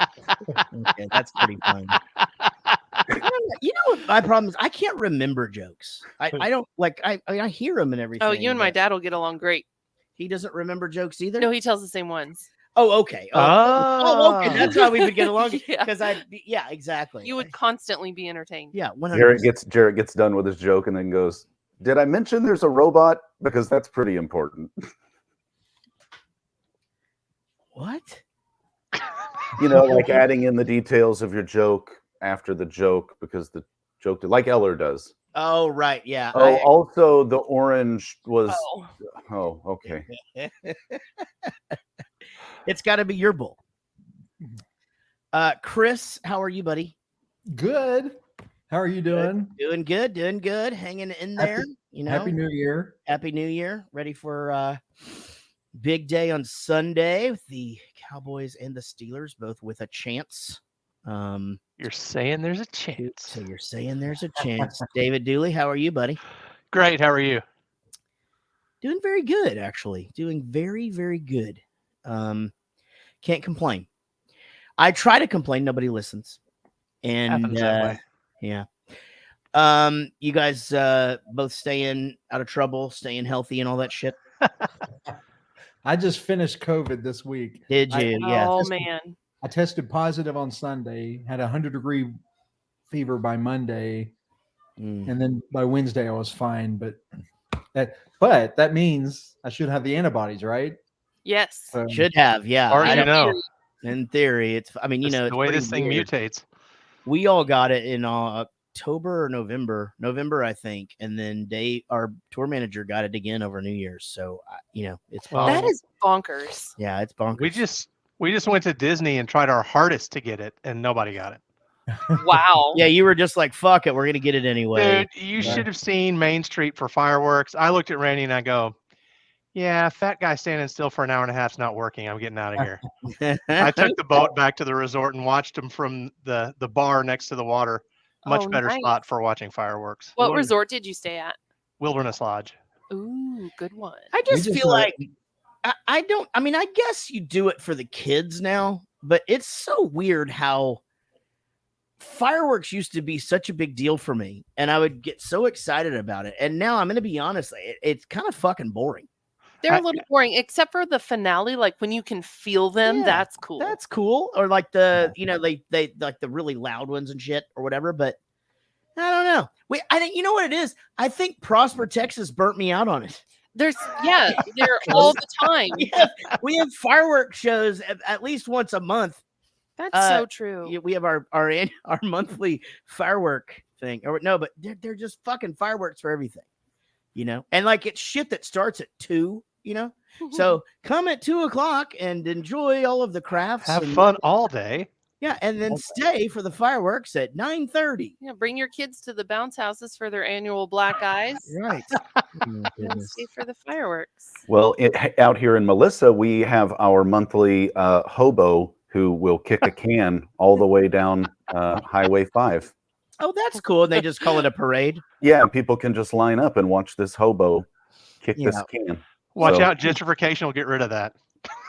Okay, that's pretty funny. You know what my problem is? I can't remember jokes. I don't like. I hear them and everything. Oh, you and my dad will get along great. He doesn't remember jokes either. No, he tells the same ones. Oh, okay. Okay. That's how we would get along. Because yeah, exactly. You would constantly be entertained. Yeah, 100%. Jarrett gets done with his joke and then goes, "Did I mention there's a robot? Because that's pretty important." What? You know, like adding in the details of your joke after the joke because the joke, like Eller does. Oh, right. Yeah. Oh, also the orange was. Oh okay. It's got to be your bull. Chris, how are you, buddy? Good. How are you doing? Doing good. Hanging in there. Happy New Year. Happy New Year. Ready for big day on Sunday with the Cowboys and the Steelers, both with a chance. You're saying there's a chance. So you're saying there's a chance. David Dooley, how are you, buddy? Great. How are you? Doing very good, actually. Doing very, very good. Can't complain. I try to complain. Nobody listens. And happens that way. Yeah. You guys both staying out of trouble, staying healthy and all that shit? I just finished COVID this week. Did you? Yeah. Oh, man. I tested positive on Sunday, had a 100-degree fever by Monday, and then by Wednesday I was fine. But that means I should have the antibodies, right? Yes. Should have, yeah. Or you know. In theory, it's. I mean, you know, the way this thing mutates. We all got it in October or November, I think, and then our tour manager got it again over New Year's. So you know, it's that is bonkers. Yeah, it's bonkers. We just went to Disney and tried our hardest to get it, and nobody got it. Wow. Yeah, you were just like, "Fuck it, we're gonna get it anyway." Dude, you should have seen Main Street for fireworks. I looked at Randy and I go, "Yeah, fat guy standing still for an hour and a half is not working. I'm getting out of here." I took the boat back to the resort and watched them from the bar next to the water. Much better spot for watching fireworks. What resort did you stay at? Wilderness Lodge. Ooh, good one. I just feel like I guess you do it for the kids now, but it's so weird how fireworks used to be such a big deal for me, and I would get so excited about it. And now I'm going to be honest, it's kind of fucking boring. They're a little boring, except for the finale. Like when you can feel them, that's cool. That's cool. Or like the, you know, they like the really loud ones and shit or whatever. But I don't know. I think you know what it is. I think Prosper, Texas, burnt me out on it. They're all the time. We have fireworks shows at least once a month. That's so true. We have our monthly firework thing. Or no, but they're just fucking fireworks for everything. You know, and like it's shit that starts at 2. You know, so come at 2:00 and enjoy all of the crafts. Have fun all day. Yeah, and then stay for the fireworks at 9:30. Yeah, bring your kids to the bounce houses for their annual black eyes. Right. And stay for the fireworks. Well, out here in Melissa, we have our monthly hobo who will kick a can all the way down Highway 5. Oh, that's cool. And they just call it a parade. Yeah, people can just line up and watch this hobo kick this can. Watch out, gentrification will get rid of that.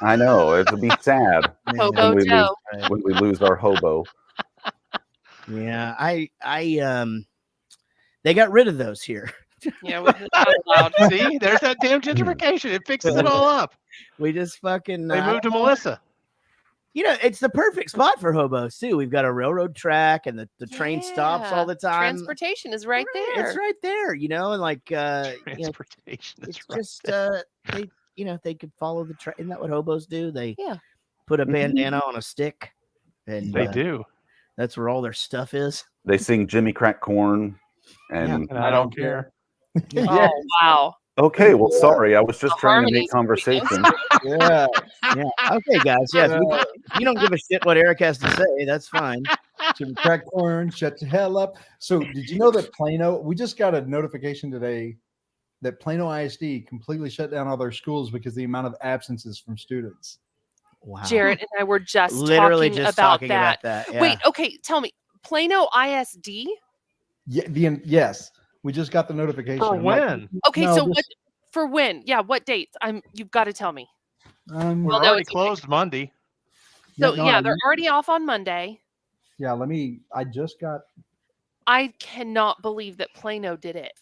I know, it'll be sad Hobo Joe. when we lose our hobo. Yeah, they got rid of those here. Yeah, allowed. See, there's that damn gentrification. It fixes it all up. We just fucking they moved to Melissa. You know, it's the perfect spot for hobos too. We've got a railroad track, and the train stops all the time. Transportation is right there. It's right there, you know, and like transportation. It's just they could follow the train. Isn't that what hobos do? They Yeah. put a bandana on a stick, and they do. That's where all their stuff is. They sing Jimmy Crack Corn, and I don't care. Oh wow. Okay, well, sorry, I was just trying to make conversation. Yeah. Okay, guys. Yeah, if you don't give a shit what Eric has to say, that's fine. Jimmy Crack Corn, shut the hell up. So, did you know that Plano? We just got a notification today that Plano ISD completely shut down all their schools because of the amount of absences from students. Wow. Jared and I were just talking about that. Yeah. Wait, okay, tell me, Plano ISD? Yeah, yes. We just got the notification. For when? Okay, so what for when? Yeah, what dates? You've got to tell me. We're already closed Monday. So no, yeah, they're already off on Monday. Yeah, I just got. I cannot believe that Plano did it.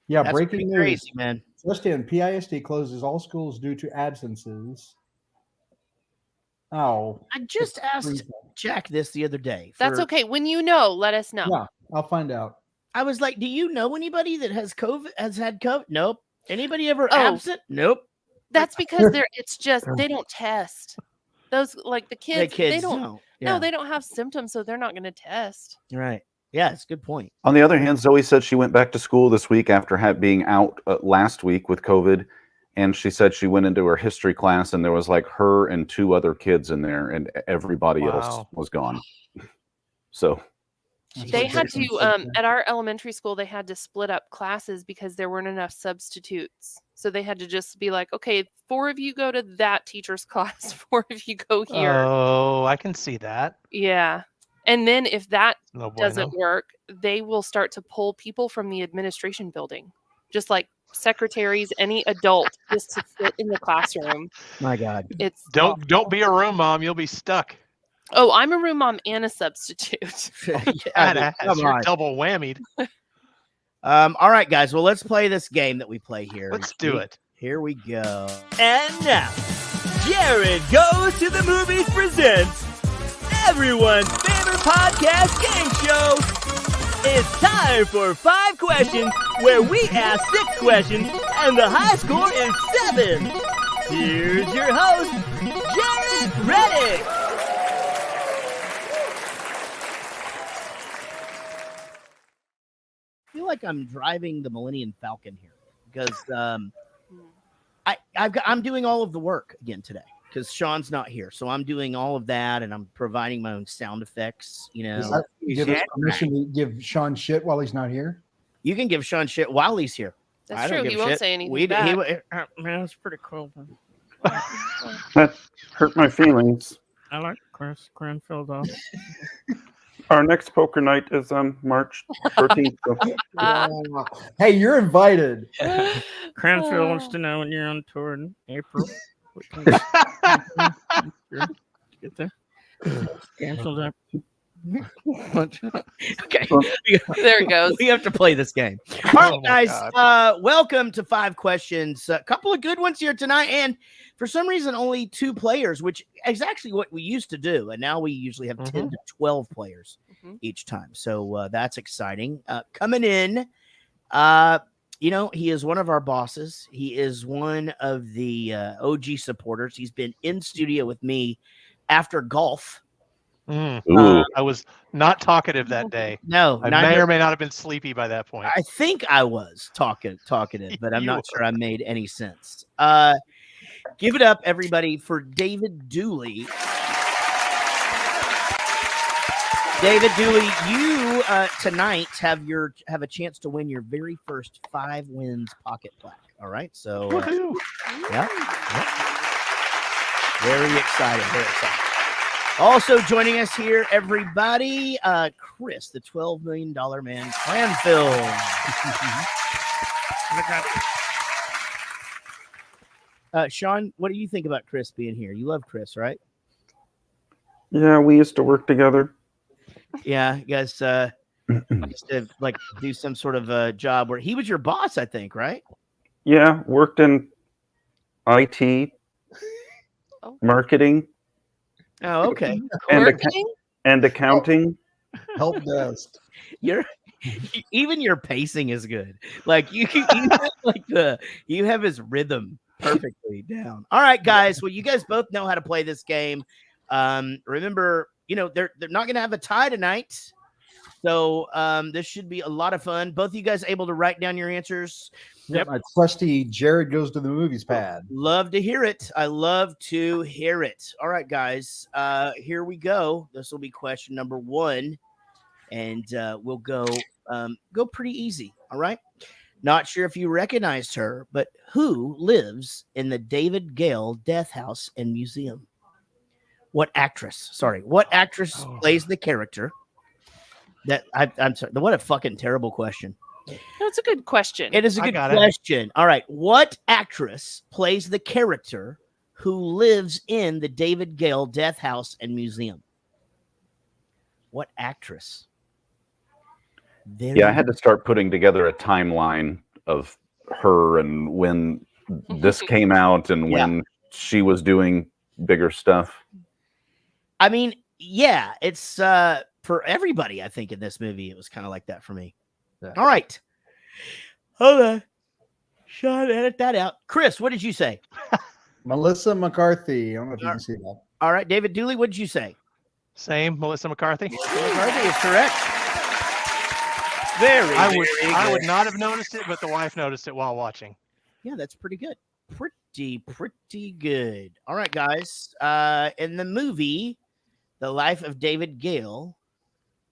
Yeah, That's breaking news. crazy, man. Just in, PISD closes all schools due to absences. Oh, I just asked Jack this the other day. That's okay. When you know, let us know. Yeah, I'll find out. I was like, do you know anybody that has had COVID? Nope. Anybody ever absent? Nope. That's because it's just they don't test. Those like the kids, they don't. Yeah. No, they don't have symptoms, so they're not going to test. Right. Yeah, it's a good point. On the other hand, Zoe said she went back to school this week after being out last week with COVID. And she said she went into her history class and there was like her and 2 other kids in there and everybody else was gone. So they had to, at our elementary school, they had to split up classes because there weren't enough substitutes. So they had to just be like, okay, 4 of you go to that teacher's class, 4 of you go here. Oh, I can see that. Yeah. And then if that doesn't work, they will start to pull people from the administration building, just like secretaries, any adult, just to sit in the classroom. My God. It's don't be a room mom, you'll be stuck. Oh, I'm a room mom and a substitute. Yeah, you're double whammied. All right, guys. Well, let's play this game that we play here. Let's do it. Here we go. And now, Jared Goes to the Movies presents everyone's favorite podcast game show. It's time for 5 questions, where we ask 6 questions, and the high score is 7. Here's your host, Jared Reddick. I feel like I'm driving the Millennium Falcon here because I'm doing all of the work again today because Sean's not here. So I'm doing all of that and I'm providing my own sound effects. You know, give us permission to give Sean shit while he's not here. You can give Sean shit while he's here. That's true. He won't say anything back. Man, it's pretty cool. That hurt my feelings. I like Chris Cranfill though. Our next poker night is on March 13th. So. Hey, you're invited. Cranfill wants to know when you're on tour in April. Get there. Cancel that. Okay. There it goes. We have to play this game. All right, guys. Welcome to 5 questions. A couple of good ones here tonight. And for some reason, only 2 players, which is actually what we used to do. And now we usually have 10 to 12 players each time. So that's exciting. Coming in, you know, he is one of our bosses. He is one of the OG supporters. He's been in studio with me after golf. I was not talkative that day. No, I may or may not have been sleepy by that point. I think I was talkative, but I'm not sure I made any sense. Give it up, everybody, for David Dooley. David Dooley, you tonight have a chance to win your very first 5 wins pocket plaque. All right, so yeah. Very excited. Very excited. Also joining us here, everybody, Chris, the $12 million man, Cranfill. Sean, what do you think about Chris being here? You love Chris, right? Yeah, we used to work together. Yeah, you guys used to like do some sort of a job where he was your boss, I think, right? Yeah, worked in IT, marketing. Oh, okay. And accounting. Help desk. Even your pacing is good. Like you have his rhythm perfectly down. All right, guys. Well, you guys both know how to play this game. Remember, you know, they're not going to have a tie tonight. So this should be a lot of fun. Both of you guys able to write down your answers? Yep. My trusty Jared Goes to the Movies pad. Love to hear it. I love to hear it. All right, guys. Here we go. This will be question number 1. And we'll go pretty easy. All right. Not sure if you recognized her, but who lives in the David Gale Death House and Museum? What actress plays the character? I'm sorry. What a fucking terrible question. No, it's a good question. It is a good question. All right. What actress plays the character who lives in the David Gale Death House and Museum? What actress? Yeah, I had to start putting together a timeline of her and when this came out and when she was doing bigger stuff. I mean, yeah, it's for everybody, I think, in this movie. It was kind of like that for me. Yeah. All right. Hold on. Sean, edit that out. Chris, what did you say? Melissa McCarthy. I don't know if you can see that. All right. David Dooley, what did you say? Same, Melissa McCarthy. McCarthy is correct. Very, I good. would not have noticed it, but the wife noticed it while watching. Yeah, that's pretty good. Pretty good. All right, guys. In the movie, The Life of David Gale,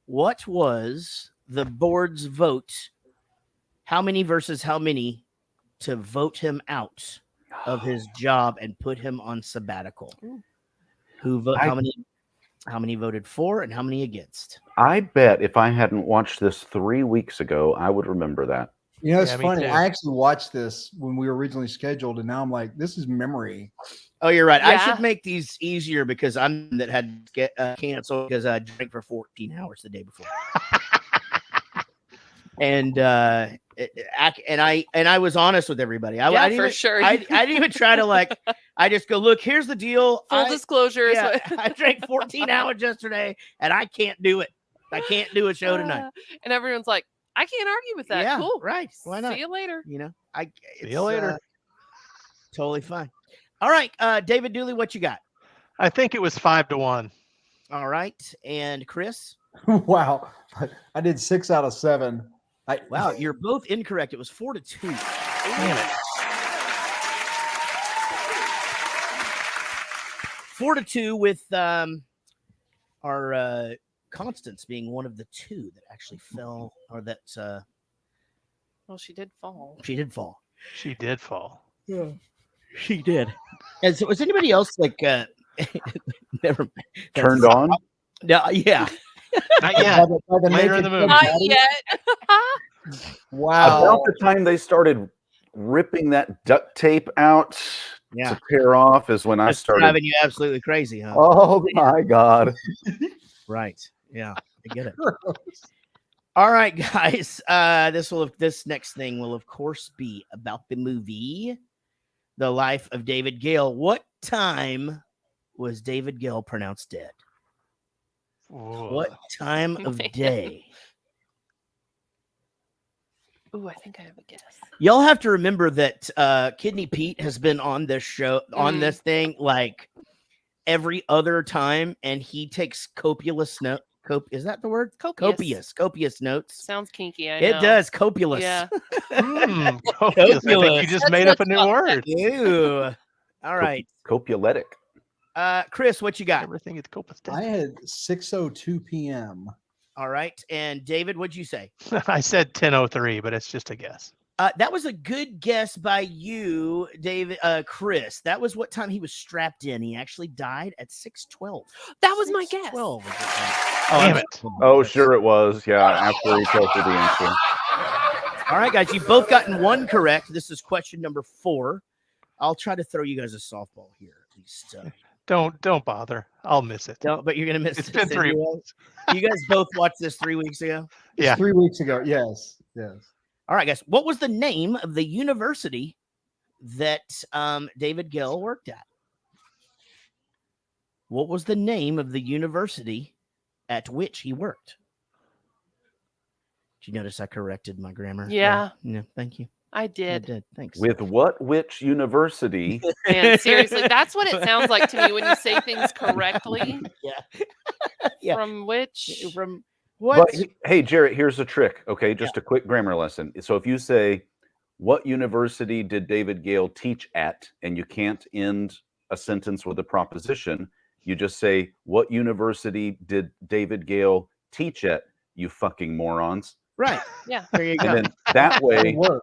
what was the board's vote? How many versus how many to vote him out of his job and put him on sabbatical? How many voted for and how many against? I bet if I hadn't watched this 3 weeks ago, I would remember that. You know, it's Yeah, me funny. too. I actually watched this when we were originally scheduled, and now I'm like, this is memory. Oh, you're right. I Yeah. should make these easier because I'm that had to get canceled because I drank for 14 hours the day before. And I was honest with everybody. I Yeah, didn't for even, sure. I didn't even try to like. I just go, look. Here's the deal. Full disclosure. is Yeah, what- I drank 14 hours yesterday, and I can't do it. I can't do a show tonight. And everyone's like, I can't argue with that. Yeah, Cool. right. Why not? See you later. You know, See you later. Totally fine. All right, David Dooley, what you got? I think it was 5-1. All right, and Chris. Wow. I did 6 out of 7. Wow, you're both incorrect. It was 4-2. Damn it. 4-2 with our Constance being one of the two that actually fell, or that Well, she did fall. she did fall. She did fall. Yeah, she did. And so, was anybody else like never mind. Turned on? No, yeah. Not yet. By the Later in naked the movie. Not body? yet. Wow. About the time they started ripping that duct tape out Yeah. to tear off is when I That's started. driving you absolutely crazy, huh? Oh my God. Right. Yeah, I get it. All right, guys. This next thing will of course be about the movie The Life of David Gale. What time was David Gale pronounced dead? What time of Man. day? Ooh, I think I have a guess. Y'all have to remember that Kidney Pete has been on this show, on this thing, like every other time, and he takes copious note. Is that the word? Copious notes. Sounds kinky. I It know. does. Copious. Yeah. Copious. I think you just made up a new word. Ew. All right. Copuletic. Chris, what you got? Everything is copious. I had 6:02 p.m. All right. And David, what'd you say? I said 10:03, but it's just a guess. That was a good guess by you, David. Chris, that was what time he was strapped in. He actually died at 6:12. That was my guess. 12. Damn it. Oh, sure it was. Yeah, after he told you the answer. All right, guys, you've both gotten one correct. This is question number 4. I'll try to throw you guys a softball here at least. Don't bother. I'll miss it. No, but you're gonna miss It's it been 3 anyway. weeks. You guys both watched this 3 weeks ago. Yeah. 3 weeks ago. Yes. All right, guys. What was the name of the university that David Gale worked at? What was the name of the university at which he worked? Did you notice I corrected my grammar? Yeah. Yeah, thank you. I I did. did. Thanks. With which university? Man, seriously, that's what it sounds like to me when you say things correctly. Yeah. Yeah. From which? From what? But hey, Jarrett, here's a trick. Okay, just a quick grammar lesson. So if you say, "What university did David Gale teach at?" and you can't end a sentence with a proposition, you just say, "What university did David Gale teach at?" You fucking morons. Right. Yeah. There you go. And then that That would way work.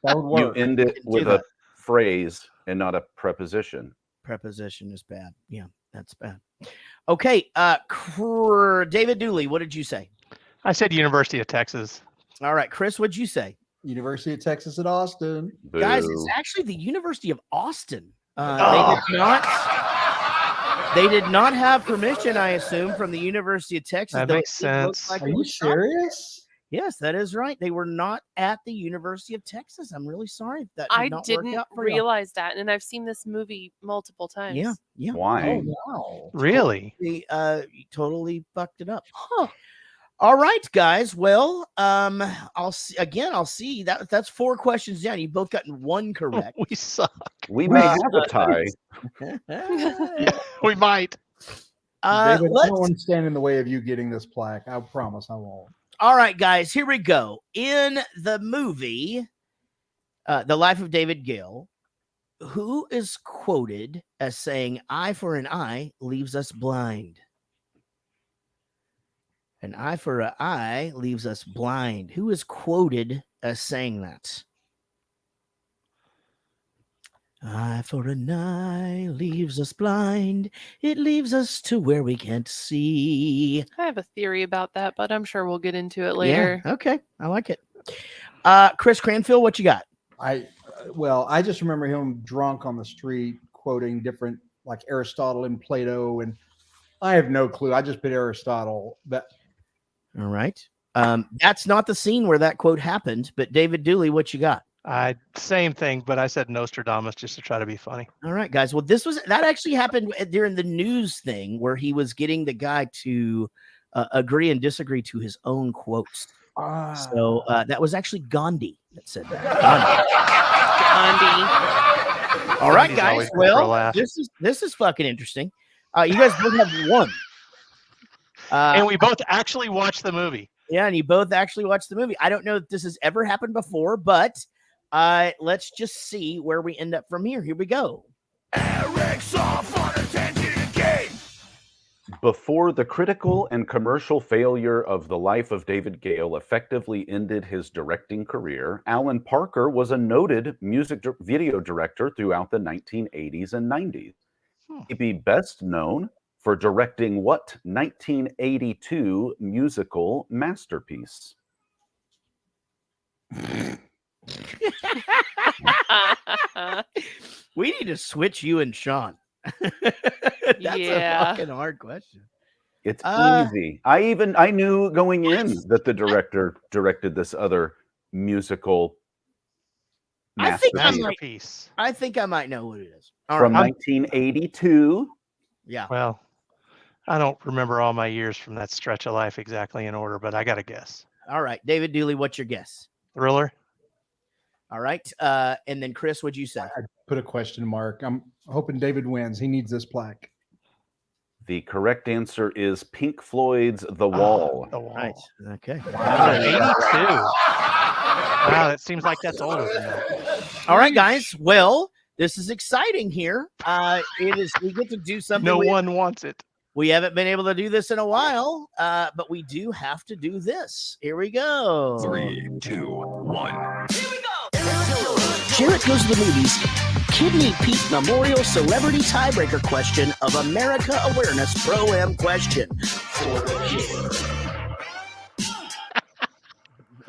That would you work. end it with that. a phrase and not a preposition. Preposition is bad. Yeah, that's bad. Okay. David Dooley, what did you say? I said University of Texas. All right, Chris, what'd you say? University of Texas at Austin. Guys, it's Boo. actually the University of Austin. They did not. They did not have permission, I assume, from the University of Texas. That though makes it did look sense. like Are it you was shot. serious? Yes, that is right. They were not at the University of Texas. I'm really sorry if that I did not work didn't out for you. realize that, and I've seen this movie multiple times. Yeah, yeah. Why? Oh wow! Really? They totally fucked it up. Huh. All right, guys. Well, I'll see again. I'll see that's 4 questions down. You both gotten 1 correct. We suck. We may have a tie. Yeah, we might. David, I let's- don't want to stand in the way of you getting this plaque. I promise I won't. All right, guys, here we go. In the movie, The Life of David Gale, who is quoted as saying, "Eye for an eye leaves us blind"? An eye for an eye leaves us blind. Who is quoted as saying that? Eye for an eye leaves us blind. It leaves us to where we can't see. I have a theory about that, but I'm sure we'll get into it later. Yeah, okay. I like it. Chris Cranfill, what you got? I just remember him drunk on the street quoting different like Aristotle and Plato, and I have no clue. I just put Aristotle. But All right. That's not the scene where that quote happened, but David Dooley, what you got? Same thing, but I said Nostradamus just to try to be funny. All right, guys. Well, that actually happened during the news thing where he was getting the guy to agree and disagree to his own quotes. So that was actually Gandhi that said that. Gandhi. All right, Gandhi's guys. always good for a Well, laugh. this is fucking interesting. You guys both have 1. And we both actually watched the movie. Yeah, and you both actually watched the movie. I don't know if this has ever happened before, but let's just see where we end up from here. Here we go. Eric's off on attention again. Before the critical and commercial failure of The Life of David Gale effectively ended his directing career, Alan Parker was a noted video director throughout the 1980s and 90s. He'd be best known for directing what 1982 musical masterpiece? We need to switch you and Sean. That's Yeah. a fucking hard question. It's easy. I knew going in that the director directed this other musical I think I masterpiece might- Masterpiece. I think I might know what it is. All from right. 1982. Yeah. Well, I don't remember all my years from that stretch of life exactly in order, but I got to guess. All right. David Dooley, what's your guess? Thriller? All right. And then Chris, what'd you say? I put a question mark. I'm hoping David wins. He needs this plaque. The correct answer is Pink Floyd's The Wall. The Wall. Right. Okay. 82. Wow, it seems like that's older than that. All right, guys. Well, this is exciting here. It is. We get to do something. No one wants it. We haven't been able to do this in a while, but we do have to do this. Here we go. 3, 2, 1. Jared Goes to the Movies Kidney Pete Memorial Celebrity Tiebreaker Question of America Awareness Pro-Am Question.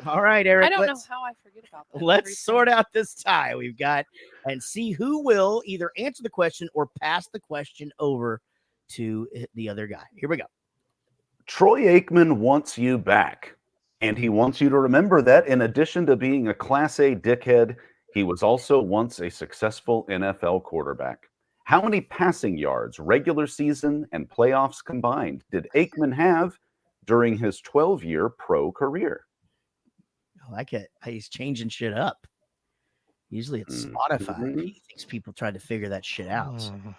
All right, Eric. I don't know how I forget about that. every Let's sort time. out this tie we've got and see who will either answer the question or pass the question over to the other guy. Here we go. Troy Aikman wants you back, and he wants you to remember that in addition to being a Class A dickhead, he was also once a successful NFL quarterback. How many passing yards, regular season and playoffs combined, did Aikman have during his 12-year pro career? I like it. He's changing shit up. Usually it's Spotify. Mhm. He thinks people try to figure that shit out. Mm.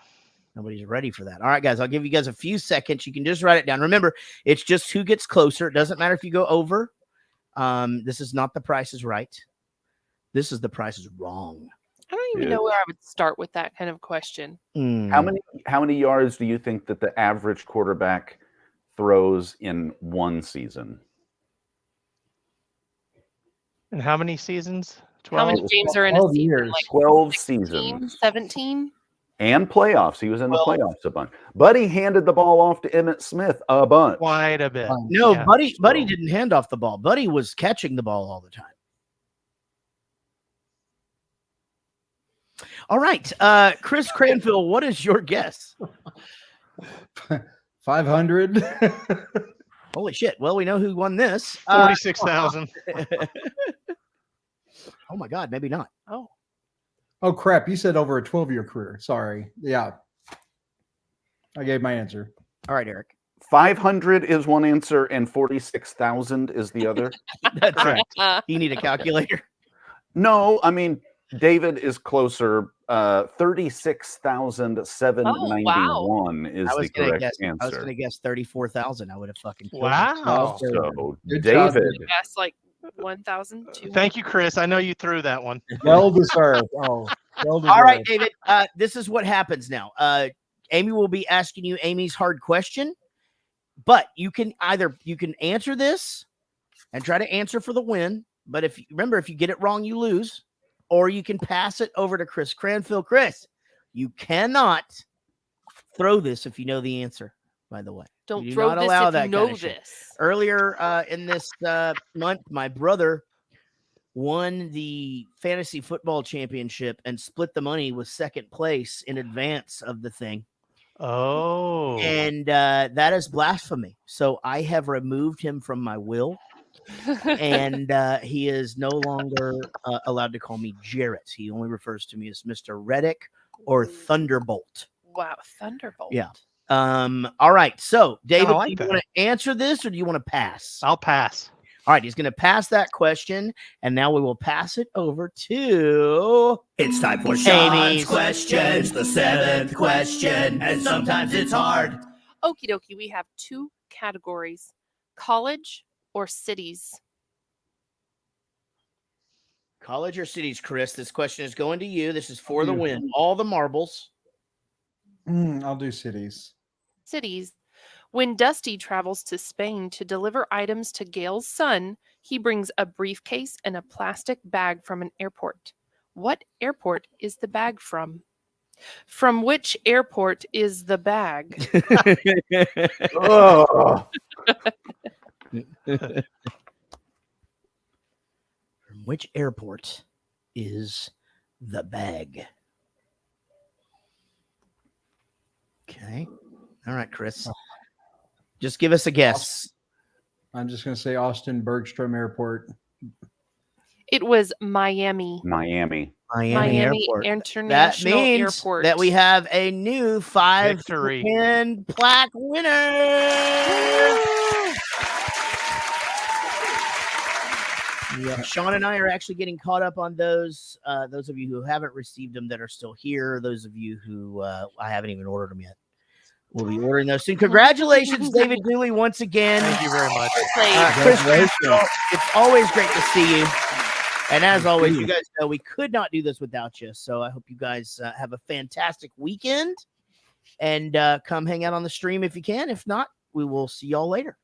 Nobody's ready for that. All right, guys, I'll give you guys a few seconds. You can just write it down. Remember, it's just who gets closer. It doesn't matter if you go over. This is not The Price is Right. This is The Price is Wrong. I don't even know where I would start with that kind of question. How many yards do you think that the average quarterback throws in one season? And how many seasons? How 12? many games are in a 12 season? years. Like 12 16, seasons 17? and playoffs. He was in the Well- playoffs a bunch. Buddy handed the ball off to Emmitt Smith a bunch. Quite a bit. No, Yeah. Buddy so- didn't hand off the ball. Buddy was catching the ball all the time. All right. Chris Cranfill, what is your guess? 500. Holy shit. Well, we know who won this. 46,000. Oh my God, maybe not. Oh crap! You said over a 12-year career. Sorry. Yeah, I gave my answer. All right, Eric. 500 is one answer and 46,000 is the other. That's right. Correct. You need a calculator. No, I mean David is closer. 36,791 is the correct answer. I was gonna guess 34,000. I would have fucking killed Wow. So Good job. David, Yes, like 1,200. Thank you, Chris. I know you threw that one. Well deserved. Oh, well deserved. All right, David. This is what happens now. Amy will be asking you Amy's hard question, but you can answer this and try to answer for the win. But if you get it wrong, you lose, or you can pass it over to Chris Cranfill. Chris, you cannot throw this if you know the answer. By the way, Don't you do throw not this allow if that you know kind of shit. this. Earlier in this month, my brother won the fantasy football championship and split the money with second place in advance of the thing. Oh. And that is blasphemy. So I have removed him from my will, and he is no longer allowed to call me Jarrett. He only refers to me as Mr. Reddick or Thunderbolt. Wow, Thunderbolt. Yeah. All right. So, David, like do you that. want to answer this or do you want to pass? I'll pass. All right, he's going to pass that question, and now we will pass it over to... It's time for Sean's Amy's question. It's the 7th question, and sometimes it's hard. Okie dokie, we have 2 categories: college or cities. College or cities, Chris? This question is going to you. This is for the win. All the marbles. I'll do cities. Cities. When Dusty travels to Spain to deliver items to Gale's son, he brings a briefcase and a plastic bag from an airport. What airport is the bag from? From which airport is the bag? oh, From which airport is the bag? Okay. All right, Chris. Just give us a guess. I'm just going to say Austin Bergstrom Airport. It was Miami. Miami. Miami Airport. That International means Airport. that we have a new 5 Victory. pin plaque winner. Yeah, Sean and I are actually getting caught up on those. Those of you who haven't received them that are still here. Those of you who I haven't even ordered them yet. We'll be ordering those soon. Congratulations, David Dooley, once again. Thank you very much. Chris, it's always great to see you. And as always, you guys know we could not do this without you. So I hope you guys have a fantastic weekend and come hang out on the stream if you can. If not, we will see y'all later.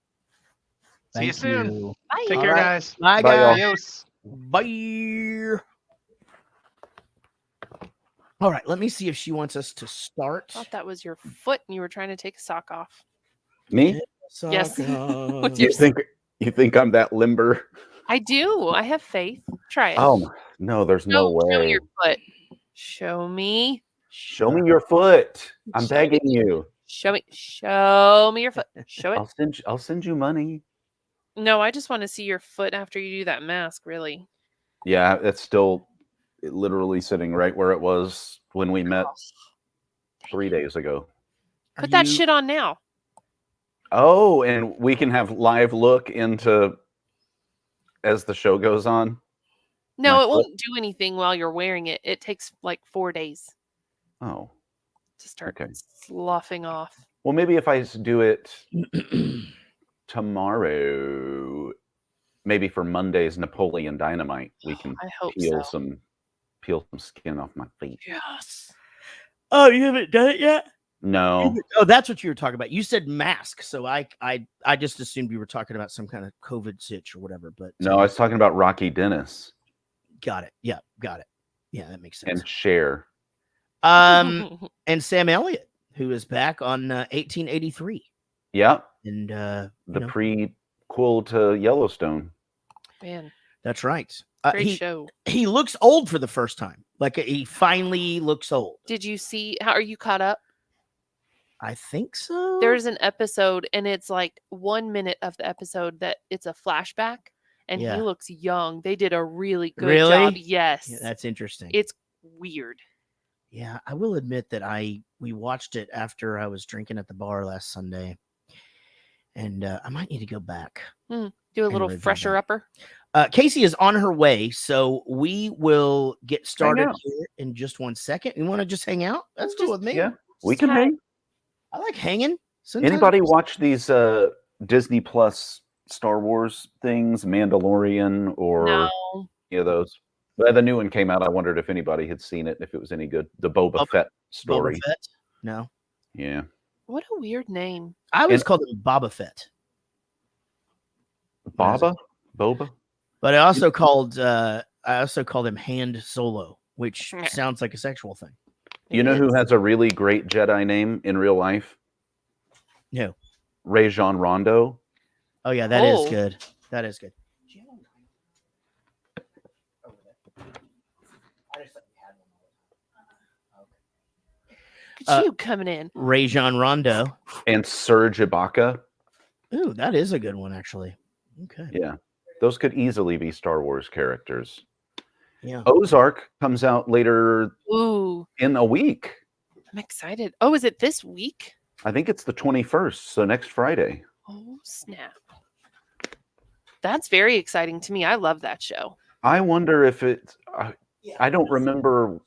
See you soon. Bye. Take care, guys. Bye, Bye, y'all. guys. Bye. All right, let me see if she wants us to start. I thought that was your foot and you were trying to take a sock off. Me? Yes. With You your- think I'm that limber? I do. I have faith. Try it. Oh no, there's no Show way. your foot. Show me. Show me your foot. I'm Show begging you. Show me your foot. Show it. I'll send you money. No, I just want to see your foot after you do that mask, really. Yeah, it's still literally sitting right where it was when we met 3 days ago. Put that shit on now. Oh, and we can have live look into as the show goes on. No, My it won't do anything while you're wearing it. It takes like 4 days Oh, to start Okay. sloughing off. well, maybe if I do it tomorrow, maybe for Monday's Napoleon Dynamite, we can I hope peel so. some skin off my feet. Yes. Oh, you haven't done it yet? No, Oh, that's what you were talking about. You said mask, so I just assumed you were talking about some kind of COVID sitch or whatever. But no, I was talking about Rocky Dennis got it. Yeah, got it. Yeah, that makes sense. and Cher. And Sam Elliott, who is back on 1883, Yeah, and the prequel to Yellowstone. Man. that's right. Great show. He looks old for the first time. Like he finally looks old. Did you see? How are you caught up? I think so. There's an episode, and it's like 1 minute of the episode that it's a flashback, and Yeah. he looks young. They did a really good Really? job. Yes. Yeah, that's interesting. It's weird. Yeah, I will admit that we watched it after I was drinking at the bar last Sunday, and I might need to go back. Do a little review fresher that. upper. Casey is on her way, so we will get started out. here in just 1 second. You want to just hang out? That's cool with me. Yeah, we can hang. I like hanging. Sometimes Anybody watch these Disney Plus Star Wars things, Mandalorian or No. any of those? Well, the new one came out. I wondered if anybody had seen it, if it was any good. The Boba Fett story. Boba Fett? No. Yeah. What a weird name. I always called him Boba Fett. Boba? But I also called him Hand Solo, which sounds like a sexual thing. You know who has a really great Jedi name in real life? No. Rajon Rondo. Oh yeah, that is good. That is good. Look at you coming in. Rajon Rondo. And Serge Ibaka. Ooh, that is a good one, actually. Okay. Yeah. Those could easily be Star Wars characters. Yeah. Ozark comes out later Ooh, in a week. I'm excited. Oh, is it this week? I think it's the 21st, so next Friday. Oh, snap. That's very exciting to me. I love that show. I wonder if it's... I don't remember...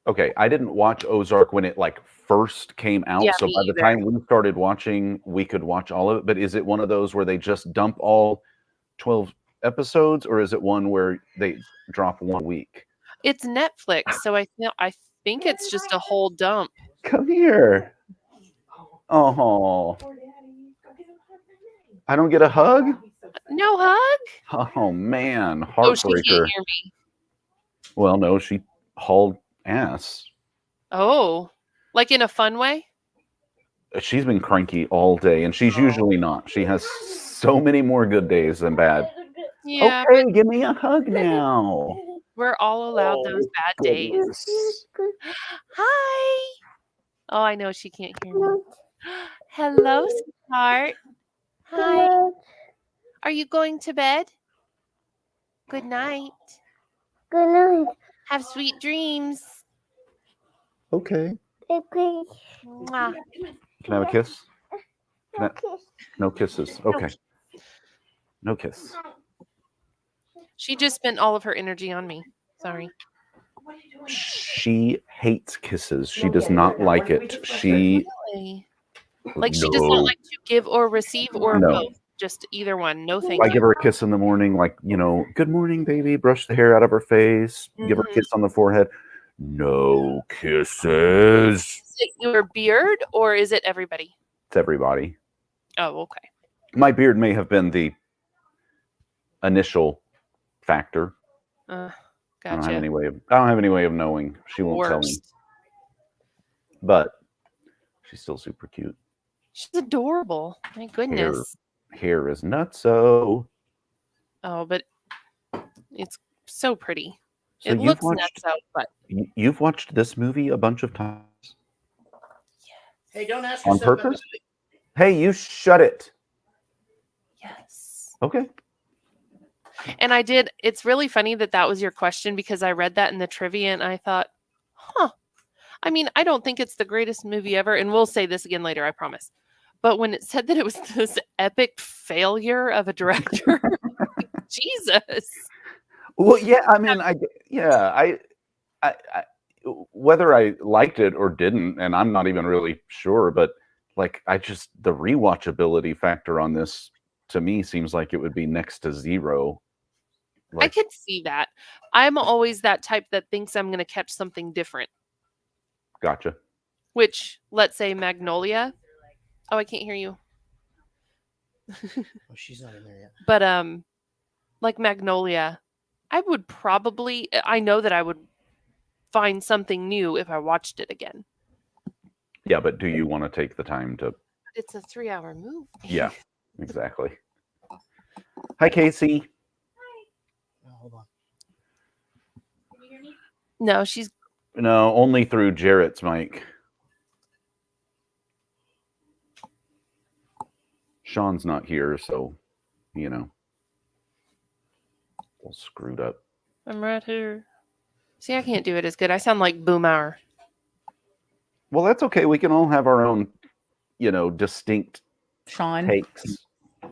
Okay, I didn't watch Ozark when it like first came out, Yeah, so me by the either. time we started watching, we could watch all of it. But is it one of those where they just dump all 12 episodes, or is it one where they drop 1 week? It's Netflix, so I think it's just a whole dump. Come here. Oh, I don't get a hug? No hug? Oh man, Oh, she can't heartbreaker. hear me. Well, no, she hauled ass. Oh, like in a fun way? She's been cranky all day, and she's usually not. She has so many more good days than bad. Yeah, Okay, give me a hug now. we're all allowed those bad days. Goodness. Hi. Oh, I know she can't hear me. Hello, sweetheart. Hi. Are you going to bed? Good night. Good night. Have sweet dreams. Okay. Okay. Mwah. Can I have a kiss? Okay. No kisses. Okay. No kiss. She just spent all of her energy on me. Sorry. She hates kisses. She does not like it. She Really? Like she does not like to give or receive or No. both. Just either one. No thank I you. give her a kiss in the morning, like, good morning, baby. Brush the hair out of her face. Give her a Mhm. kiss on the forehead. No kisses. Is it your beard or is it everybody? It's everybody. Oh, okay. My beard may have been the initial factor. I don't have Gotcha. any way of knowing. She won't tell me. Worst. But she's still super cute. She's adorable. My goodness. Hair is nutso. Oh, but it's so pretty. So It you've looks watched nuts out, but you've watched this movie a bunch of times Hey, don't ask on yourself that. purpose? Hey, you shut it. yes. Okay. And I did. It's really funny that was your question because I read that in the trivia and I thought, huh. I mean, I don't think it's the greatest movie ever. And we'll say this again later, I promise. But when it said that it was this epic failure of a director, Jesus. Well, yeah, I mean, I whether I liked it or didn't, and I'm not even really sure, but like, the rewatchability factor on this to me seems like it would be next to zero. I could see that. I'm always that type that thinks I'm going to catch something different, Gotcha. which let's say Magnolia. Oh, I can't hear you. Oh, she's not in there yet. But like Magnolia, I know that I would find something new if I watched it again. Yeah, but do you want to take the time to? It's a 3-hour movie. Yeah, exactly. Hi, Casey. Oh, hold on. No, she's No, only through Jarrett's mic. Sean's not here, so, all screwed up. I'm right here. See, I can't do it as good. I sound like Boomauer. Well, that's okay. We can all have our own, distinct Sean. takes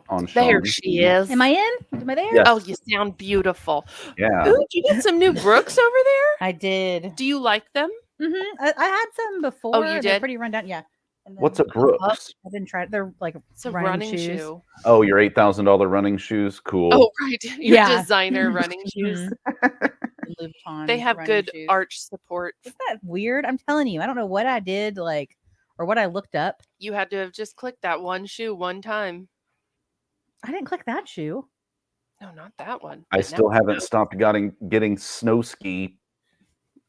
on Sean. There she is. Am I in? Am I there? Yes. Oh, you sound beautiful. Yeah. Ooh, did you get some new Brooks over there? I did. Do you like them? I had some before. Oh, you They're did? pretty rundown. Yeah. And then What's a Brooks? I've been trying. They're like It's a running shoes. shoe. Oh, your $8,000 running shoes? Cool. Oh, right. Your Yeah. designer running shoes. Louboutin They have running good shoes. arch support. Isn't that weird? I'm telling you, I don't know what I did, or what I looked up. You had to have just clicked that one shoe one time. I didn't click that shoe. No, not that one. I but still now- haven't stopped getting snow ski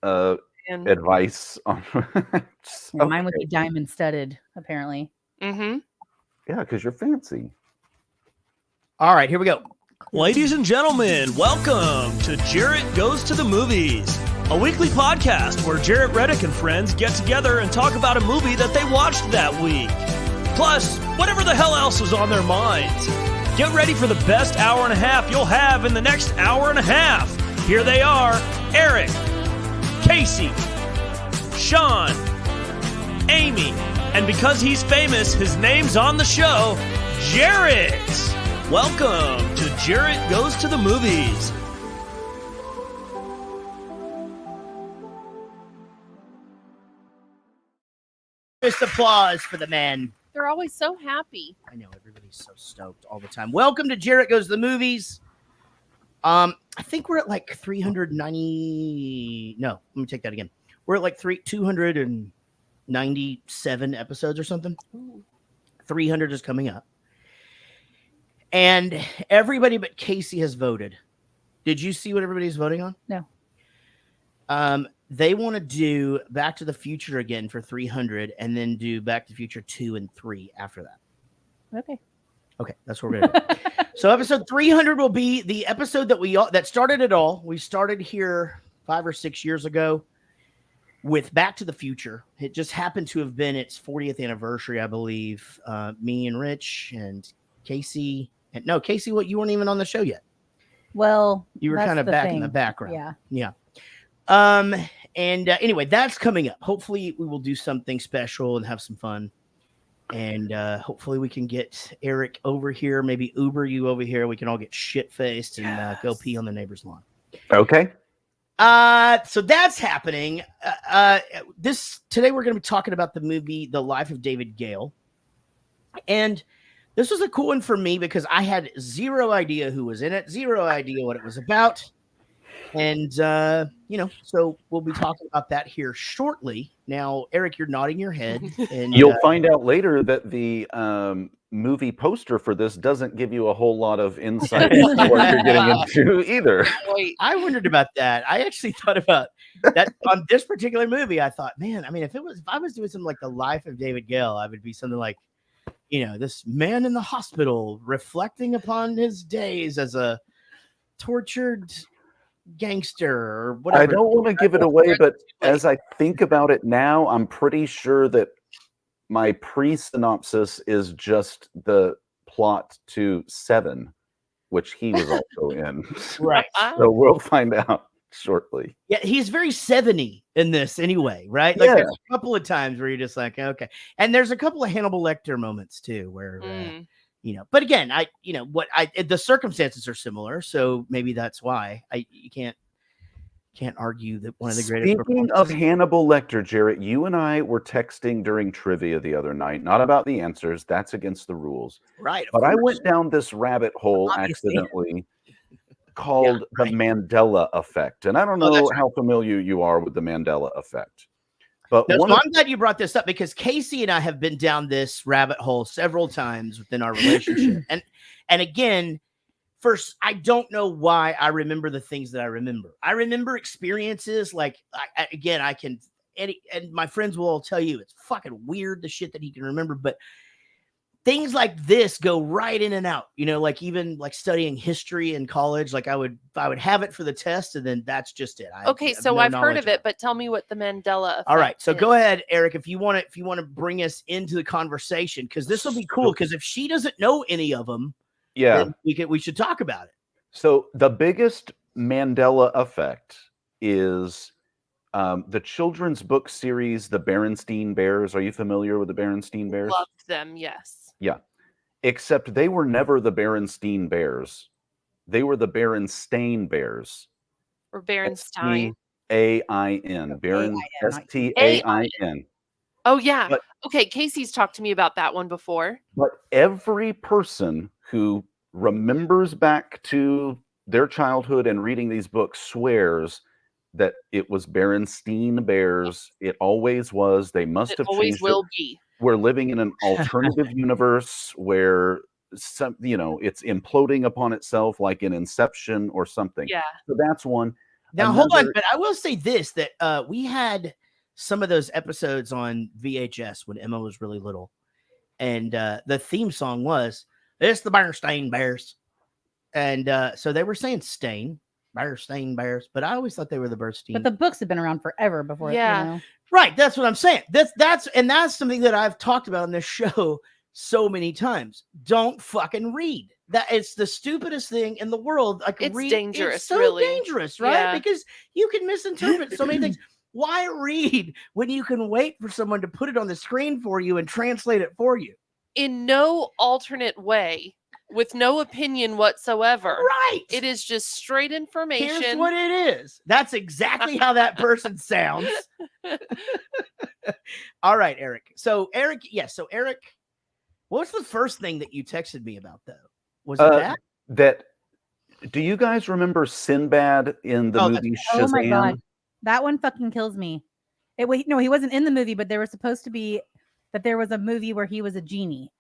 And, advice on. Yeah, mine would be diamond studded, apparently. mm-hmm. Yeah, because you're fancy. All right, here we go. Ladies and gentlemen, welcome to Jarrett Goes to the Movies, a weekly podcast where Jarrett Reddick and friends get together and talk about a movie that they watched that week. Plus, whatever the hell else is on their minds. Get ready for the best hour and a half you'll have in the next hour and a half. Here they are, Eric, Casey, Sean, Amy, and because he's famous, his name's on the show, Jarrett. Welcome to Jarrett Goes to the Movies. Just applause for the man. They're always so happy. I know everybody's so stoked all the time. Welcome to Jarrett Goes to the Movies. I think we're at like 390. No, let me take that again. We're at like 297 episodes or something. 300 is coming up. And everybody but Casey has voted. Did you see what everybody's voting on? No. They want to do Back to the Future again for 300 and then do Back to the Future 2 and 3 after that. Okay, that's what we're going to do. So episode 300 will be the episode that started it all. We started here 5 or 6 years ago with Back to the Future. It just happened to have been its 40th anniversary, I believe. Me and Rich and Casey. And no, Casey, you weren't even on the show yet. Well, You were that's kind of the back thing. in the background. Yeah. Anyway, that's coming up. Hopefully we will do something special and have some fun. And hopefully we can get Eric over here, maybe Uber you over here. We can all get shit-faced and go pee on the neighbor's lawn. Okay. So that's happening. Today we're going to be talking about the movie The Life of David Gale. And this was a cool one for me because I had zero idea who was in it, zero idea what it was about. And, so we'll be talking about that here shortly. Now, Eric, you're nodding your head. And You'll find out later that the movie poster for this doesn't give you a whole lot of insight into what you're getting into either. Wait. I wondered about that. I actually thought about that on this particular movie. I thought, man, I mean, if I was doing something like The Life of David Gale, I would be something like, this man in the hospital reflecting upon his days as a tortured gangster or whatever. I don't want to give it away, but as I think about it now, I'm pretty sure that my pre-synopsis is just the plot to Seven, which he was also in. Right. So we'll find out shortly. Yeah, he's very 70 in this anyway, right? Like there's a couple of times where you're just like, okay. And there's a couple of Hannibal Lecter moments too, where but again, the circumstances are similar, so maybe that's why you can't argue that one of the greatest. Speaking of Hannibal Lecter, Jarrett, you and I were texting during trivia the other night, not about the answers, that's against the rules. Right. But I went down this rabbit hole accidentally called the Mandela effect. And I don't know how familiar you are with the Mandela effect. But I'm glad you brought this up because Casey and I have been down this rabbit hole several times within our relationship. and again, first, I don't know why I remember the things that I remember. I remember experiences like, and my friends will all tell you it's fucking weird the shit that he can remember. But things like this go right in and out, like even like studying history in college, like I would have it for the test and then that's just it. Okay, so I've heard of it, but tell me what the Mandela effect All right, so is. go ahead, Eric, if you want to bring us into the conversation, because this will be cool, because if she doesn't know any of them, then we should talk about it. So the biggest Mandela effect is the children's book series, the Berenstain Bears. Are you familiar with the Berenstain Bears? Love them, yes. Yeah. Except they were never the Berenstain Bears. They were the Berenstain Bears. Or Berenstain. S-T-A-I-n. S-T-A-I-N. Oh, yeah. Okay, Casey's talked to me about that one before. But every person who remembers back to their childhood and reading these books swears that it was Berenstain Bears. It always was. They must have always changed will it. Be. We're living in an alternative universe where it's imploding upon itself like in Inception or something. Yeah. So that's one. Now hold on, but I will say this, that we had some of those episodes on VHS when Emma was really little. And the theme song was, "It's the Berenstain Bears." And so they were saying Stain, Berenstain Bears, but I always thought they were the Berenstain. But the books have been around forever before. Yeah. Right. That's what I'm saying. That's something that I've talked about on this show so many times. Don't fucking read. That it's the stupidest thing in the world. Like, it's read, dangerous. It's so really dangerous, right? Yeah. Because you can misinterpret so many things. Why read when you can wait for someone to put it on the screen for you and translate it for you? In no alternate way, with no opinion whatsoever. Right. It is just straight information. Here's what it is. That's exactly how that person sounds. All right, Eric. So Eric, what's the first thing that you texted me about, though? Was it that? Do you guys remember Sinbad in the movie Shazam? Oh my God. That one fucking kills me. No, he wasn't in the movie, but there was supposed to be that there was a movie where he was a genie.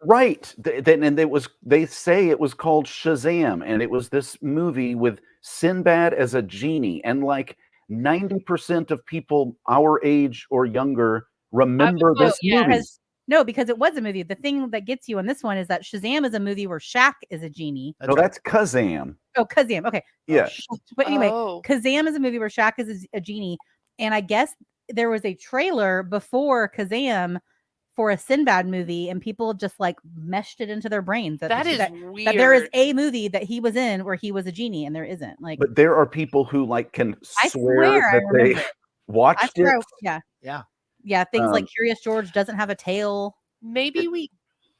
Right. And they say it was called Shazam, and it was this movie with Sinbad as a genie, and like 90% of people our age or younger remember this movie. Because it was a movie. The thing that gets you on this one is that Shazam is a movie where Shaq is a genie. That's Kazam. Oh, Kazam. Okay. Yeah. But anyway, Kazam is a movie where Shaq is a genie. And I guess there was a trailer before Kazam for a Sinbad movie, and people just like meshed it into their brains. That is weird. That there is a movie that he was in where he was a genie, and there isn't. Like, but there are people who like can swear that they watched it. Yeah, things like Curious George doesn't have a tail. Maybe we.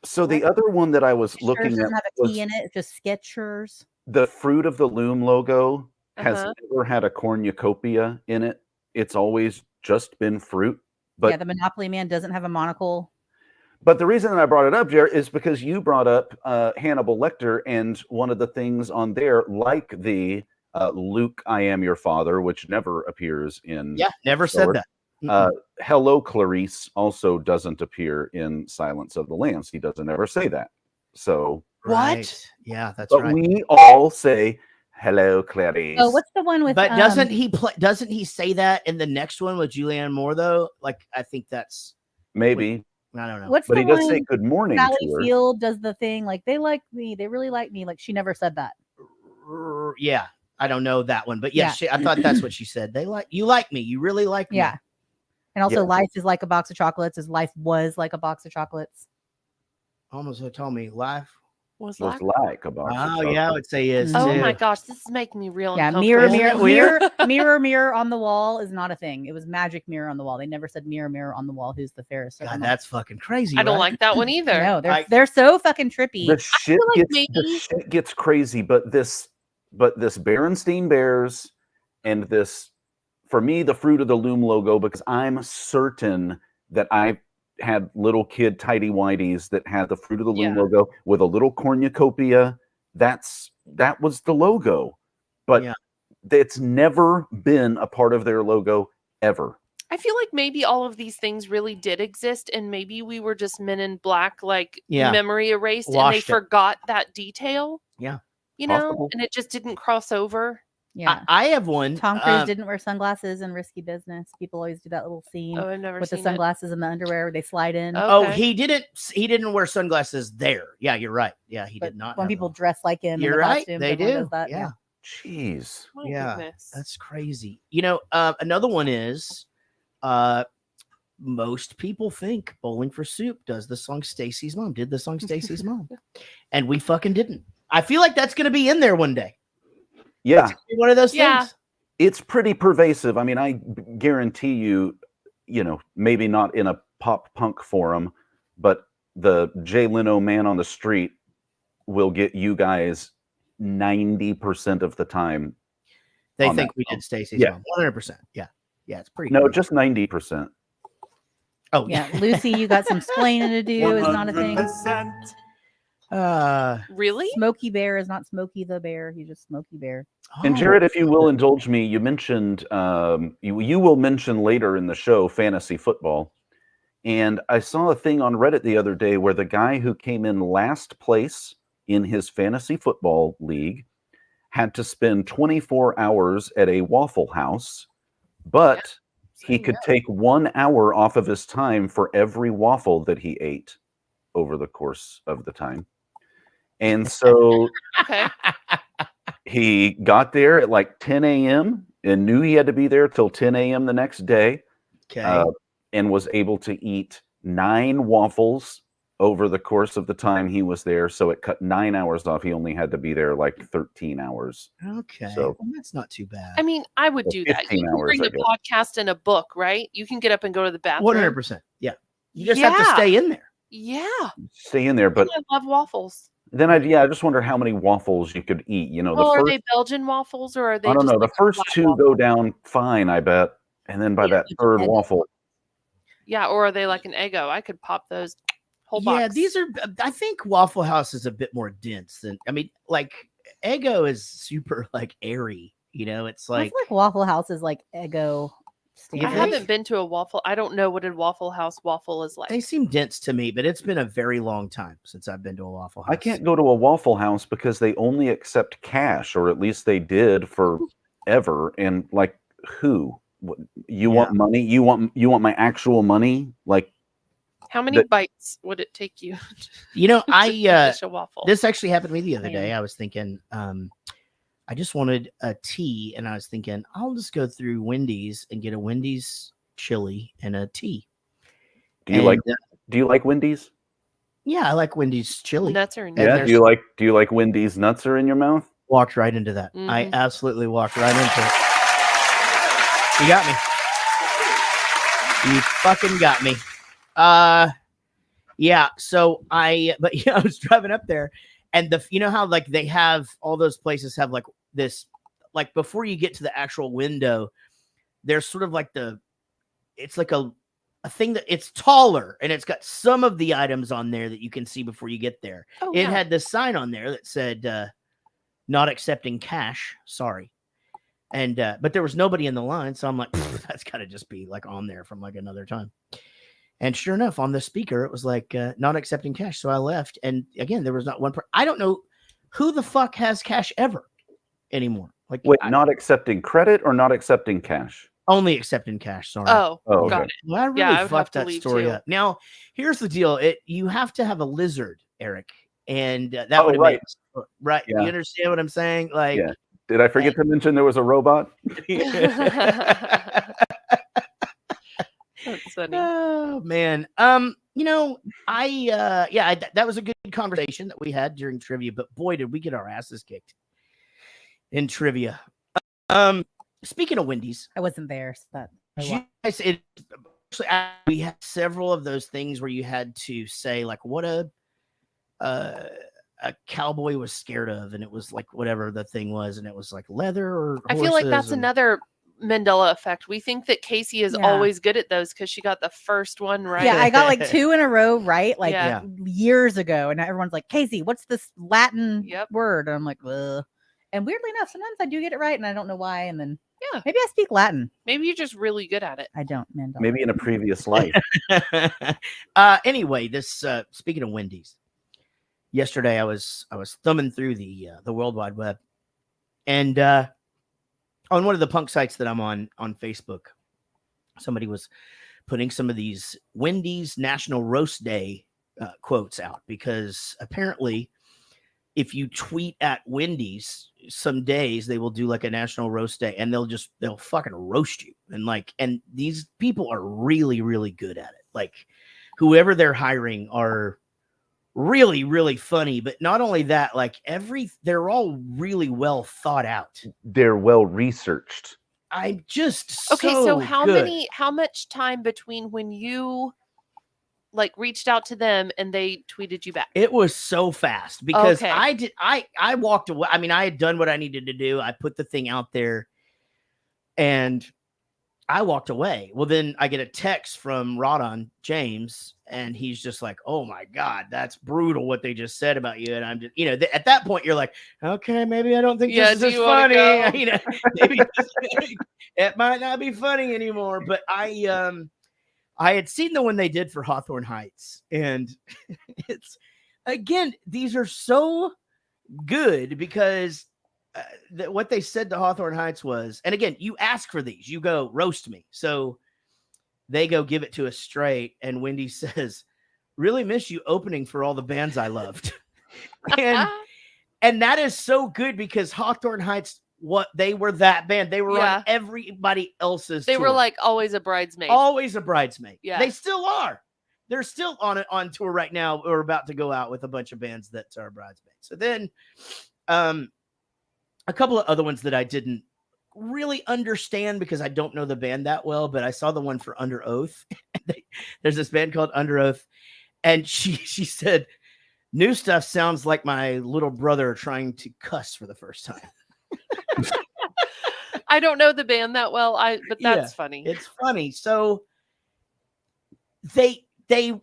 So the other one that I was looking at doesn't have a T in it. It's just Skechers. The Fruit of the Loom logo has never had a cornucopia in it. It's always just been fruit. But yeah, the Monopoly Man doesn't have a monocle. But the reason that I brought it up, Jared, is because you brought up Hannibal Lecter, and one of the things on there, like the Luke, I am your father, which never appears in. Yeah, never said that. Hello, Clarice also doesn't appear in Silence of the Lambs. He doesn't ever say that. So what? Yeah, that's but right. We all say hello, Clarice. Oh, what's the one with? But doesn't he say that in the next one with Julianne Moore though? Like, I think that's maybe. I don't know. But he does say good morning. Sally Field does the thing like they like me, they really like me. Like she never said that. Yeah, I don't know that one, but yeah, I thought that's what she said. They like me, you really like me. Yeah. And also, life is like a box of chocolates. As life was like a box of chocolates. Almost told me life was like a box. Oh yeah, I would say is. Oh too. my gosh, this is making me real. Yeah, mirror on the wall is not a thing. It was magic mirror on the wall. They never said mirror on the wall. Who's the fairest? God, that's fucking crazy. I don't like that one either. No, they're so fucking trippy. The shit gets crazy, but this Berenstain Bears and this. For me, the Fruit of the Loom logo, because I'm certain that I had little kid tidy whities that had the Fruit of the Loom logo with a little cornucopia. That was the logo, but it's never been a part of their logo ever. I feel like maybe all of these things really did exist, and maybe we were just Men in Black, like memory erased, and they forgot that detail. Yeah, you know, and it just didn't cross over. Yeah. I have one. Tom Cruise didn't wear sunglasses in Risky Business. People always do that little scene Oh, I've never with the seen it. sunglasses and the underwear where they slide in. Oh, Okay. he didn't wear sunglasses there. Yeah, you're right. Yeah, he But did not. when have people those. dress like him in You're the right. costumes, They everyone do. does that. Yeah. Jeez. My Yeah. goodness. That's crazy. Another one is most people think Bowling for Soup does the song Stacy's Mom, did the song Stacy's Mom. And we fucking didn't. I feel like that's going to be in there one day. Yeah. One of those Yeah. things. It's pretty pervasive. I mean, I guarantee you, maybe not in a pop punk forum, but the Jay Leno Man on the Street will get you guys 90% of the time. They on think that we song. did Stacy's Yeah. Mom. 100%. Yeah. Yeah, it's pretty No, crazy. just 90%. Oh, Yeah. Lucy, you got some splaining to do is not a thing. 100%. Really? Smokey Bear is not Smokey the Bear. He's just Smokey Bear. And oh, Jared, if you will indulge me, you mentioned you will mention later in the show fantasy football. And I saw a thing on Reddit the other day where the guy who came in last place in his fantasy football league had to spend 24 hours at a Waffle House, but he could take 1 hour off of his time for every waffle that he ate over the course of the time. And so Okay. he got there at like 10 a.m. and knew he had to be there till 10 a.m. the next day. okay. And was able to eat 9 waffles over the course of the time he was there. So it cut 9 hours off. He only had to be there like 13 hours. Okay. So- well, that's not too bad. I mean, I would Well, do that. 15 You can hours, bring I the guess. podcast and a book, right? You can get up and go to the bathroom. 100%. Yeah. You just have to Yeah. stay in there. Yeah. Stay in there. But I love waffles. then I just wonder how many waffles you could eat. Well, the are first, they Belgian waffles or are they I don't just know. The like a first flat 2 waffle? go down fine, I bet. And then by Yeah, that third depends. waffle, Yeah, or are they like an Eggo? I could pop those whole box. Yeah, these are. I think Waffle House is a bit more dense than. I mean, like Eggo is super like airy. It's I like feel like Waffle House is like Eggo I standard. haven't been to a waffle. I don't know what a Waffle House waffle is like. they seem dense to me, but it's been a very long time since I've been to a Waffle House. I can't go to a Waffle House because they only accept cash, or at least they did forever. And like, who? You want money? You want my actual money? Like, How many bites would it take you to I finish a waffle? this actually happened to me the other Man. day. I was thinking, I just wanted a tea, and I was thinking I'll just go through Wendy's and get a Wendy's chili and a tea. do you like Wendy's? Yeah, I like Wendy's chili. Nuts are in And Yeah. there's- Do you like Wendy's nuts are in your mouth? Walked right into that. I Mhm. absolutely walked right into it. You got me. You fucking got me. Yeah. So I was driving up there, and how like they have all those places have like this, like before you get to the actual window, there's sort of like it's like a thing that it's taller, and it's got some of the items on there that you can see before you get there. Oh, It yeah. had this sign on there that said, not accepting cash. Sorry. And, but there was nobody in the line. So I'm like, that's gotta just be like on there from like another time. And sure enough, on the speaker, it was like, not accepting cash. So I left. And again, there was not one. I don't know who the fuck has cash ever anymore. Like, Wait, not accepting credit or not accepting cash? only accepting cash. Sorry. Oh, Oh, got okay. it. Well, I really Yeah, I would have fucked to that leave story too. up. Now, here's the deal. You have to have a lizard, Eric. And that Oh, would have right. made right. Yeah. You understand what I'm saying? Like, Yeah. Did I forget to mention there was a robot? That's funny. Oh man. That was a good conversation that we had during trivia, but boy, did we get our asses kicked in trivia. Speaking of Wendy's, I wasn't there, so that we had several of those things where you had to say like what a cowboy was scared of, and it was like whatever the thing was, and it was like leather or I feel like that's horses and- another Mandela effect. We think that Casey is Yeah. always good at those because she got the first one right. Yeah, I got like 2 in a row right, like Yeah. years ago, and everyone's like, "Casey, what's this Latin Yep. word?" And I'm like, "Ugh." And weirdly enough, sometimes I do get it right, and I don't know why. And then Yeah. maybe I speak Latin. Maybe you're just really good at it. I don't, Mandela. Maybe in a previous life. Anyway, this speaking of Wendy's, yesterday I was thumbing through the World Wide Web, and on one of the punk sites that I'm on Facebook, somebody was putting some of these Wendy's National Roast Day quotes out, because apparently if you tweet at Wendy's, some days they will do like a National Roast Day, and they'll fucking roast you. And these people are really, really good at it. Like, whoever they're hiring are really, really funny. But not only that, like they're all really well thought out. They're well researched. I'm just Okay, so good. how much time between when you like reached out to them and they tweeted you back? It was so fast, because Okay. I walked away. I mean, I had done what I needed to do. I put the thing out there and I walked away. Well, then I get a text from Rodon James, and he's just like, "Oh my God, that's brutal what they just said about you." And I'm just, at that point you're like, okay, maybe I don't think this is funny. Maybe it might not be funny anymore. But I had seen the one they did for Hawthorne Heights, and it's, again, these are so good, because what they said to Hawthorne Heights was, and again, you ask for these, you go roast me. So they go give it to us straight. And Wendy says, "Really miss you opening for all the bands I loved." and that is so good, because Hawthorne Heights, they were that band. They were on everybody else's They tour. were like always a bridesmaid. Always a bridesmaid. Yeah. They still are. They're still on tour right now. We're about to go out with a bunch of bands that are bridesmaids. So then a couple of other ones that I didn't really understand, because I don't know the band that well, but I saw the one for Under Oath. There's this band called Under Oath, and she said, "New stuff sounds like my little brother trying to cuss for the first time." I don't know the band that well, but that's funny. It's funny. So the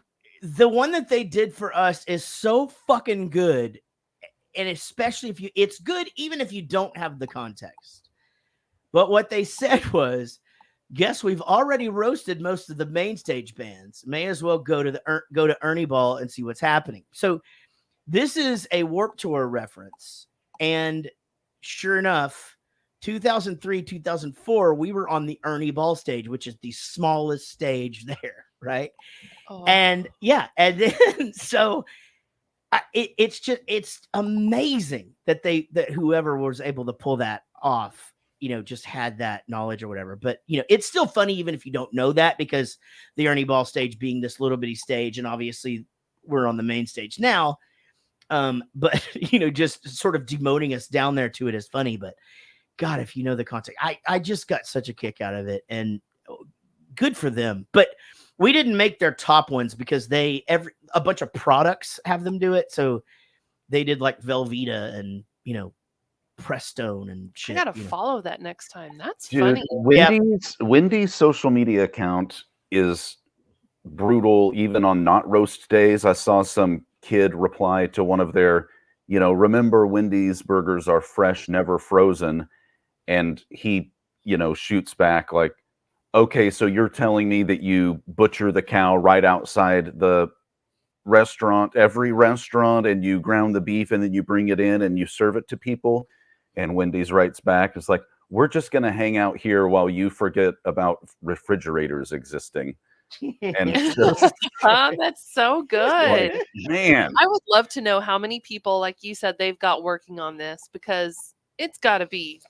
one that they did for us is so fucking good. And especially it's good even if you don't have the context. But what they said was, "Guess we've already roasted most of the main stage bands. May as well go to Ernie Ball and see what's happening." So this is a Warped Tour reference. And sure enough, 2003, 2004, we were on the Ernie Ball stage, which is the smallest stage there, right? Oh. And then so it's amazing that whoever was able to pull that off, just had that knowledge or whatever. But it's still funny even if you don't know that, because the Ernie Ball stage being this little bitty stage, and obviously we're on the main stage now. But just sort of demoting us down there to it is funny. But God, if you know the context, I just got such a kick out of it, and good for them. But we didn't make their top ones, because a bunch of products have them do it. So they did like Velveeta and Prestone and shit. I gotta follow that next time. That's Dude, funny. Wendy's social media account is brutal, even on not roast days. I saw some kid reply to one of their, "Remember Wendy's burgers are fresh, never frozen," and he, shoots back like, "Okay, so you're telling me that you butcher the cow right outside the restaurant, every restaurant, and you ground the beef and then you bring it in and you serve it to people?" And Wendy's writes back, it's like, "We're just going to hang out here while you forget about refrigerators existing." And that's so good. Like, man, I would love to know how many people, like you said, they've got working on this, because it's got to be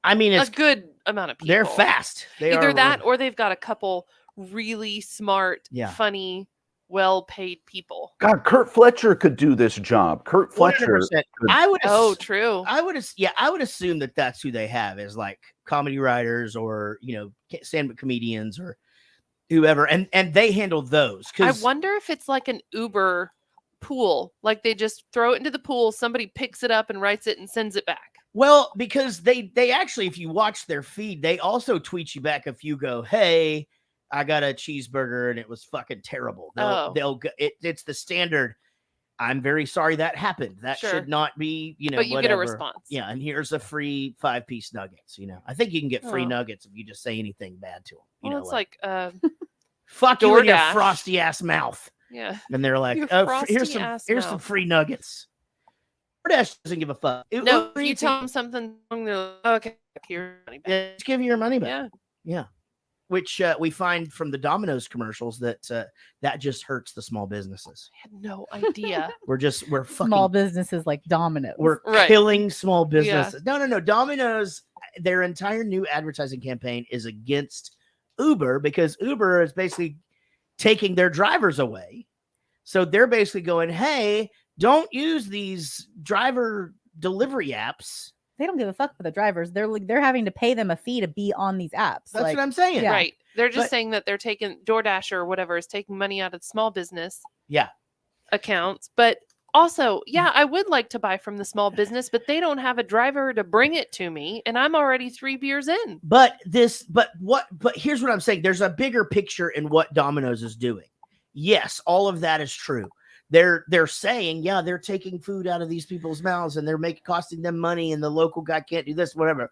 it's a good amount of people. They're fast. Either that or they've got a couple really smart, funny, well-paid people. God, Kurt Fletcher could do this job. Kurt Fletcher. True. I would assume that that's who they have, is like comedy writers or stand-up comedians or whoever, and they handle those. I wonder if it's like an Uber pool, like they just throw it into the pool, somebody picks it up and writes it and sends it back. Well, because they actually, if you watch their feed, they also tweet you back if you go, "Hey, I got a cheeseburger and it was fucking terrible." They'll go, it's the standard, "I'm very sorry that happened. That should not be, but you whatever. Get a response. Yeah, and here's a free 5-piece nuggets. I think you can get free nuggets if you just say anything bad to them. It's like fuck you in your frosty ass mouth. Yeah. And they're like, "Oh, here's some free nuggets." DoorDash doesn't give a fuck. No, Uber if you Eats, tell them something wrong, they're like, okay, your money back. just give you your money back. Yeah. Yeah. Which we find from the Domino's commercials that that just hurts the small businesses. I had no idea. We're fucking Small businesses like Domino's. We're Right. killing small businesses. No. Domino's, their entire new advertising campaign is against Uber because Uber is basically taking their drivers away. So they're basically going, hey, don't use these driver delivery apps. They don't give a fuck for the drivers. They're having to pay them a fee to be on these apps. That's what I'm saying. Yeah. Right. They're just But- saying that they're taking DoorDash or whatever is taking money out of small business Yeah. accounts. But also, yeah, I would like to buy from the small business, but they don't have a driver to bring it to me, and I'm already 3 beers in. But here's what I'm saying. There's a bigger picture in what Domino's is doing. Yes, all of that is true. They're saying, yeah, they're taking food out of these people's mouths and they're costing them money, and the local guy can't do this, whatever.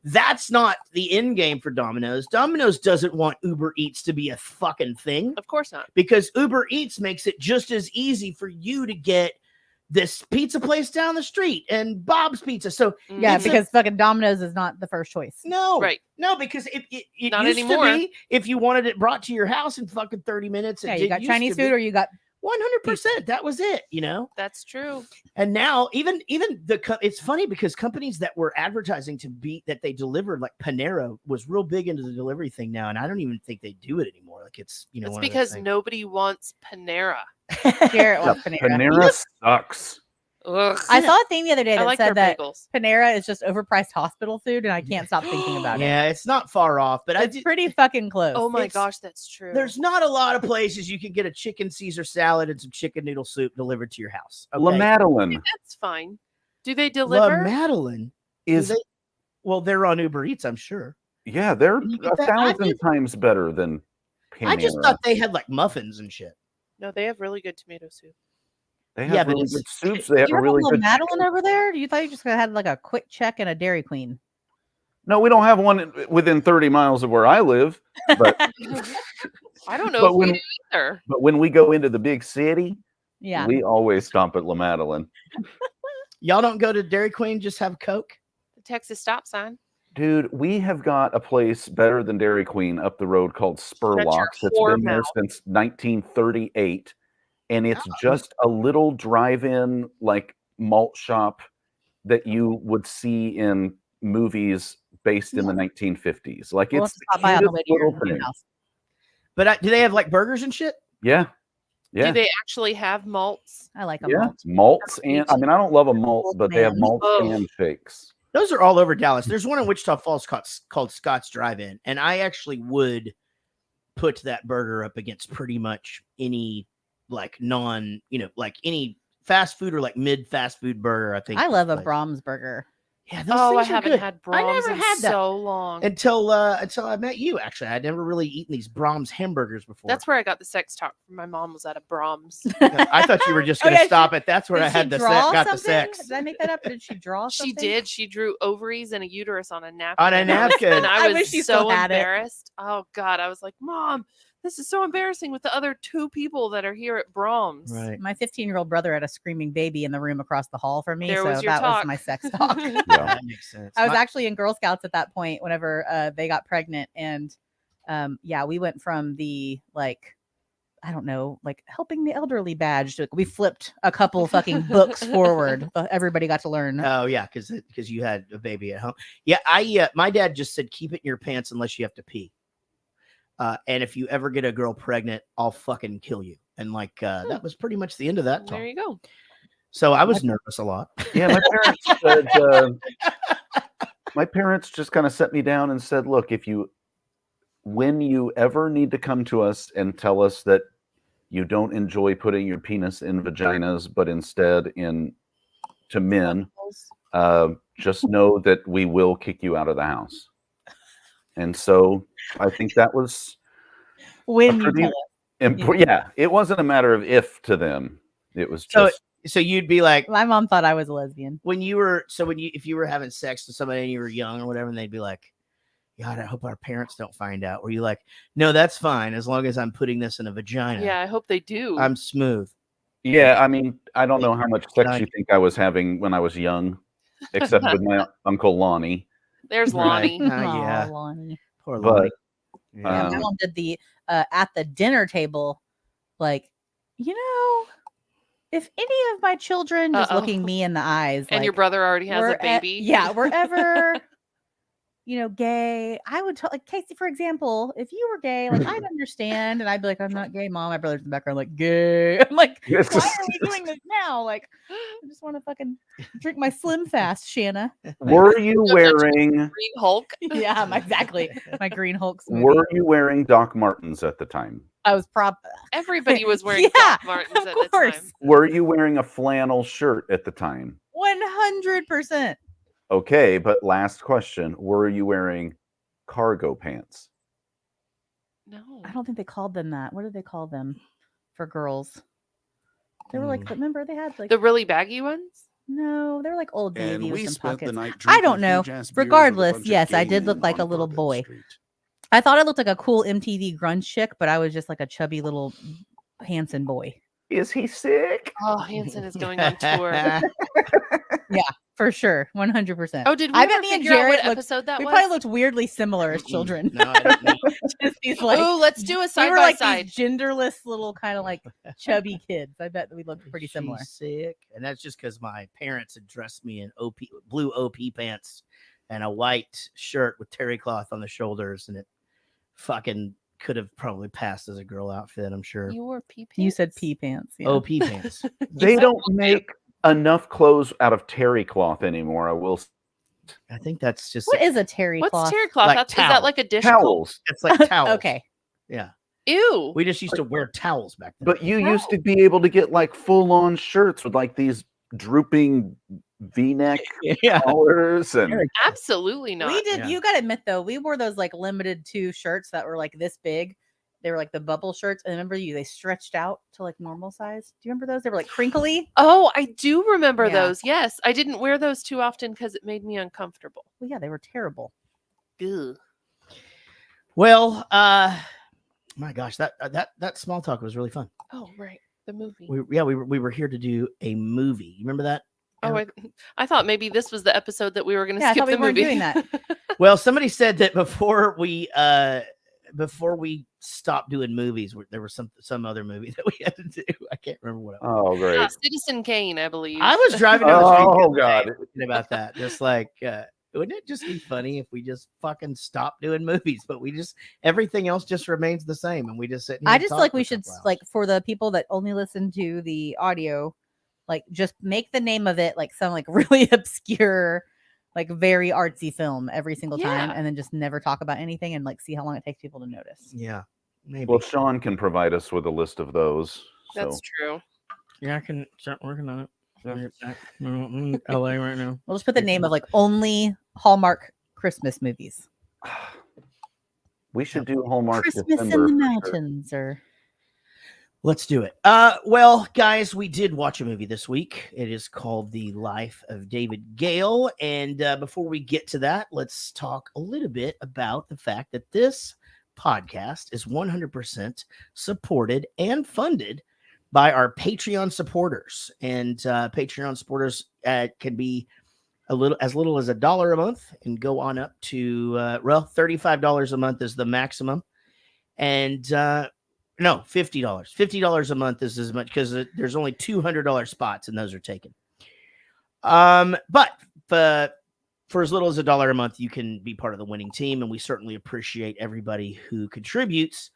That's not the end game for Domino's. Domino's doesn't want Uber Eats to be a fucking thing Of course not. because Uber Eats makes it just as easy for you to get this pizza place down the street and Bob's Pizza. So Yeah, Mhm. because fucking Domino's is not the first choice. no, Right. no, because it Not used anymore. to be if you wanted it brought to your house in fucking 30 minutes. Yeah, you got Chinese food or you got 100%. That was it, That's true. And now even it's funny because companies that were advertising to be that they delivered, like Panera was real big into the delivery thing now, and I don't even think they do it anymore. Like it's It's one of those because things. nobody wants Panera. Garrett wants Panera. Panera sucks. Ugh. I saw a thing the other day I that like their said that bagels. Panera is just overpriced hospital food, and I can't stop thinking about it. Yeah, it's not far off, but It's pretty fucking close. Oh my it's- gosh, that's true. there's not a lot of places you can get a chicken Caesar salad and some chicken noodle soup delivered to your house. La Madeleine That's fine. Do they La deliver? Madeline is well, they're on Uber Eats, I'm sure. yeah, they're You get a that- I thousand did- times better than Panera. I just thought they had like muffins and shit. No, they have really good tomato soup. They Yeah, have but really it's- good soups. They have You a have really a little good Madeline over there? You thought you just had like a quick check and a Dairy Queen? No, we don't have one within 30 miles of where I live. But I don't know But if when- we do either. but when we go into the big city, Yeah. we always stop at La Madeleine. Y'all don't go to Dairy Queen, just have Coke? The Texas stop sign. Dude, we have got a place better than Dairy Queen up the road called Spurlocks. It's whore been there mouth. since 1938. And it's Oh. just a little drive-in like malt shop that you would see in movies based in the 1950s. Like We'll it's have to stop by on the cutest way to your little new thing. house. But do they have like burgers and shit? Yeah. Yeah. Do they actually have malts? I like them. Yeah. all. It's malts and I mean I don't love a malt, but they have Man. malts Oh. and shakes. Those are all over Dallas. There's one in Wichita Falls called Scott's Drive-In, and I actually would put that burger up against pretty much any like like any fast food or like mid fast food burger. I think I love a place. Brahms burger. Yeah, those Oh, I things are haven't good. had I Brahms never in had that so long. until I met you. Actually, I'd never really eaten these Brahms hamburgers before. That's where I got the sex talk from my mom was at a Brahms. I thought you were just Oh, going to yeah, stop it. That's where Did I had she the draw got the something? sex. Did I make that up? Did she draw She something? did. She drew ovaries and a uterus on a napkin. On a and I was- napkin. And I I was wish you so still had it. embarrassed. Oh God. I was like, Mom, this is so embarrassing with the other two people that are here at Brahms. Right. My 15-year-old brother had a screaming baby in the room across the hall from me, There so was your that talk. was my sex talk. Yeah. That makes sense. I was My- actually in Girl Scouts at that point whenever they got pregnant, and yeah, we went from the like, I don't know, like helping the elderly badge to we flipped a couple fucking books forward. Everybody got to learn. Oh yeah, because you had a baby at home. Yeah, my dad just said keep it in your pants unless you have to pee. And if you ever get a girl pregnant, I'll fucking kill you. And like that was pretty much the end of that talk. There you go. So I was nervous a lot. Yeah, my parents my parents just kind of set me down and said, look, when you ever need to come to us and tell us that you don't enjoy putting your penis in vaginas, but instead to men, just know that we will kick you out of the house. And so I think that was When a you pretty tell us. yeah, it wasn't a matter of if to them. It was So just so you'd be like My mom thought I was a lesbian. if you were having sex with somebody and you were young or whatever, and they'd be like, God, I hope our parents don't find out. Were you like, no, that's fine as long as I'm putting this in a vagina. Yeah, I hope they do. I'm smooth. Yeah, I mean, I don't know how much sex you think I was having when I was young, except with my Uncle Lonnie. There's Lonnie. Aw, Yeah. Lonnie. Poor Lonnie. But Yeah, my mom did the at the dinner table, like, if any of my children just looking me in the eyes, And your like, brother already has a baby. we're ever, gay, I would tell, like, Casey, for example, if you were gay, like, I'd understand, and I'd be like, I'm not gay, Mom. My brother's in the background, like, gay. I'm like, why are we doing this now? Like, I just want to fucking drink my Slim Fast, Shanna. were you wearing Green Hulk. Yeah, exactly. My Green Hulk smoothie. were you wearing Doc Martens at the time? I was Everybody was wearing Yeah, Doc Martens of at the course. time. Were you wearing a flannel shirt at the time? 100%. Okay, but last question. Were you wearing cargo pants? No. I don't think they called them that. What did they call them for girls? They were like, remember they had like The really baggy ones? no, they were like Old Navy And with we some spent the pockets. night I drinking don't know. huge-ass beers with a Regardless, bunch of yes, I gay did look men like a on little Bourbon boy. Street. I thought I looked like a cool MTV grunge chick, but I was just like a chubby little Hanson boy. Is he sick? Oh, Hanson is going on tour. Yeah, for sure. 100%. Oh, did we I ever bet me and figure out what Jared looked- episode that we was? probably looked weirdly similar as children. No, I don't know. Just these, like, Oh, let's do a we side were by like side. these genderless little kind of like chubby kids. I bet we looked pretty similar. She's sick, and that's just because my parents had dressed me in blue OP pants and a white shirt with terry cloth on the shoulders, and it fucking could have probably passed as a girl outfit. I'm sure. You wore pee pants? You said pee pants. Yeah. OP pants. They don't make enough clothes out of terry cloth anymore. I will. I think that's just What is a terry What's cloth? terry cloth? Like Is that towel. like a dish Towels. It's like towels. Okay. Yeah. Ew. We just used to wear towels back then. But you used to be able to get like full-on shirts with like these drooping V-neck yeah. collars and Absolutely not. We did. Yeah. You got to admit though, we wore those like limited 2 shirts that were like this big. They were like the bubble shirts, and remember they stretched out to like normal size. Do you remember those? They were like crinkly. Oh, I do remember Yeah. those. Yes. I didn't wear those too often because it made me uncomfortable. Well, yeah, they were terrible. Ugh. Well, my gosh, that small talk was really fun. Oh, right. The movie. We were here to do a movie. You remember that? Oh, I thought maybe this was the episode that we were going to Yeah, I skip thought we the weren't movie. doing that. Well, somebody said that before we stopped doing movies, there was some other movie that we had to do. I can't remember what it was. oh great. Citizen Kane, I believe. I was driving down the street. the Oh other day god. thinking about that. Just like, wouldn't it just be funny if we just fucking stopped doing movies, but everything else just remains the same, and we just sit. Here I and just talk feel like for we a should couple hours. like for the people that only listen to the audio, like just make the name of it like some like really obscure, like very artsy film every single time, Yeah. and then just never talk about anything and like see how long it takes people to notice. Yeah, maybe. Well, Sean can provide us with a list of those. That's So true. Yeah, I can start working on it. I'm in LA right now. We'll just put the name of like only Hallmark Christmas movies. we should do Hallmark Christmas December. in the for sure. Mountains, or Let's do it. Well, guys, we did watch a movie this week. It is called The Life of David Gale. And before we get to that, let's talk a little bit about the fact that this podcast is 100% supported and funded by our Patreon supporters. And Patreon supporters can be as little as $1 a month and go on up to $35 a month is the maximum. And no, $50. $50 a month is as much because there's only $200 spots and those are taken. But for as little as $1 a month, you can be part of the winning team, and we certainly appreciate everybody who contributes.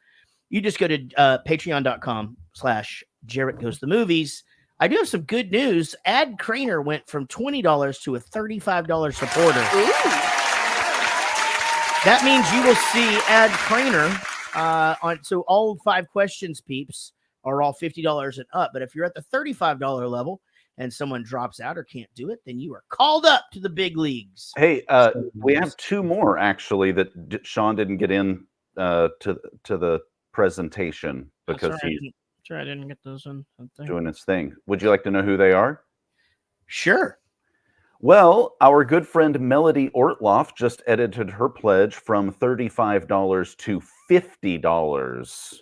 You just go to patreon.com/Jarrett Goes to Movies. I do have some good news. Ad Craner went from $20 to a $35 supporter. Ooh. That means you will see Ad Craner so all 5 questions peeps are all $50 and up. But if you're at the $35 level and someone drops out or can't do it, then you are called up to the big leagues. Hey, we have 2 more actually that Sean didn't get in to the presentation because he's I didn't get those in. doing his thing. Would you like to know who they are? Sure. Well, our good friend Melody Ortloff just edited her pledge from $35 to $50.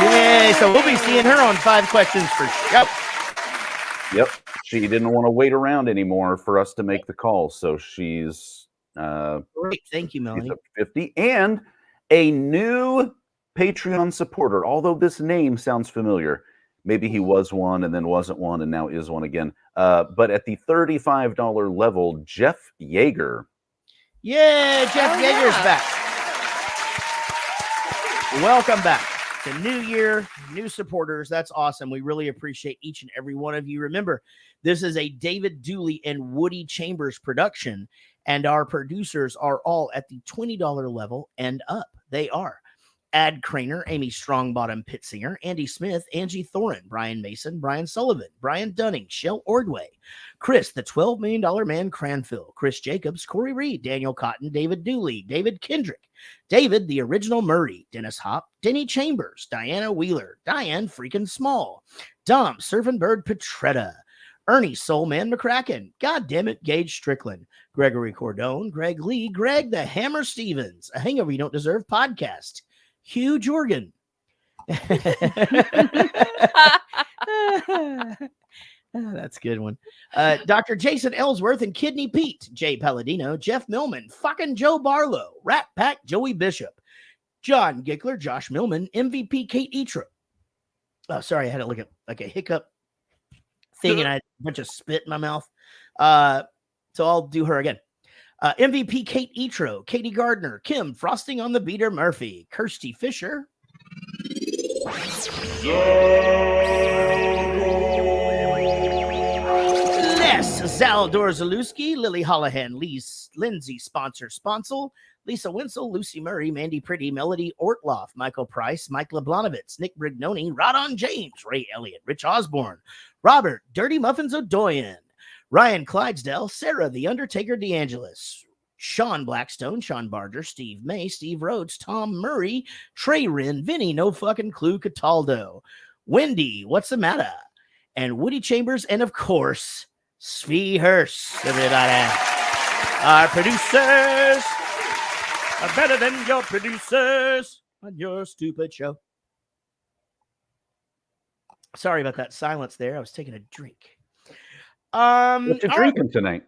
Yay! So we'll be seeing her on 5 Questions for Show. Yep. She didn't want to wait around anymore for us to make the call. So she's Great. Thank you, she's Melanie. up to 50. And a new Patreon supporter, although this name sounds familiar. Maybe he was one and then wasn't one and now is one again. But at the $35 level, Jeff Yeager. Yeah, Jeff Yeager's back. Welcome back. It's a new year, new supporters. That's awesome. We really appreciate each and every one of you. Remember, this is a David Dooley and Woody Chambers production, and our producers are all at the $20 level and up. They are Ad Craner, Amy Strongbottom Pittsinger, Andy Smith, Angie Thorin, Brian Mason, Brian Sullivan, Brian Dunning, Shell Ordway, Chris, the $12 million man Cranfill, Chris Jacobs, Corey Reed, Daniel Cotton, David Dooley, David Kendrick, David, the original Murray, Dennis Hopp, Denny Chambers, Diana Wheeler, Diane freaking Small, Dom, Surfing Bird Petretta, Ernie Soulman McCracken, God damn it, Gage Strickland, Gregory Cordone, Greg Lee, Greg the Hammer Stevens, A Hangover You Don't Deserve podcast, Hugh Jorgen. That's a good one. Dr. Jason Ellsworth and Kidney Pete, Jay Palladino, Jeff Millman, fucking Joe Barlow, Rat Pack, Joey Bishop, John Gickler, Josh Millman, MVP Kate Etra. Oh, sorry, I had like a hiccup thing and I had a bunch of spit in my mouth. So I'll do her again. MVP Kate Etro, Katie Gardner, Kim Frosting on the Beater Murphy, Kirsty Fisher. Les Zaldor Zalewski, Lily Holohan, Lindsay Sponsor Sponsel, Lisa Winsel, Lucy Murray, Mandy Pretty, Melody Ortloff, Michael Price, Mike Leblanovitz, Nick Brignoni, Rodon James, Ray Elliott, Rich Osborne, Robert, Dirty Muffins O'Doyen, Ryan Clydesdale, Sarah the Undertaker DeAngelis, Sean Blackstone, Sean Barger, Steve May, Steve Rhodes, Tom Murray, Trey Wren, Vinny No Fucking Clue Cataldo, Wendy, What's the Matter? And Woody Chambers, and of course, Svee Hurst, everybody. Our producers are better than your producers on your stupid show. Sorry about that silence there. I was taking a drink. What you drinking tonight?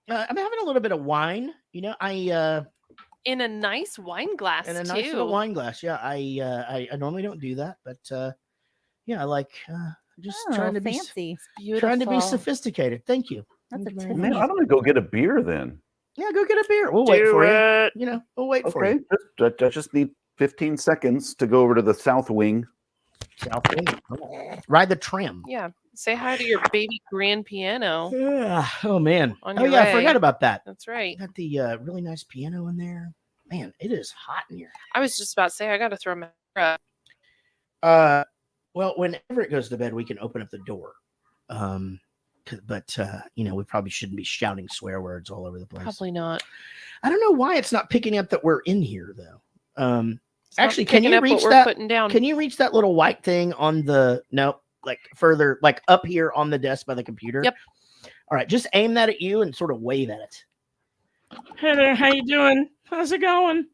I'm having a little bit of wine. You know, in a nice wine glass in a too. nice little wine glass. Yeah, I normally don't do that, but yeah, I like just trying to fancy. be trying to be sophisticated. Thank you. That's a Thank you very Man, much. I'm gonna go get a beer then. Yeah, go get a beer. We'll wait for you. You know, we'll wait for you. I just need 15 seconds to go over to the South Wing. South Wing. Ride the tram. Yeah. Say hi to your baby grand piano. Yeah. Oh man. On Oh your yeah, I way. forgot about that. That's right. Got the really nice piano in there. Man, it is hot in here. I was just about to say I got to throw my Well, whenever it goes to bed, we can open up the door. But you know, we probably shouldn't be shouting swear words all over the place. Probably not. I don't know why it's not picking up that we're in here though. It's not Actually, can picking you up what reach we're that? putting down. Can you reach that little white thing on the like further, like up here on the desk by the computer? Yep. All right, just aim that at you and sort of wave at it. Hey there, how you doing? How's it going?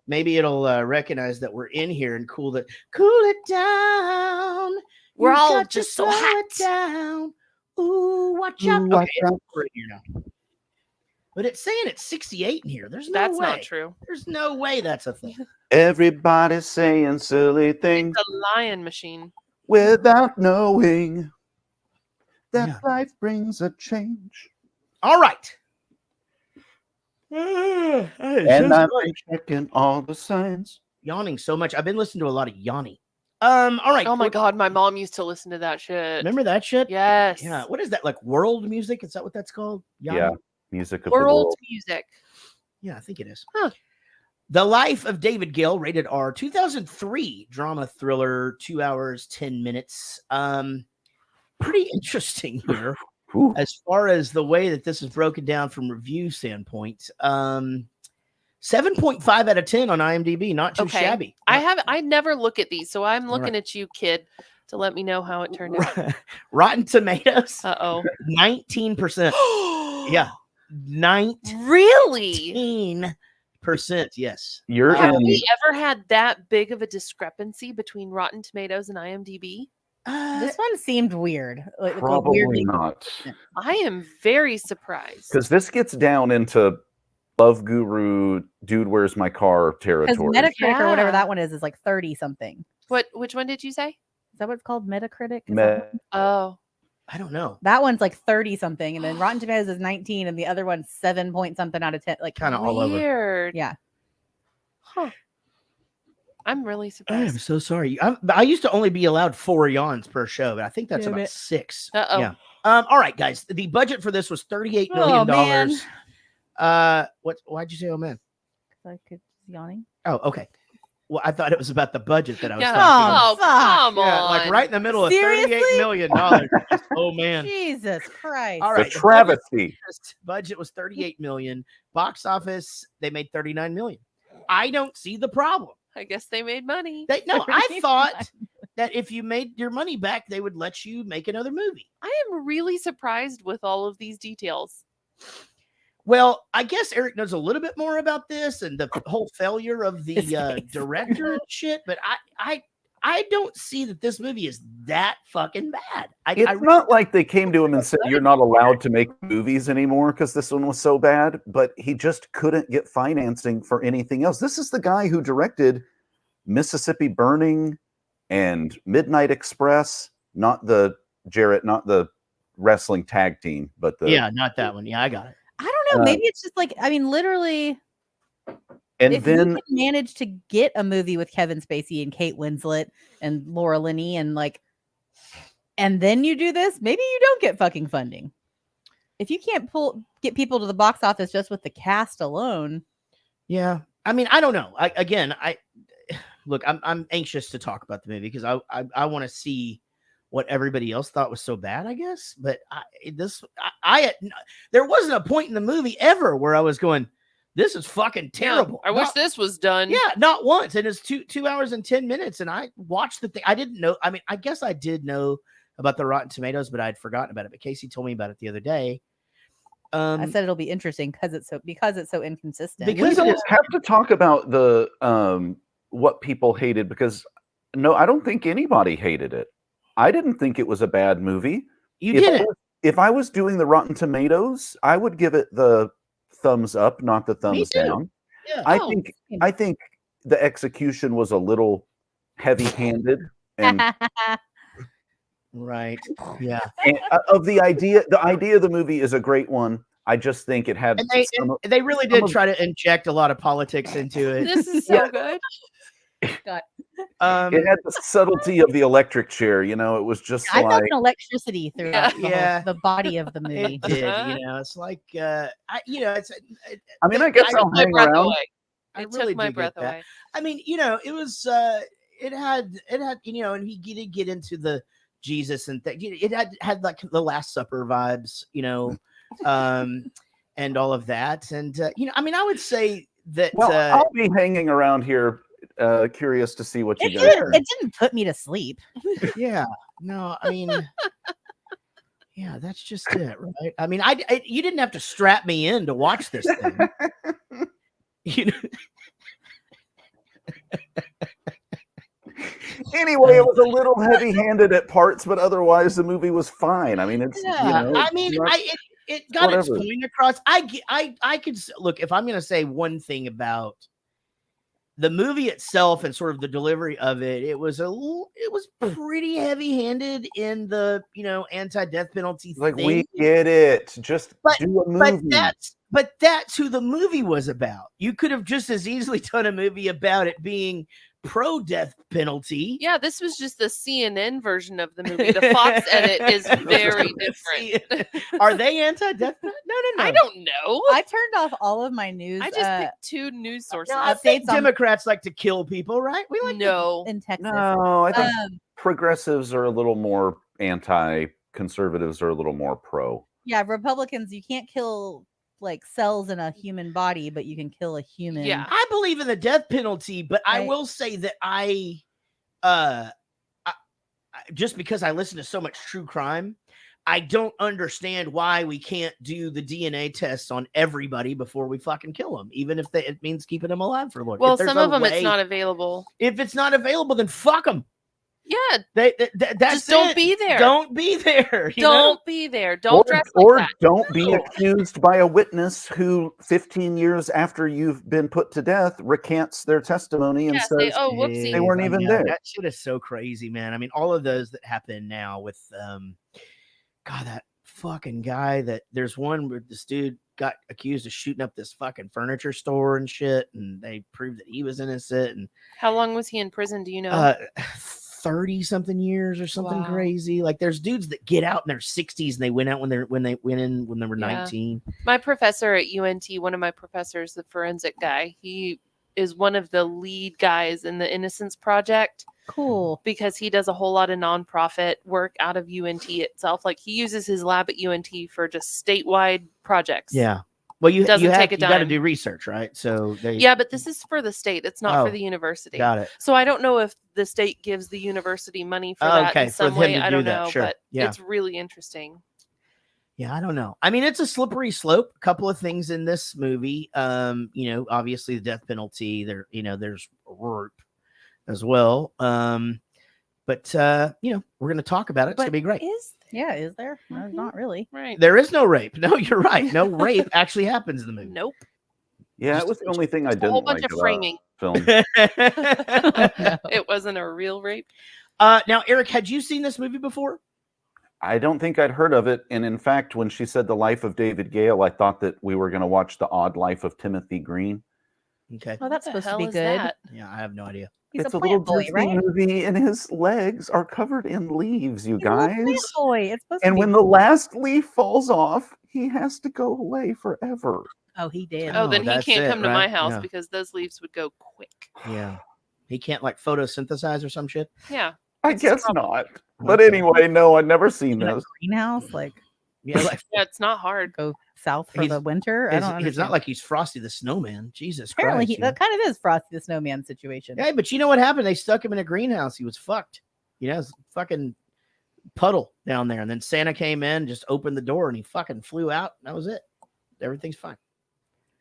Maybe it'll recognize that we're in here and cool it down. We're You all got to just so slow hot. it down. Ooh, watch Ooh, out. watch Okay, out. we're in here now. But it's saying it's 68 in here. There's no That's way. not true. There's no way that's a thing. Everybody's saying silly things It's a lion machine. without knowing that Yeah. life brings a change. All right. And I'm checking all the signs. Yawning so much. I've been listening to a lot of yawning. All right. Oh my god, my mom used to listen to that shit. Remember that shit? Yes. Yeah. What is that? Like world music? Is that what that's called? Yeah, Yawning? music of the World world. music. Yeah, I think it is. Huh. The Life of David Gale, rated R, 2003 drama thriller, 2 hours, 10 minutes. Pretty interesting here Ooh. as far as the way that this is broken down from review standpoint. 7.5 out of 10 on IMDb, not too Okay. shabby. I never look at these, so I'm All looking right. at you, kid, to let me know how it turned out. Rotten Tomatoes, Uh-oh. 19%. Yeah, 19%. Really? Yes. You're Have in. we ever had that big of a discrepancy between Rotten Tomatoes and IMDb? This one seemed weird. Like Probably weirdly. not. I am very surprised. Because this gets down into Love Guru, Dude, Where's My Car Because territory. Metacritic or whatever Yeah. that one is like 30 something. Which one did you say? Is that what it's called? Metacritic? Is that, Oh, I don't know. that one's like 30 something, and then Rotten Tomatoes is 19, and the other one's 7 point something out of 10. Like Kind of all over. weird. Yeah. Huh. I'm really I am surprised. so sorry. I used to only be allowed 4 yawns per show, but I think that's Damn about it. 6. Uh-oh. Yeah. All right, guys. The budget for this was $38 Oh, million. man. Why'd you say, oh man? I could yawning. Oh, okay. Well, I thought it was about the budget that I was Yeah. talking about. Oh, come Yeah, on. like right in the middle of Seriously? $38 million. Just, oh man. Jesus Christ. All The right. the travesty. budget was 38 million. Box office, they made 39 million. I don't see the problem. I guess they made money. I thought that if you made your money back, they would let you make another movie. I am really surprised with all of these details. Well, I guess Eric knows a little bit more about this and the whole failure of the His face. director and shit, but I don't see that this movie is that fucking bad. It's not like they came to him and said, "You're not allowed to make movies anymore because this one was so bad," but he just couldn't get financing for anything else. This is the guy who directed Mississippi Burning and Midnight Express, not the wrestling tag team, but the not that one. Yeah, I got it. I don't know. Maybe it's just like, I mean, literally, and if then you can manage to get a movie with Kevin Spacey and Kate Winslet and Laura Linney and then you do this, maybe you don't get fucking funding. If you can't get people to the box office just with the cast alone. Yeah. I mean, I don't know. Look, I'm anxious to talk about the movie because I want to see what everybody else thought was so bad, I guess. But there wasn't a point in the movie ever where I was going, this is fucking terrible. I wish this was done. Yeah, not once. And it's 2 hours and 10 minutes. And I watched the thing. I didn't know. I mean, I guess I did know about the Rotten Tomatoes, but I'd forgotten about it. But Casey told me about it the other day. I said it'll be interesting because it's so inconsistent. Because we don't have to talk about the what people hated, because no, I don't think anybody hated it. I didn't think it was a bad movie. You didn't. If I was doing the Rotten Tomatoes, I would give it the thumbs up, not the thumbs down. Yeah. I think the execution was a little heavy-handed, and Right. Yeah. of the idea of the movie is a great one. I just think it had And they really did try to inject a lot of politics into it. This is so good. God. It had the subtlety of the electric chair. You know, it was just I felt like an electricity throughout the body of the movie. It did. It's like it's. I mean, I guess I'll hang around. I It really took my do get breath that. away. I mean, it was. It had. And he did get into the Jesus and thing. It had like the Last Supper vibes. And all of that. And I mean, I would say that. Well, I'll be hanging around here, curious to see what you guys. It didn't put me to sleep. Yeah. No, I mean. Yeah, that's just it, right? I mean, you didn't have to strap me in to watch this thing. Anyway, it was a little heavy-handed at parts, but otherwise the movie was fine. I mean, it's I mean, it got its point across. I could look, if I'm going to say one thing about the movie itself and sort of the delivery of it, it was pretty heavy-handed in the anti-death penalty like thing. we get it. Just do a movie. But that's who the movie was about. You could have just as easily done a movie about it being pro-death penalty. Yeah, this was just the CNN version of the movie. The Fox edit is very different. Are they anti-death penalty? No. I don't know. I turned off all of my news. I just picked 2 news sources. I think Democrats like to kill people, right? We like in Texas. No, I think progressives are a little more anti, conservatives are a little more pro. Yeah, Republicans, you can't kill like cells in a human body, but you can kill a human. Yeah, I believe in the death penalty, but I will say that I just because I listen to so much true crime, I don't understand why we can't do the DNA tests on everybody before we fucking kill them, even if it means keeping them alive for a little. Well, some of them it's not available. If it's not available, then fuck them. Yeah, that's just don't be there. Don't be there. Don't be there. Don't dress like or that. don't be accused by a witness who 15 years after you've been put to death recants their testimony and says whoopsie. they weren't even there. That shit is so crazy, man. I mean, all of those that happen now with God, that fucking guy that there's one where this dude got accused of shooting up this fucking furniture store and shit, and they proved that he was innocent. And how long was he in prison? Do you know? 30 something years or something crazy. Like there's dudes that get out in their 60s and they went out when they were 19. My professor at UNT, one of my professors, the forensic guy, he is one of the lead guys in the Innocence Project. Cool. Because he does a whole lot of nonprofit work out of UNT itself. Like he uses his lab at UNT for just statewide projects. Yeah. Well, you got to do research, right? So but this is for the state. It's not for the university. Got it. So I don't know if the state gives the university money for that in some way. I don't know, but it's really interesting. Yeah, I don't know. I mean, it's a slippery slope. A couple of things in this movie. Obviously the death penalty. There's rape as well. But we're going to talk about it. It's going to be great. Is there? No, not really. Right. There is no rape. No, you're right. No rape actually happens in the movie. Nope. Yeah, it was the only thing I didn't like. A whole bunch like of framing. Film. It wasn't a real rape. Now, Eric, had you seen this movie before? I don't think I'd heard of it. And in fact, when she said The Life of David Gale, I thought that we were going to watch The Odd Life of Timothy Green. Okay. Oh, that's supposed to be good. That? Yeah, I have no idea. He's It's a a little plant boy, Disney right? movie, and his legs are covered in leaves, you He's a little guys. plant boy. It's supposed And to be. when the last leaf falls off, he has to go away forever. Oh, he did. Oh, then he that's can't it, come to my right? house Yeah. because those leaves would go quick. Yeah. He can't like photosynthesize or some shit. Yeah. I That's the guess problem. not. But anyway, no, I'd never seen In a this. greenhouse, like Yeah, like Yeah, it's not hard. go south for He's- the winter. I don't it's understand. not like he's Frosty the Snowman. Jesus Apparently, Christ. that kind of is Frosty the Snowman situation. Yeah, but you know what happened? They stuck him in a greenhouse. He was fucked. It's fucking puddle down there. And then Santa came in, just opened the door, and he fucking flew out. That was it. Everything's fine.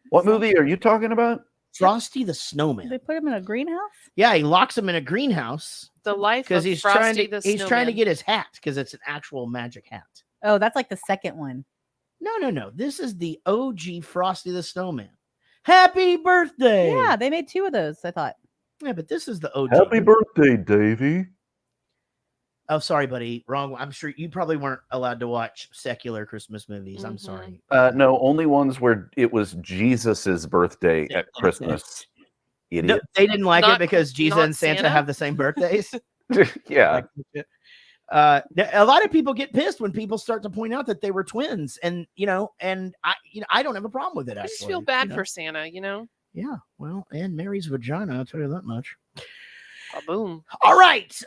What movie are you talking about? Frosty the Snowman. They put him in a greenhouse. Yeah, he locks him in a greenhouse The life because of he's Frosty the trying Snowman. to get his hat because it's an actual magic hat. Oh, that's like the second one. No. This is the OG Frosty the Snowman. Happy birthday! Yeah, they made two of those. I thought. Yeah, but this is the OG. Happy birthday, Davy. Oh, sorry, buddy. Wrong. I'm sure you probably weren't allowed to watch secular Christmas movies. I'm Mhm. sorry. No, only ones where it was Jesus's birthday at Christmas. No, Idiot. they didn't like Not- it because Jesus not and Santa Santa? have the same birthdays. Yeah. A lot of people get pissed when people start to point out that they were twins, and I don't have a problem with it. I Actually, just feel bad for Santa, Yeah, well, and Mary's vagina. I'll tell you that much. Boom. All right,